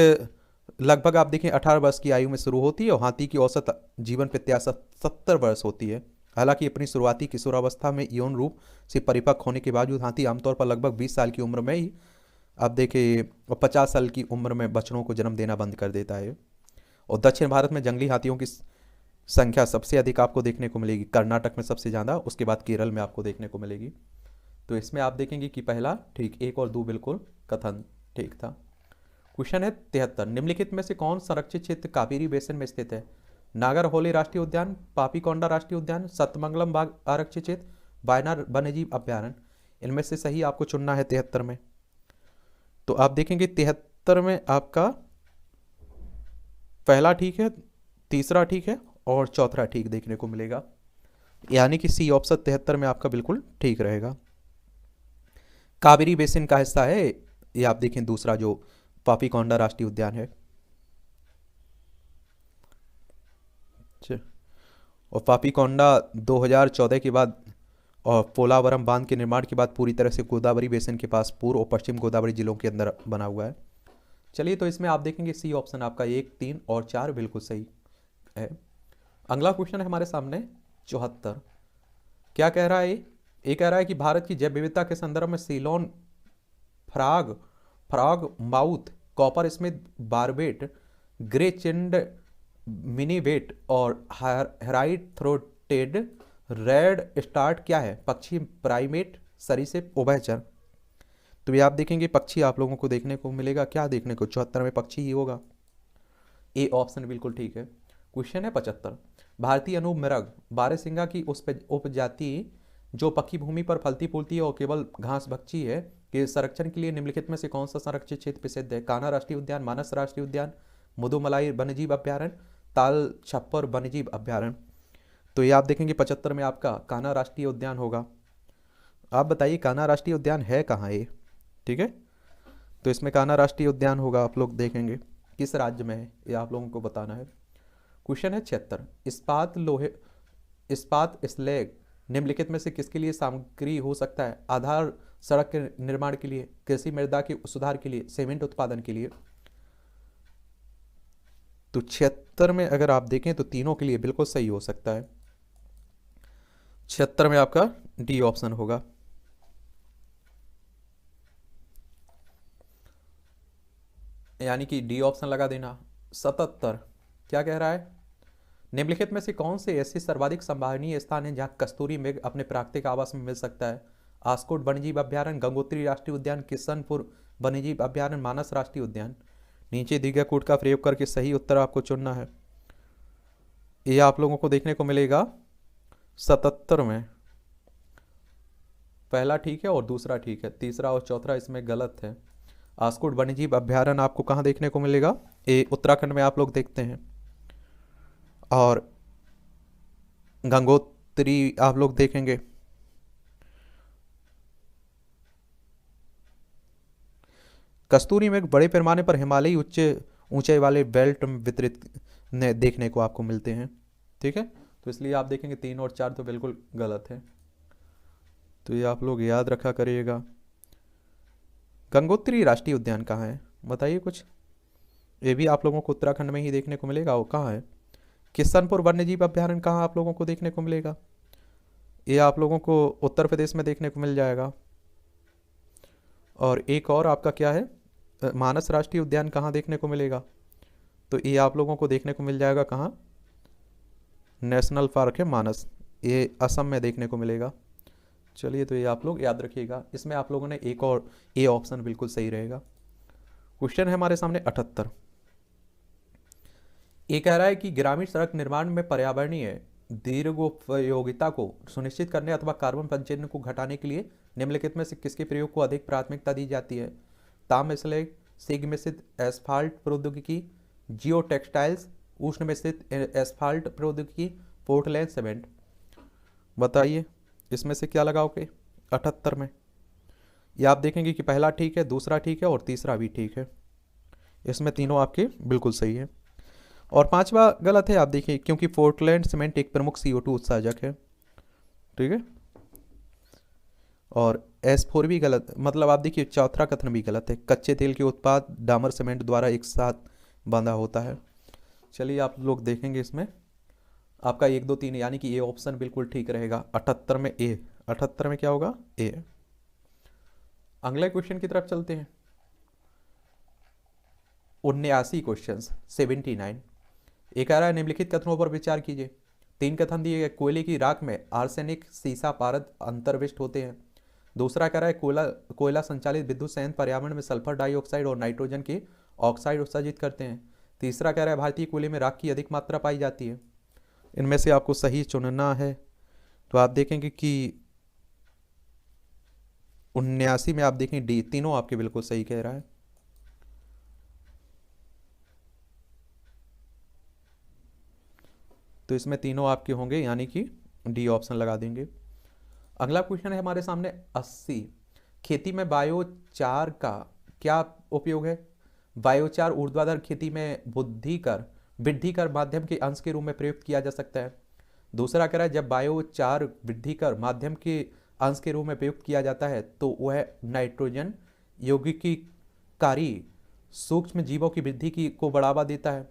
लगभग आप देखें 18 वर्ष की आयु में शुरू होती है और हाथी की औसत जीवन प्रत्याशा 70 वर्ष होती है। हालांकि अपनी शुरुआती किशोरावस्था में यौन रूप से परिपक्व होने के बावजूद हाथी आमतौर पर लगभग 20 साल की उम्र में ही आप देखें 50 साल की उम्र में बच्चों को जन्म देना बंद कर देता है। और दक्षिण भारत में जंगली हाथियों की संख्या सबसे अधिक आपको देखने को मिलेगी। कर्नाटक में सबसे ज़्यादा, उसके बाद केरल में आपको देखने को मिलेगी। तो इसमें आप देखेंगे कि पहला ठीक, 1 और 2 बिल्कुल कथन ठीक था। क्वेश्चन है 73, निम्नलिखित में से कौन संरक्षित क्षेत्र कावेरी बेसिन में स्थित है? नागरहोली राष्ट्रीय उद्यान, पापीकोंडा राष्ट्रीय उद्यान, सतमंगलम बाघ आरक्षित क्षेत्र, वायनाड वन्यजीव अभ्यारण्य। इनमें से सही आपको चुनना है 73 में। तो आप देखेंगे 73 में आपका पहला ठीक है, तीसरा ठीक है और चौथा ठीक देखने को मिलेगा, यानी कि सी ऑप्शन 73 में आपका बिल्कुल ठीक रहेगा। कावेरी बेसिन का हिस्सा है ये, आप देखें दूसरा जो पापीकोंडा राष्ट्रीय उद्यान है। और पापीकोंडा 2014 के बाद और पोलावरम बांध के निर्माण के बाद पूरी तरह से गोदावरी बेसिन के पास पूर्व और पश्चिम गोदावरी जिलों के अंदर बना हुआ है। चलिए, तो इसमें आप देखेंगे सी ऑप्शन आपका 1, 3 और 4 बिल्कुल सही है। अगला क्वेश्चन है हमारे सामने 74। क्या कह रहा है ये कह रहा है कि भारत की जैव विविधता के संदर्भ में Ceylon, frogmouth, coppersmith, barbet, grey chinned minivet और हेराइट थ्रोटेड रेड स्टार्ट क्या है? पक्षी, प्राइमेट, सरीसृप, उभयचर। तो ये आप देखेंगे पक्षी आप लोगों को देखने को मिलेगा। क्या देखने को? 74 में पक्षी ही होगा। ए ऑप्शन बिल्कुल ठीक है। क्वेश्चन है 75, भारतीय अनूप मृग बारहसिंगा की उपजाति जो पक्षी भूमि पर फलती फूलती है और केवल घास भक्षी है के संरक्षण के लिए निम्नलिखित में से कौन सा संरक्षित क्षेत्र प्रसिद्ध है? कान्हा राष्ट्रीय उद्यान, मानस राष्ट्रीय उद्यान, मुदुमलाई वन्यजीव अभ्यारण्य, ताल छप्पर वन्यजीव अभ्यारण्य। तो ये आप देखेंगे 75 में आपका कान्हा राष्ट्रीय उद्यान होगा। आप बताइए कान्हा राष्ट्रीय उद्यान है कहाँ ये? ठीक है, तो इसमें कान्हा राष्ट्रीय उद्यान होगा। आप लोग देखेंगे किस राज्य में है ये आप लोगों को बताना है। क्वेश्चन है 76, इस्पात स्लैग निम्नलिखित में से किसके लिए सामग्री हो सकता है? आधार सड़क के निर्माण के लिए, कृषि मृदा के सुधार के लिए, सीमेंट उत्पादन के लिए। तो 76 में अगर आप देखें तो तीनों के लिए बिल्कुल सही हो सकता है। 76 में आपका डी ऑप्शन होगा। यानी कि डी ऑप्शन लगा देना। 77 क्या कह रहा है? निम्नलिखित में से कौन से ऐसे सर्वाधिक संभावनीय स्थान हैं जहां कस्तूरी मृग अपने प्राकृतिक आवास में मिल सकता है? आस्कोट वन्यजीव अभ्यारण्य, गंगोत्री राष्ट्रीय उद्यान, किशनपुर वन्यजीव अभ्यारण्य, मानस राष्ट्रीय उद्यान। नीचे दिए गए कोड का प्रयोग करके सही उत्तर आपको चुनना है। ये आप लोगों को देखने को मिलेगा 77 में पहला ठीक है और दूसरा ठीक है, तीसरा और चौथा इसमें गलत है। आस्कोट वन्यजीव अभ्यारण्य आपको कहाँ देखने को मिलेगा? ये उत्तराखंड में आप लोग देखते हैं। और गंगोत्री आप लोग देखेंगे। कस्तूरी में बड़े पैमाने पर हिमालयी उच्च ऊंचाई वाले बेल्ट में वितरित देखने को आपको मिलते हैं। ठीक है, तो इसलिए आप देखेंगे 3 और 4 तो बिल्कुल गलत है। तो ये आप लोग याद रखा करिएगा। गंगोत्री राष्ट्रीय उद्यान कहाँ है बताइए कुछ? ये भी आप लोगों को उत्तराखंड में ही देखने को मिलेगा। वो कहाँ है? किशनपुर वन्यजीव अभ्यारण्य कहाँ आप लोगों को देखने को मिलेगा? ये आप लोगों को उत्तर प्रदेश में देखने को मिल जाएगा। और एक और आपका क्या है? मानस राष्ट्रीय उद्यान कहाँ देखने को मिलेगा? तो ये आप लोगों को देखने को मिल जाएगा कहाँ? नेशनल पार्क है मानस, ये असम में देखने को मिलेगा। चलिए, तो ये आप लोग याद रखिएगा। इसमें आप लोगों ने एक और ए ऑप्शन बिल्कुल सही रहेगा। क्वेश्चन है हमारे सामने 78। ये कह रहा है कि ग्रामीण सड़क निर्माण में पर्यावरणीय दीर्घोपयोगिता को सुनिश्चित करने अथवा कार्बन पदचिह्न को घटाने के लिए निम्नलिखित में से किसके प्रयोग को अधिक प्राथमिकता दी जाती है? ताम स्लैग, सिग मिश्रित एस्फाल्ट प्रौद्योगिकी, जियो टेक्सटाइल्स, उष्ण मिश्रित एस्फाल्ट प्रौद्योगिकी, पोर्टलैंड सीमेंट। बताइए इसमें से क्या लगाओगे 78 में? ये आप देखेंगे कि पहला ठीक है, दूसरा ठीक है और तीसरा भी ठीक है। इसमें तीनों आपके बिल्कुल सही है और पांचवा गलत है। आप देखिए, क्योंकि पोर्टलैंड सीमेंट एक प्रमुख CO2 उत्सर्जक है। ठीक है, और S4 भी गलत, मतलब आप देखिए चौथा कथन भी गलत है। कच्चे तेल के उत्पाद डामर सीमेंट द्वारा एक साथ बांधा होता है। चलिए, आप लोग देखेंगे इसमें आपका 1, 2, 3 यानी कि ये ऑप्शन बिल्कुल ठीक रहेगा। 78 में ए, 78 में क्या होगा? ए। अगले क्वेश्चन की तरफ चलते हैं। 79 क्वेश्चन 79। एक आ रहा है, निम्नलिखित कथनों पर विचार कीजिए। 3 कथन दिए गए। कोयले की राख में आर्सेनिक, सीसा, पारद अंतर्विष्ट होते हैं। दूसरा कह रहा है कोयला संचालित विद्युत संयंत्र पर्यावरण में सल्फर डाइऑक्साइड और नाइट्रोजन के ऑक्साइड उत्सर्जित करते हैं। तीसरा कह रहा है भारतीय कोयले में राख की अधिक मात्रा पाई जाती है। इनमें से आपको सही चुनना है। तो आप देखेंगे कि 79 में आप देखें डी, तीनों आपके बिल्कुल सही कह रहा है। तो इसमें तीनों आपके होंगे, यानी कि डी ऑप्शन लगा देंगे। अगला क्वेश्चन है हमारे सामने 80। खेती में बायोचार का क्या उपयोग है? बायोचार ऊर्ध्वाधर खेती में वृद्धि कर माध्यम के अंश के रूप में प्रयुक्त किया जा सकता है। दूसरा कह रहा है जब बायोचार वृद्धि कर माध्यम के अंश के रूप में प्रयुक्त किया जाता है तो वह नाइट्रोजन यौगिकीकारी सूक्ष्म जीवों की वृद्धि को बढ़ावा देता है।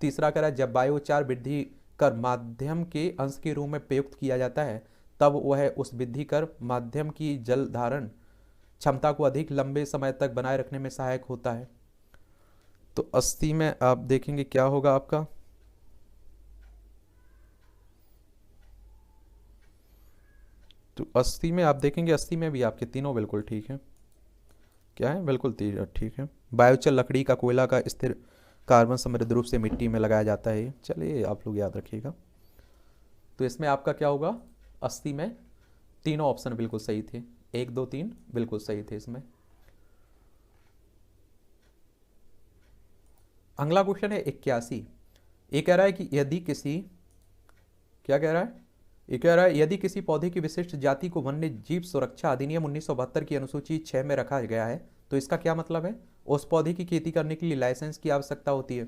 तीसरा कह रहा है जब बायोचार वृद्धि कर माध्यम के अंश के रूप में प्रयुक्त किया जाता है तब वह उस वृद्धि कर माध्यम की जल धारण क्षमता को अधिक लंबे समय तक बनाए रखने में सहायक होता है। तो 80 में आप देखेंगे क्या होगा आपका, तो 80 में आप देखेंगे, 80 में भी आपके तीनों बिल्कुल ठीक है। क्या है? बिल्कुल ठीक है। बायोचर लकड़ी का कोयला का स्थिर कार्बन समृद्ध रूप से मिट्टी में लगाया जाता है। चलिए आप लोग याद रखिएगा। तो इसमें आपका क्या होगा, 80 में तीनों ऑप्शन बिल्कुल सही थे, 1 2 3 बिल्कुल सही थे इसमें। अगला क्वेश्चन है 81। ये कह रहा है कि यदि किसी, क्या कह रहा है, ये कह रहा है यदि किसी पौधे की विशिष्ट जाति को वन्य जीव सुरक्षा अधिनियम 1972 की अनुसूची 6 में रखा गया है तो इसका क्या मतलब है? उस पौधे की खेती करने के लिए लाइसेंस की आवश्यकता होती है।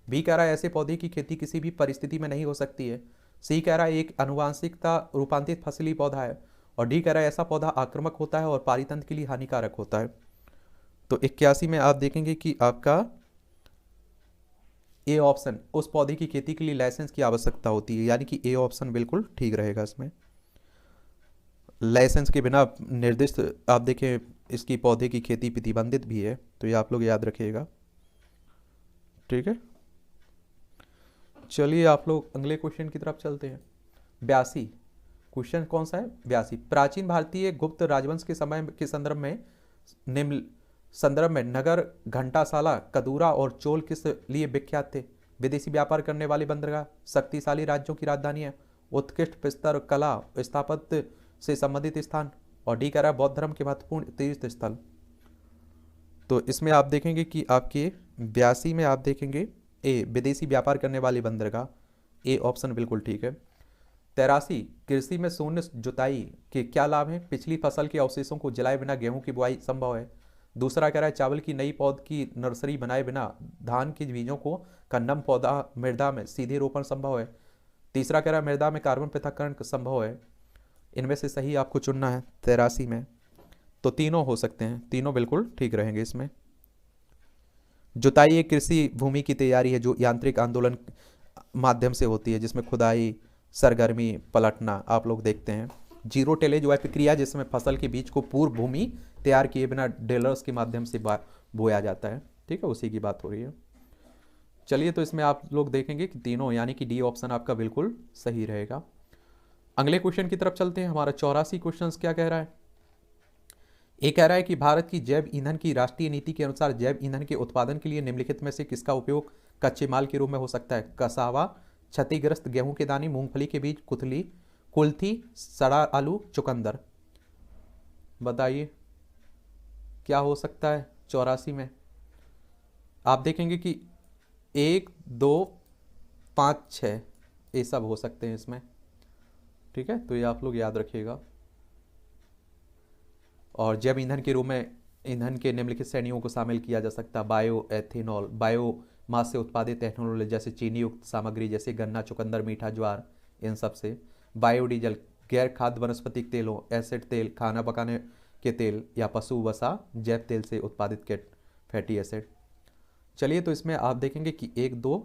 बी कह रहा है ऐसे पौधे की खेती किसी भी परिस्थिति में नहीं हो सकती है। सी कह रहा है एक आनुवांशिकता रूपांतरित फसली पौधा है। और डी कह रहा है ऐसा पौधा आक्रामक होता है और पारितंत्र के लिए हानिकारक होता है। तो 81 में आप देखेंगे कि आपका ए ऑप्शन, उस पौधे की खेती के लिए लाइसेंस की आवश्यकता होती है, यानी कि ए ऑप्शन बिल्कुल ठीक रहेगा इसमें। लाइसेंस के बिना निर्दिष्ट आप देखें इसकी पौधे की खेती प्रतिबंधित भी है, तो ये आप लोग याद रखिएगा। ठीक है, चलिए आप लोग अगले क्वेश्चन की तरफ चलते हैं। 82 क्वेश्चन कौन सा है? 82 प्राचीन भारतीय गुप्त राजवंश के समय के संदर्भ में नगर, घंटासाला, कदूरा और चोल किस लिए विख्यात थे? विदेशी व्यापार करने वाले बंदरगाह, शक्तिशाली राज्यों की राजधानियां, उत्कृष्ट स्तर कला स्थापत्य से संबंधित स्थान, और डी कह रहा है बौद्ध धर्म के महत्वपूर्ण तीर्थ स्थल। तो इसमें आप देखेंगे कि आपके 82 में आप देखेंगे ए विदेशी व्यापार करने वाली बंदरगाह, ए ऑप्शन बिल्कुल ठीक है। 83 कृषि में शून्य जुताई के क्या लाभ हैं? पिछली फसल के अवशेषों को जलाए बिना गेहूं की बुआई संभव है। दूसरा कह रहा है चावल की नई पौध की नर्सरी बनाए बिना धान के बीजों को नम पौधा मृदा में सीधे रोपण संभव है। तीसरा कह रहा है मृदा में कार्बन पृथक्करण संभव है। इनमें से सही आपको चुनना है 83 में। तो तीनों हो सकते हैं, तीनों बिल्कुल ठीक रहेंगे इसमें। जुताई एक कृषि भूमि की तैयारी है जो यांत्रिक आंदोलन माध्यम से होती है, जिसमें खुदाई, सरगर्मी, पलटना आप लोग देखते हैं। जीरो टिलेज वह प्रक्रिया जिसमें फसल के बीज को पूर्व भूमि तैयार किए बिना ड्रिलर्स के माध्यम से बोया जाता है। ठीक है, उसी की बात हो रही है। चलिए, तो इसमें आप लोग देखेंगे कि तीनों, यानी कि डी ऑप्शन आपका बिल्कुल सही रहेगा। अगले क्वेश्चन की तरफ चलते हैं। हमारा 84 क्वेश्चन क्या कह रहा है? ये कह रहा है कि भारत की जैव ईंधन की राष्ट्रीय नीति के अनुसार जैव ईंधन के उत्पादन के लिए निम्नलिखित में से किसका उपयोग कच्चे माल के रूप में हो सकता है? कसावा, क्षतिग्रस्त गेहूं के दाने, मूंगफली के बीज, कुल्थी, सड़ा आलू, चुकंदर। बताइए क्या हो सकता है 84 में? आप देखेंगे कि 1 2 5 6 ये सब हो सकते हैं इसमें। ठीक है, तो ये आप लोग याद रखिएगा। और जैव ईंधन के रूप में ईंधन के निम्नलिखित श्रेणियों को शामिल किया जा सकता है: बायो एथेनॉल, बायोमास से उत्पादित एथेनॉल जैसे चीनी युक्त सामग्री जैसे गन्ना, चुकंदर, मीठा ज्वार, इन सब से। बायोडीजल, गैर खाद्य वनस्पतिक तेलों, एसिड तेल, खाना पकाने के तेल या पशु वसा जैव तेल से उत्पादित फैटी एसिड। चलिए, तो इसमें आप देखेंगे कि 1 2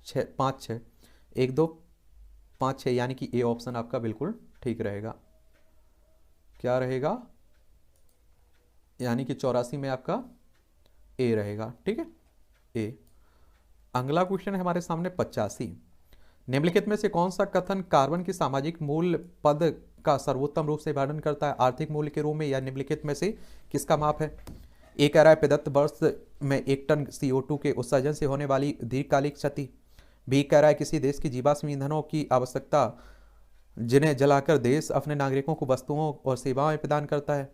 6 5 6 1 2 5 6 यानी कि ए ऑप्शन आपका बिल्कुल ठीक रहेगा। क्या रहेगा? यानी कि 84 में आपका ए रहेगा। ठीक है, ए। अगला क्वेश्चन है हमारे सामने 85। निम्नलिखित में से कौन सा कथन कार्बन की सामाजिक मूल्य पद का सर्वोत्तम रूप से वर्णन करता है? आर्थिक मूल्य के रूप में या निम्नलिखित में से किसका माप है? ए कह रहा है प्रदत्त वर्ष में 1 टन CO2 के उत्सर्जन से होने वाली दीर्घकालिक क्षति। बी कह रहा है किसी देश की जीवाश्म ईंधनों की आवश्यकता जिन्हें जलाकर देश अपने नागरिकों को वस्तुओं और सेवाएं प्रदान करता है।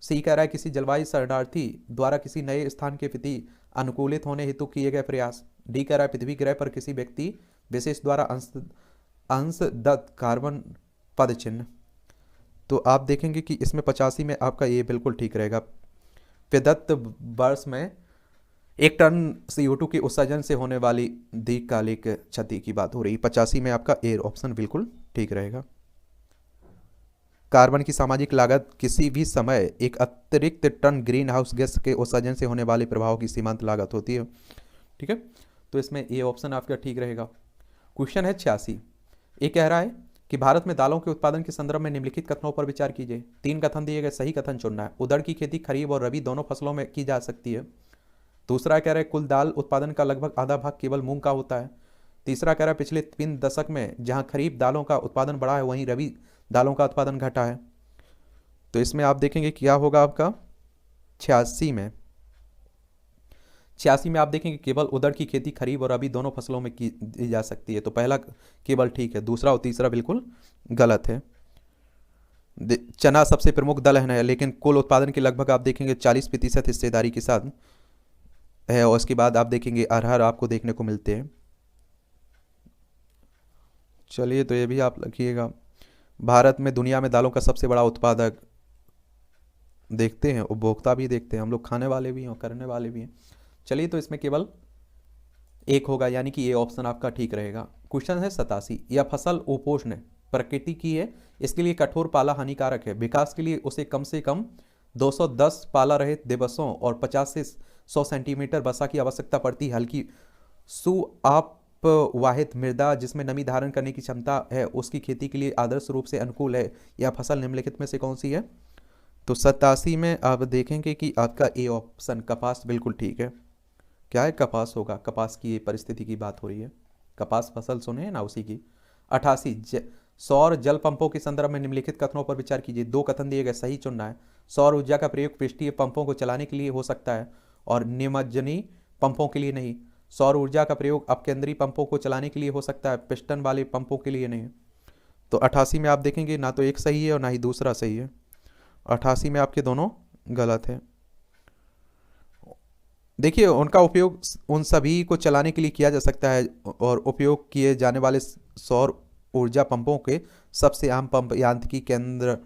सी कह रहा है किसी जलवायु शरणार्थी द्वारा किसी नए स्थान के प्रति अनुकूलित होने हेतु किए गए प्रयास। डी कह रहा है पृथ्वी ग्रह पर किसी व्यक्ति विशेष द्वारा अंशदत्त कार्बन पद चिन्ह। तो आप देखेंगे कि इसमें 85 में आपका ये बिल्कुल ठीक रहेगा। प्रदत्त वर्ष में 1 टन CO2 के उत्सर्जन से होने वाली दीर्घकालिक क्षति की बात हो रही है। 85 में आपका ए ऑप्शन बिल्कुल ठीक रहेगा। कार्बन की सामाजिक लागत किसी भी समय एक अतिरिक्त टन ग्रीन हाउस गैस के उत्सर्जन से होने वाले प्रभाव की सीमांत लागत होती है। ठीक है, तो इसमें ए ऑप्शन आपका ठीक रहेगा। क्वेश्चन है 86। ये कह रहा है कि भारत में दालों के उत्पादन के संदर्भ में निम्नलिखित कथनों पर विचार कीजिए। 3 कथन दिए गए, सही कथन चुनना है। उड़द की खेती खरीफ और रबी दोनों फसलों में की जा सकती है। दूसरा कह रहा है कुल दाल उत्पादन का लगभग आधा भाग केवल मूंग का होता है। तीसरा कह रहा है पिछले 3 दशक में जहां खरीफ दालों का उत्पादन बढ़ा है वहीं रबी दालों का उत्पादन घटा है। तो इसमें आप देखेंगे क्या होगा आपका 86 में। 86 में आप देखेंगे केवल उड़द की खेती खरीफ और रबी दोनों फसलों में की जा सकती है। तो पहला केवल ठीक है, दूसरा और तीसरा बिल्कुल गलत है। चना सबसे प्रमुख दलहन है लेकिन कुल उत्पादन के लगभग आप देखेंगे 40% हिस्सेदारी के साथ है। और उसके बाद आप देखेंगे अरहर आपको देखने को मिलते हैं। चलिए, तो ये भी आप लिखिएगा। भारत में दुनिया में दालों का सबसे बड़ा उत्पादक देखते हैं, उपभोक्ता भी देखते हैं, हम लोग खाने वाले भी हैं और करने वाले भी हैं। चलिए, तो इसमें केवल एक होगा, यानी कि ये ऑप्शन आपका ठीक रहेगा। क्वेश्चन है 87। यह फसल उपोष्ण प्रकृति की है, इसके लिए कठोर पाला हानिकारक है। विकास के लिए उसे कम से कम 210 पाला रहित दिवसों और 50 से 100 सेंटीमीटर वर्षा की आवश्यकता पड़ती है। हल्की सुआपवाहित मृदा जिसमें नमी धारण करने की क्षमता है उसकी खेती के लिए आदर्श रूप से अनुकूल है। यह फसल निम्नलिखित में से कौन सी है? तो 87 में आप देखेंगे कि आपका ए ऑप्शन कपास बिल्कुल ठीक है। क्या है? कपास होगा। कपास की ये परिस्थिति की बात हो रही है, कपास फसल सुने हैं ना, उसी की। 88 सौर जल पंपों के संदर्भ में निम्नलिखित कथनों पर विचार कीजिए। 2 कथन दिए गए, सही चुनना है। सौर ऊर्जा का प्रयोग पृष्ठीय पंपों को चलाने के लिए हो सकता है और निमज्जनी पंपों के लिए नहीं। सौर ऊर्जा का प्रयोग अपकेंद्री पंपों को चलाने के लिए हो सकता है, पिस्टन वाले पंपों के लिए नहीं। तो 88 में आप देखेंगे ना तो एक सही है और ना ही दूसरा सही है। 88 में आपके दोनों गलत है। देखिए, उनका उपयोग उन सभी को चलाने के लिए किया जा सकता है और उपयोग किए जाने वाले सौर ऊर्जा पंपों के सबसे आम पंप यांत्रिकी केंद्र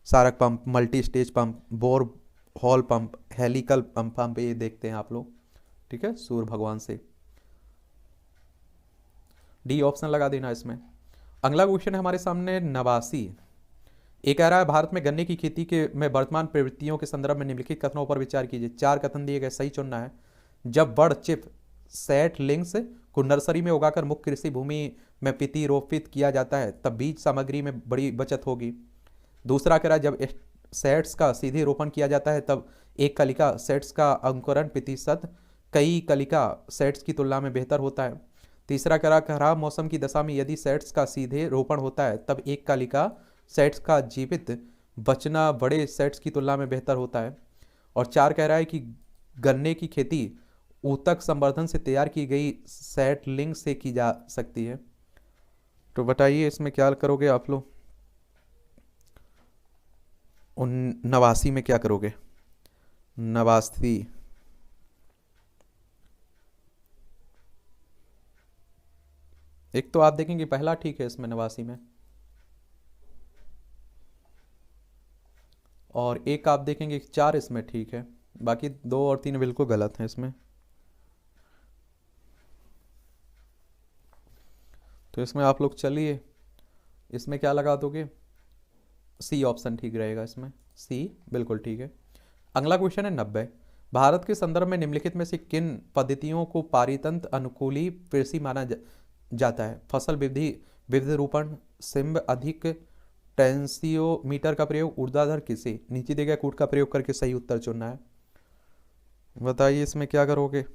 सारक pump, multi stage pump, borehole pump, helical pump ये देखते हैं आप लोग। ठीक है, सूर्य भगवान से। डी ऑप्शन लगा देना इसमें। अगला क्वेश्चन है हमारे सामने 89। एक कह रहा है भारत में गन्ने की खेती के में वर्तमान प्रवृत्तियों के संदर्भ में निम्नलिखित कथनों पर विचार कीजिए। 4 कथन दिए गए, सही चुनना है। जब बड़ चिप सेटलिंग्स को नर्सरी में उगाकर मुख्य कृषि भूमि में प्रतिरोपित किया जाता है तब बीज सामग्री में बड़ी बचत होगी। दूसरा कह रहा है जब सेट्स का सीधे रोपण किया जाता है तब एक कलिका सेट्स का अंकुरण प्रतिशत कई कलिका सेट्स की तुलना में बेहतर होता है। तीसरा कह रहा खराब मौसम की दशा में यदि सेट्स का सीधे रोपण होता है तब एक कलिका सेट्स का जीवित बचना बड़े सेट्स की तुलना में बेहतर होता है। और 4 कह रहा है कि गन्ने की खेती ऊतक संवर्धन से तैयार की गई सेटलिंग से की जा सकती है। तो बताइए इसमें क्या करोगे आप लोग? 89 में क्या करोगे? 89 एक तो आप देखेंगे पहला ठीक है इसमें 89 में, और एक आप देखेंगे 4 इसमें ठीक है, बाकी 2 और 3 बिल्कुल गलत हैं इसमें। तो इसमें आप लोग चलिए इसमें क्या लगा दोगे? सी ऑप्शन ठीक रहेगा इसमें, सी बिल्कुल ठीक है। अगला क्वेश्चन है 90। भारत के संदर्भ में निम्नलिखित में से किन पद्धतियों को पारितंत्र अनुकूली कृषि माना जाता है? फसल विविध रूपण, सिंब अधिक, टेंसियोमीटर का प्रयोग, ऊर्ध्वाधर कृषि। नीचे दिए गए कूट का प्रयोग करके सही उत्तर चुनना है। बताइए इसमें क्या करोगे?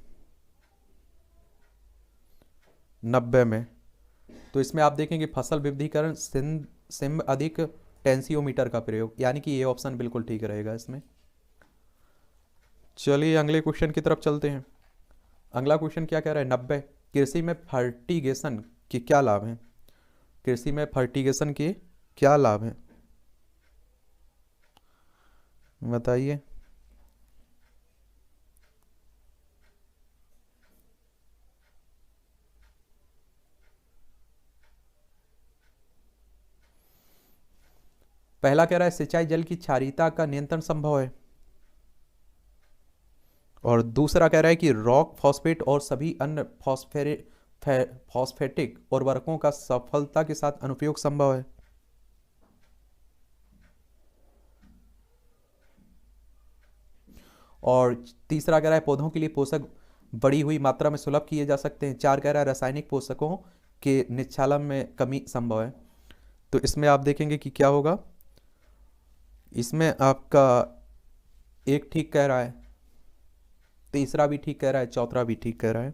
90 में तो इसमें आप देखेंगे फसल विविधीकरण, सिंब अधिक, टेंसियोमीटर का प्रयोग, यानी कि ये ऑप्शन बिल्कुल ठीक रहेगा इसमें। चलिए अगले क्वेश्चन की तरफ चलते हैं। अगला क्वेश्चन क्या कह रहा है, 90 कृषि में फर्टिगेशन के क्या लाभ हैं। कृषि में फर्टिगेशन के क्या लाभ हैं, बताइए। पहला कह रहा है सिंचाई जल की क्षारीयता का नियंत्रण संभव है, और दूसरा कह रहा है कि रॉक फॉस्फेट और सभी अन्य फॉस्फेटिक उर्वरकों का सफलता के साथ अनुप्रयोग संभव है। और तीसरा कह रहा है पौधों के लिए पोषक बढ़ी हुई मात्रा में सुलभ किए जा सकते हैं। चार कह रहा है रासायनिक पोषकों के निक्षालन में कमी संभव है। तो इसमें आप देखेंगे कि क्या होगा, इसमें आपका एक ठीक कह रहा है, तीसरा भी ठीक कह रहा है, चौथा भी ठीक कह रहा है।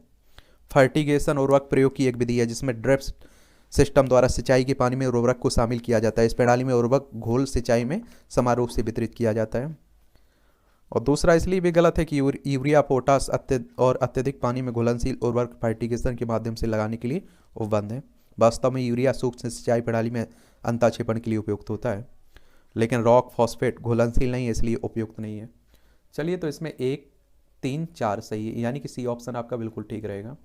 फर्टिगेशन उर्वरक प्रयोग की एक विधि है जिसमें ड्रिप सिस्टम द्वारा सिंचाई के पानी में उर्वरक को शामिल किया जाता है। इस प्रणाली में उर्वरक घोल सिंचाई में समान रूप से वितरित किया जाता है। और दूसरा इसलिए भी गलत है कि यूरिया पोटास और अत्यधिक पानी में घुलनशील उर्वरक फर्टिगेशन के माध्यम से लगाने के लिए उपबंध है। वास्तव में यूरिया सूक्ष्म सिंचाई प्रणाली में अंताक्षेपण के लिए उपयुक्त होता है, लेकिन रॉक फॉस्फेट घुलनशील नहीं है, इसलिए उपयुक्त नहीं है। चलिए तो इसमें 1, 3, 4 सही है, यानी कि सी ऑप्शन आपका बिल्कुल ठीक रहेगा।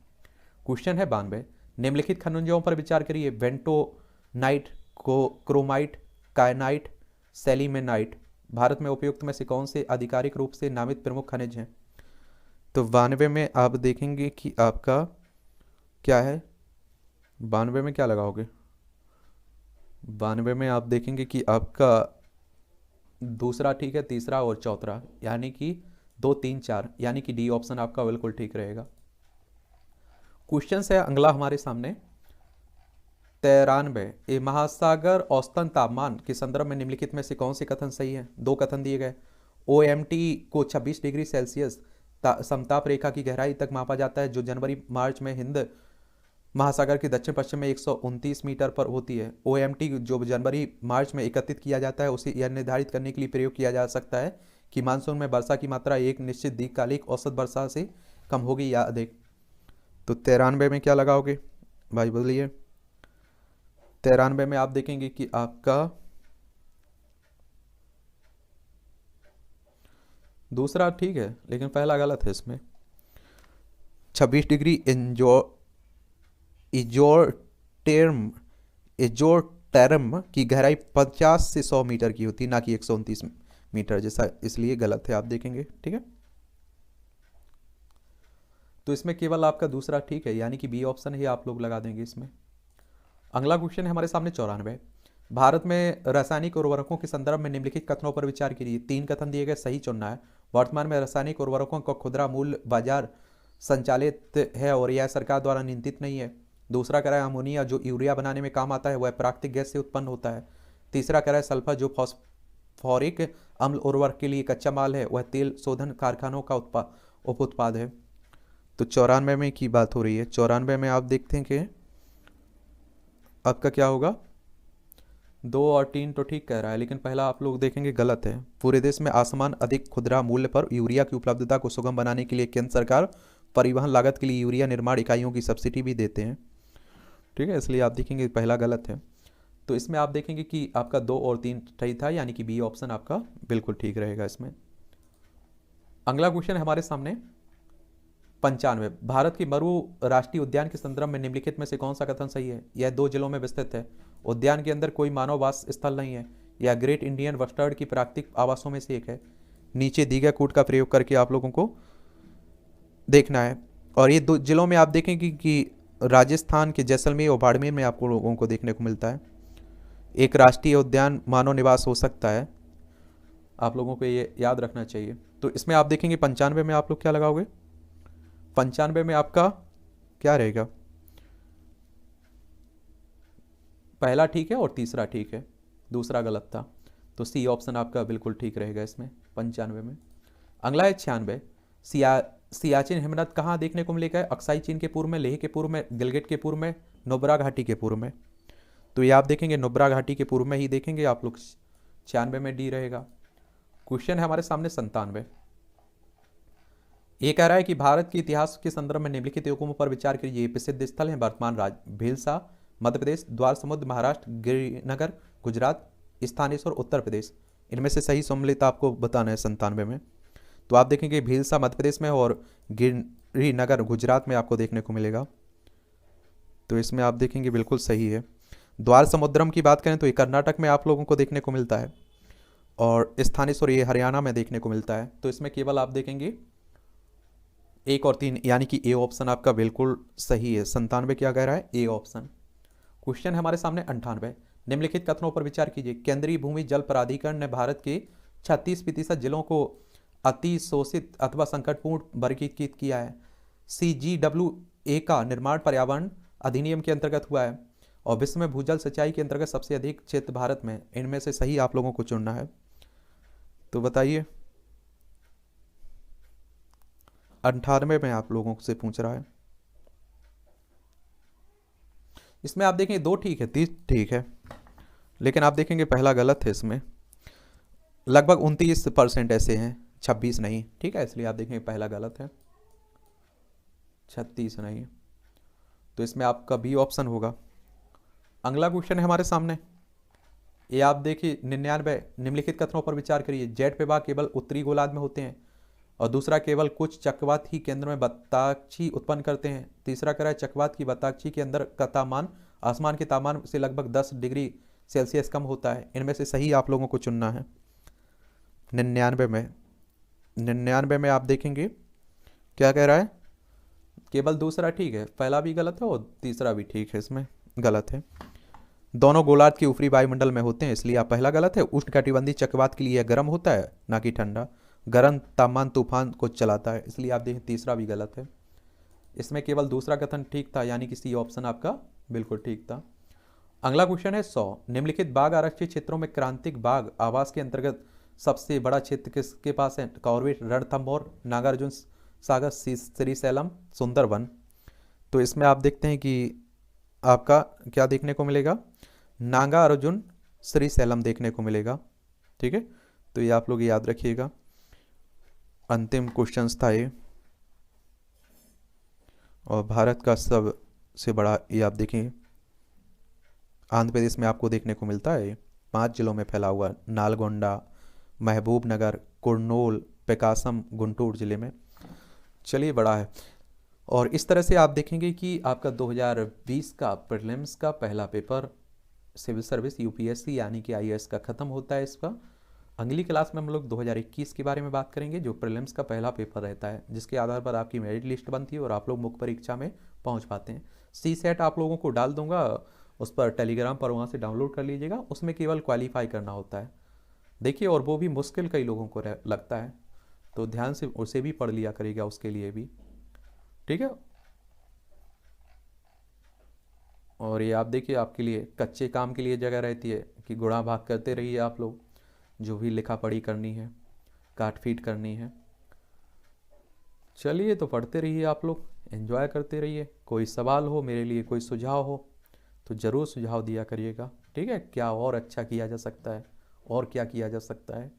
क्वेश्चन है 92, निम्नलिखित खनिजों पर विचार करिए। बेंटोनाइट, क्रोमाइट, कायनाइट, सेलिमेनाइट भारत में उपयुक्त में से कौन से आधिकारिक रूप से नामित प्रमुख खनिज हैं। तो 92 में आप देखेंगे कि आपका क्या है, 92 में क्या लगाओगे, 92 में आप देखेंगे कि आपका दूसरा ठीक है, तीसरा और चौथा, यानी कि 2, 3, 4, यानी कि डी ऑप्शन आपका बिल्कुल ठीक रहेगा। क्वेश्चन है अगला हमारे सामने 93, ए महासागर औसतन तापमान के संदर्भ में निम्नलिखित में से कौन से कथन सही है। दो कथन दिए गए। OMT को 26 डिग्री सेल्सियस समताप रेखा की गहराई तक मापा जाता है जो जनवरी मार्च में हिंद महासागर के दक्षिण पश्चिम में 129 मीटर पर होती है। OMT जो जनवरी मार्च में एकत्रित किया जाता है उसे यह निर्धारित करने के लिए प्रयोग किया जा सकता है कि मानसून में वर्षा की मात्रा एक निश्चित दीर्घकालिक औसत वर्षा से कम होगी या अधिक। तो 93 में क्या लगाओगे भाई, बोलिए। 93 में आप देखेंगे कि आपका दूसरा ठीक है, लेकिन पहला गलत है। इसमें 26 डिग्री इजोटेर्म की गहराई 50 से 100 मीटर की होती है, ना कि 129 मीटर जैसा, इसलिए गलत है। आप देखेंगे, ठीक है। तो इसमें केवल आपका दूसरा ठीक है, यानी कि बी ऑप्शन ही आप लोग लगा देंगे इसमें। अगला क्वेश्चन है हमारे सामने 94, भारत में रासायनिक उर्वरकों के संदर्भ में निम्नलिखित कथनों पर विचार कीजिए। 3 कथन दिए गए, सही चुनना है। वर्तमान में रासायनिक उर्वरकों का खुदरा मूल्य बाजार संचालित है और यह सरकार द्वारा नियंत्रित नहीं है। दूसरा कह रहा है अमोनिया जो यूरिया बनाने में काम आता है वह प्राकृतिक गैस से उत्पन्न होता है। तीसरा कह रहा है सल्फर जो फॉस्फोरिक अम्ल उर्वरक के लिए कच्चा माल है वह तेल शोधन कारखानों का उप उत्पाद है। तो 94 में की बात हो रही है। 94 में आप देखते हैं कि आपका क्या होगा, 2 और 3 तो ठीक कह रहा है, लेकिन पहला आप लोग देखेंगे गलत है। पूरे देश में आसमान अधिक खुदरा मूल्य पर यूरिया की उपलब्धता को सुगम बनाने के लिए केंद्र सरकार परिवहन लागत के लिए यूरिया निर्माण इकाइयों की सब्सिडी भी देते हैं, ठीक है, इसलिए आप देखेंगे पहला गलत है। तो इसमें आप देखेंगे कि आपका 2 और 3 सही था, यानी कि बी ऑप्शन आपका बिल्कुल ठीक रहेगा इसमें। अगला क्वेश्चन है हमारे सामने 95, भारत के मरु राष्ट्रीय उद्यान के संदर्भ में निम्नलिखित में से कौन सा कथन सही है। यह 2 जिलों में विस्तृत है। उद्यान के अंदर कोई मानव वास स्थल नहीं है। यह ग्रेट इंडियन बस्टर्ड की प्राकृतिक आवासों में से एक है। नीचे दी गए कूट का प्रयोग करके आप लोगों को देखना है। और ये 2 जिलों में आप देखेंगे कि राजस्थान के जैसलमेर और बाड़मेर में आपको लोगों को देखने को मिलता है। एक राष्ट्रीय उद्यान मानव निवास हो सकता है, आप लोगों को ये याद रखना चाहिए। तो इसमें आप देखेंगे 95 में आप लोग क्या लगाओगे, 95 में आपका क्या रहेगा, पहला ठीक है और तीसरा ठीक है, दूसरा गलत था। तो सी ऑप्शन आपका बिल्कुल ठीक रहेगा इसमें 95 में। अगला है 96, सियाचिन हिमनद कहाँ देखने को मिलेगा। अक्साई चीन के पूर्व में, लेह के पूर्व में, गिलगिट के पूर्व में, नुब्रा घाटी के पूर्व में। तो ये आप देखेंगे नुब्रा घाटी के पूर्व में ही देखेंगे आप लोग, 96 में डी रहेगा। क्वेश्चन है हमारे सामने 97। ये कह रहा है कि भारत के इतिहास के संदर्भ में निम्नलिखित युगों पर विचार कीजिए। ये प्रसिद्ध स्थल है वर्तमान राज्य भीलसा मध्य प्रदेश, द्वार समुद्र महाराष्ट्र, गिरिनगर गुजरात, स्थानेश्वर उत्तर प्रदेश। इनमें से सही सम्मिलित आपको बताना है 97 में। तो आप देखेंगे भीलसा मध्य प्रदेश में और गिरिनगर गुजरात में आपको देखने को मिलेगा। तो इसमें आप देखेंगे बिल्कुल सही है। द्वार समुद्रम की बात करें तो ये कर्नाटक में आप लोगों को देखने को मिलता है और स्थानेश्वर ये हरियाणा में देखने को मिलता है। तो इसमें केवल आप देखेंगे 1 और 3 यानी कि ए ऑप्शन आपका बिल्कुल सही है। 97 क्या कह रहा है? A option. क्वेश्चन है हमारे सामने 98। निम्नलिखित कथनों पर विचार कीजिए। केंद्रीय भूमि जल प्राधिकरण ने भारत के 36% जिलों को अति शोषित अथवा संकटपूर्ण वर्गीकृत किया है। CGWA का निर्माण पर्यावरण अधिनियम के अंतर्गत हुआ है और विश्व में भूजल सिंचाई के अंतर्गत सबसे अधिक क्षेत्र भारत में। इनमें से सही आप लोगों को चुनना है। तो बताइए 98 में आप लोगों से पूछ रहा है। इसमें आप देखेंगे 2 ठीक है, 30 ठीक है, लेकिन आप देखेंगे पहला गलत है। इसमें लगभग 29% ऐसे हैं, 26 नहीं। ठीक है, इसलिए आप देखेंगे पहला गलत है, 36 नहीं। तो इसमें आपका बी ऑप्शन होगा। अगला क्वेश्चन है हमारे सामने। ये आप देखिए 99। निम्नलिखित कथनों पर विचार करिए। जेट विभाग केवल उत्तरी गोलार्ध में होते हैं और दूसरा केवल कुछ चक्रवात ही केंद्र में बताक्षी उत्पन्न करते हैं। तीसरा कह रहा है चक्रवात की बताक्षी के अंदर का तापमान आसमान के तापमान से लगभग 10 डिग्री सेल्सियस कम होता है। इनमें से सही आप लोगों को चुनना है। 99 में आप देखेंगे क्या कह रहा है? केवल दूसरा ठीक है, पहला भी गलत है और तीसरा भी ठीक है, इसमें गलत है। दोनों गोलार्ध के ऊपरी वायुमंडल में होते हैं, इसलिए आप पहला गलत है। उष्णकटिबंधीय चक्रवात के लिए गर्म होता है ना कि ठंडा। गर्म तापमान तूफान को चलाता है, इसलिए आप देखें तीसरा भी गलत है। इसमें केवल दूसरा कथन ठीक था, यानी कि सी ऑप्शन आपका बिल्कुल ठीक था। अगला क्वेश्चन है 100। निम्नलिखित बाघ आरक्षित क्षेत्रों में क्रांतिक बाघ आवास के अंतर्गत सबसे बड़ा क्षेत्र किसके पास है? कॉर्बेट, रणथंभौर, नागार्जुन सागर, श्रीशैलम, सुंदरवन। तो इसमें आप देखते हैं कि आपका क्या देखने को मिलेगा? नागार्जुन श्रीशैलम देखने को मिलेगा। ठीक है, तो ये आप लोग याद रखिएगा। अंतिम क्वेश्चन था ये, और भारत का सबसे बड़ा ये आप देखें आंध्र प्रदेश में आपको देखने को मिलता है। 5 जिलों में फैला हुआ, नालगोंडा, महबूबनगर, कुर्नूल, प्रकाशम, गुंटूर जिले में। चलिए, बड़ा है। और इस तरह से आप देखेंगे कि आपका 2020 का प्रीलिम्स का पहला पेपर सिविल सर्विस UPSC यानी कि IAS का ख़त्म होता है इसका। अगली क्लास में हम लोग 2021 के बारे में बात करेंगे, जो प्रीलिम्स का पहला पेपर रहता है, जिसके आधार पर आपकी मेरिट लिस्ट बनती है और आप लोग मुख्य परीक्षा में पहुंच पाते हैं। CSET आप लोगों को डाल दूंगा उस पर, टेलीग्राम पर, वहाँ से डाउनलोड कर लीजिएगा। उसमें केवल क्वालिफाई करना होता है, देखिए, और वो भी मुश्किल कई लोगों को लगता है, तो ध्यान से उसे भी पढ़ लिया करिएगा उसके लिए भी। ठीक है, और ये आप देखिए आपके लिए कच्चे काम के लिए जगह रहती है कि गुणा भाग करते रहिए आप लोग, जो भी लिखा पढ़ी करनी है, काट फीट करनी है। चलिए, तो पढ़ते रहिए आप लोग, एंजॉय करते रहिए। कोई सवाल हो, मेरे लिए कोई सुझाव हो तो ज़रूर सुझाव दिया करिएगा। ठीक है, क्या और अच्छा किया जा सकता है और क्या किया जा सकता है।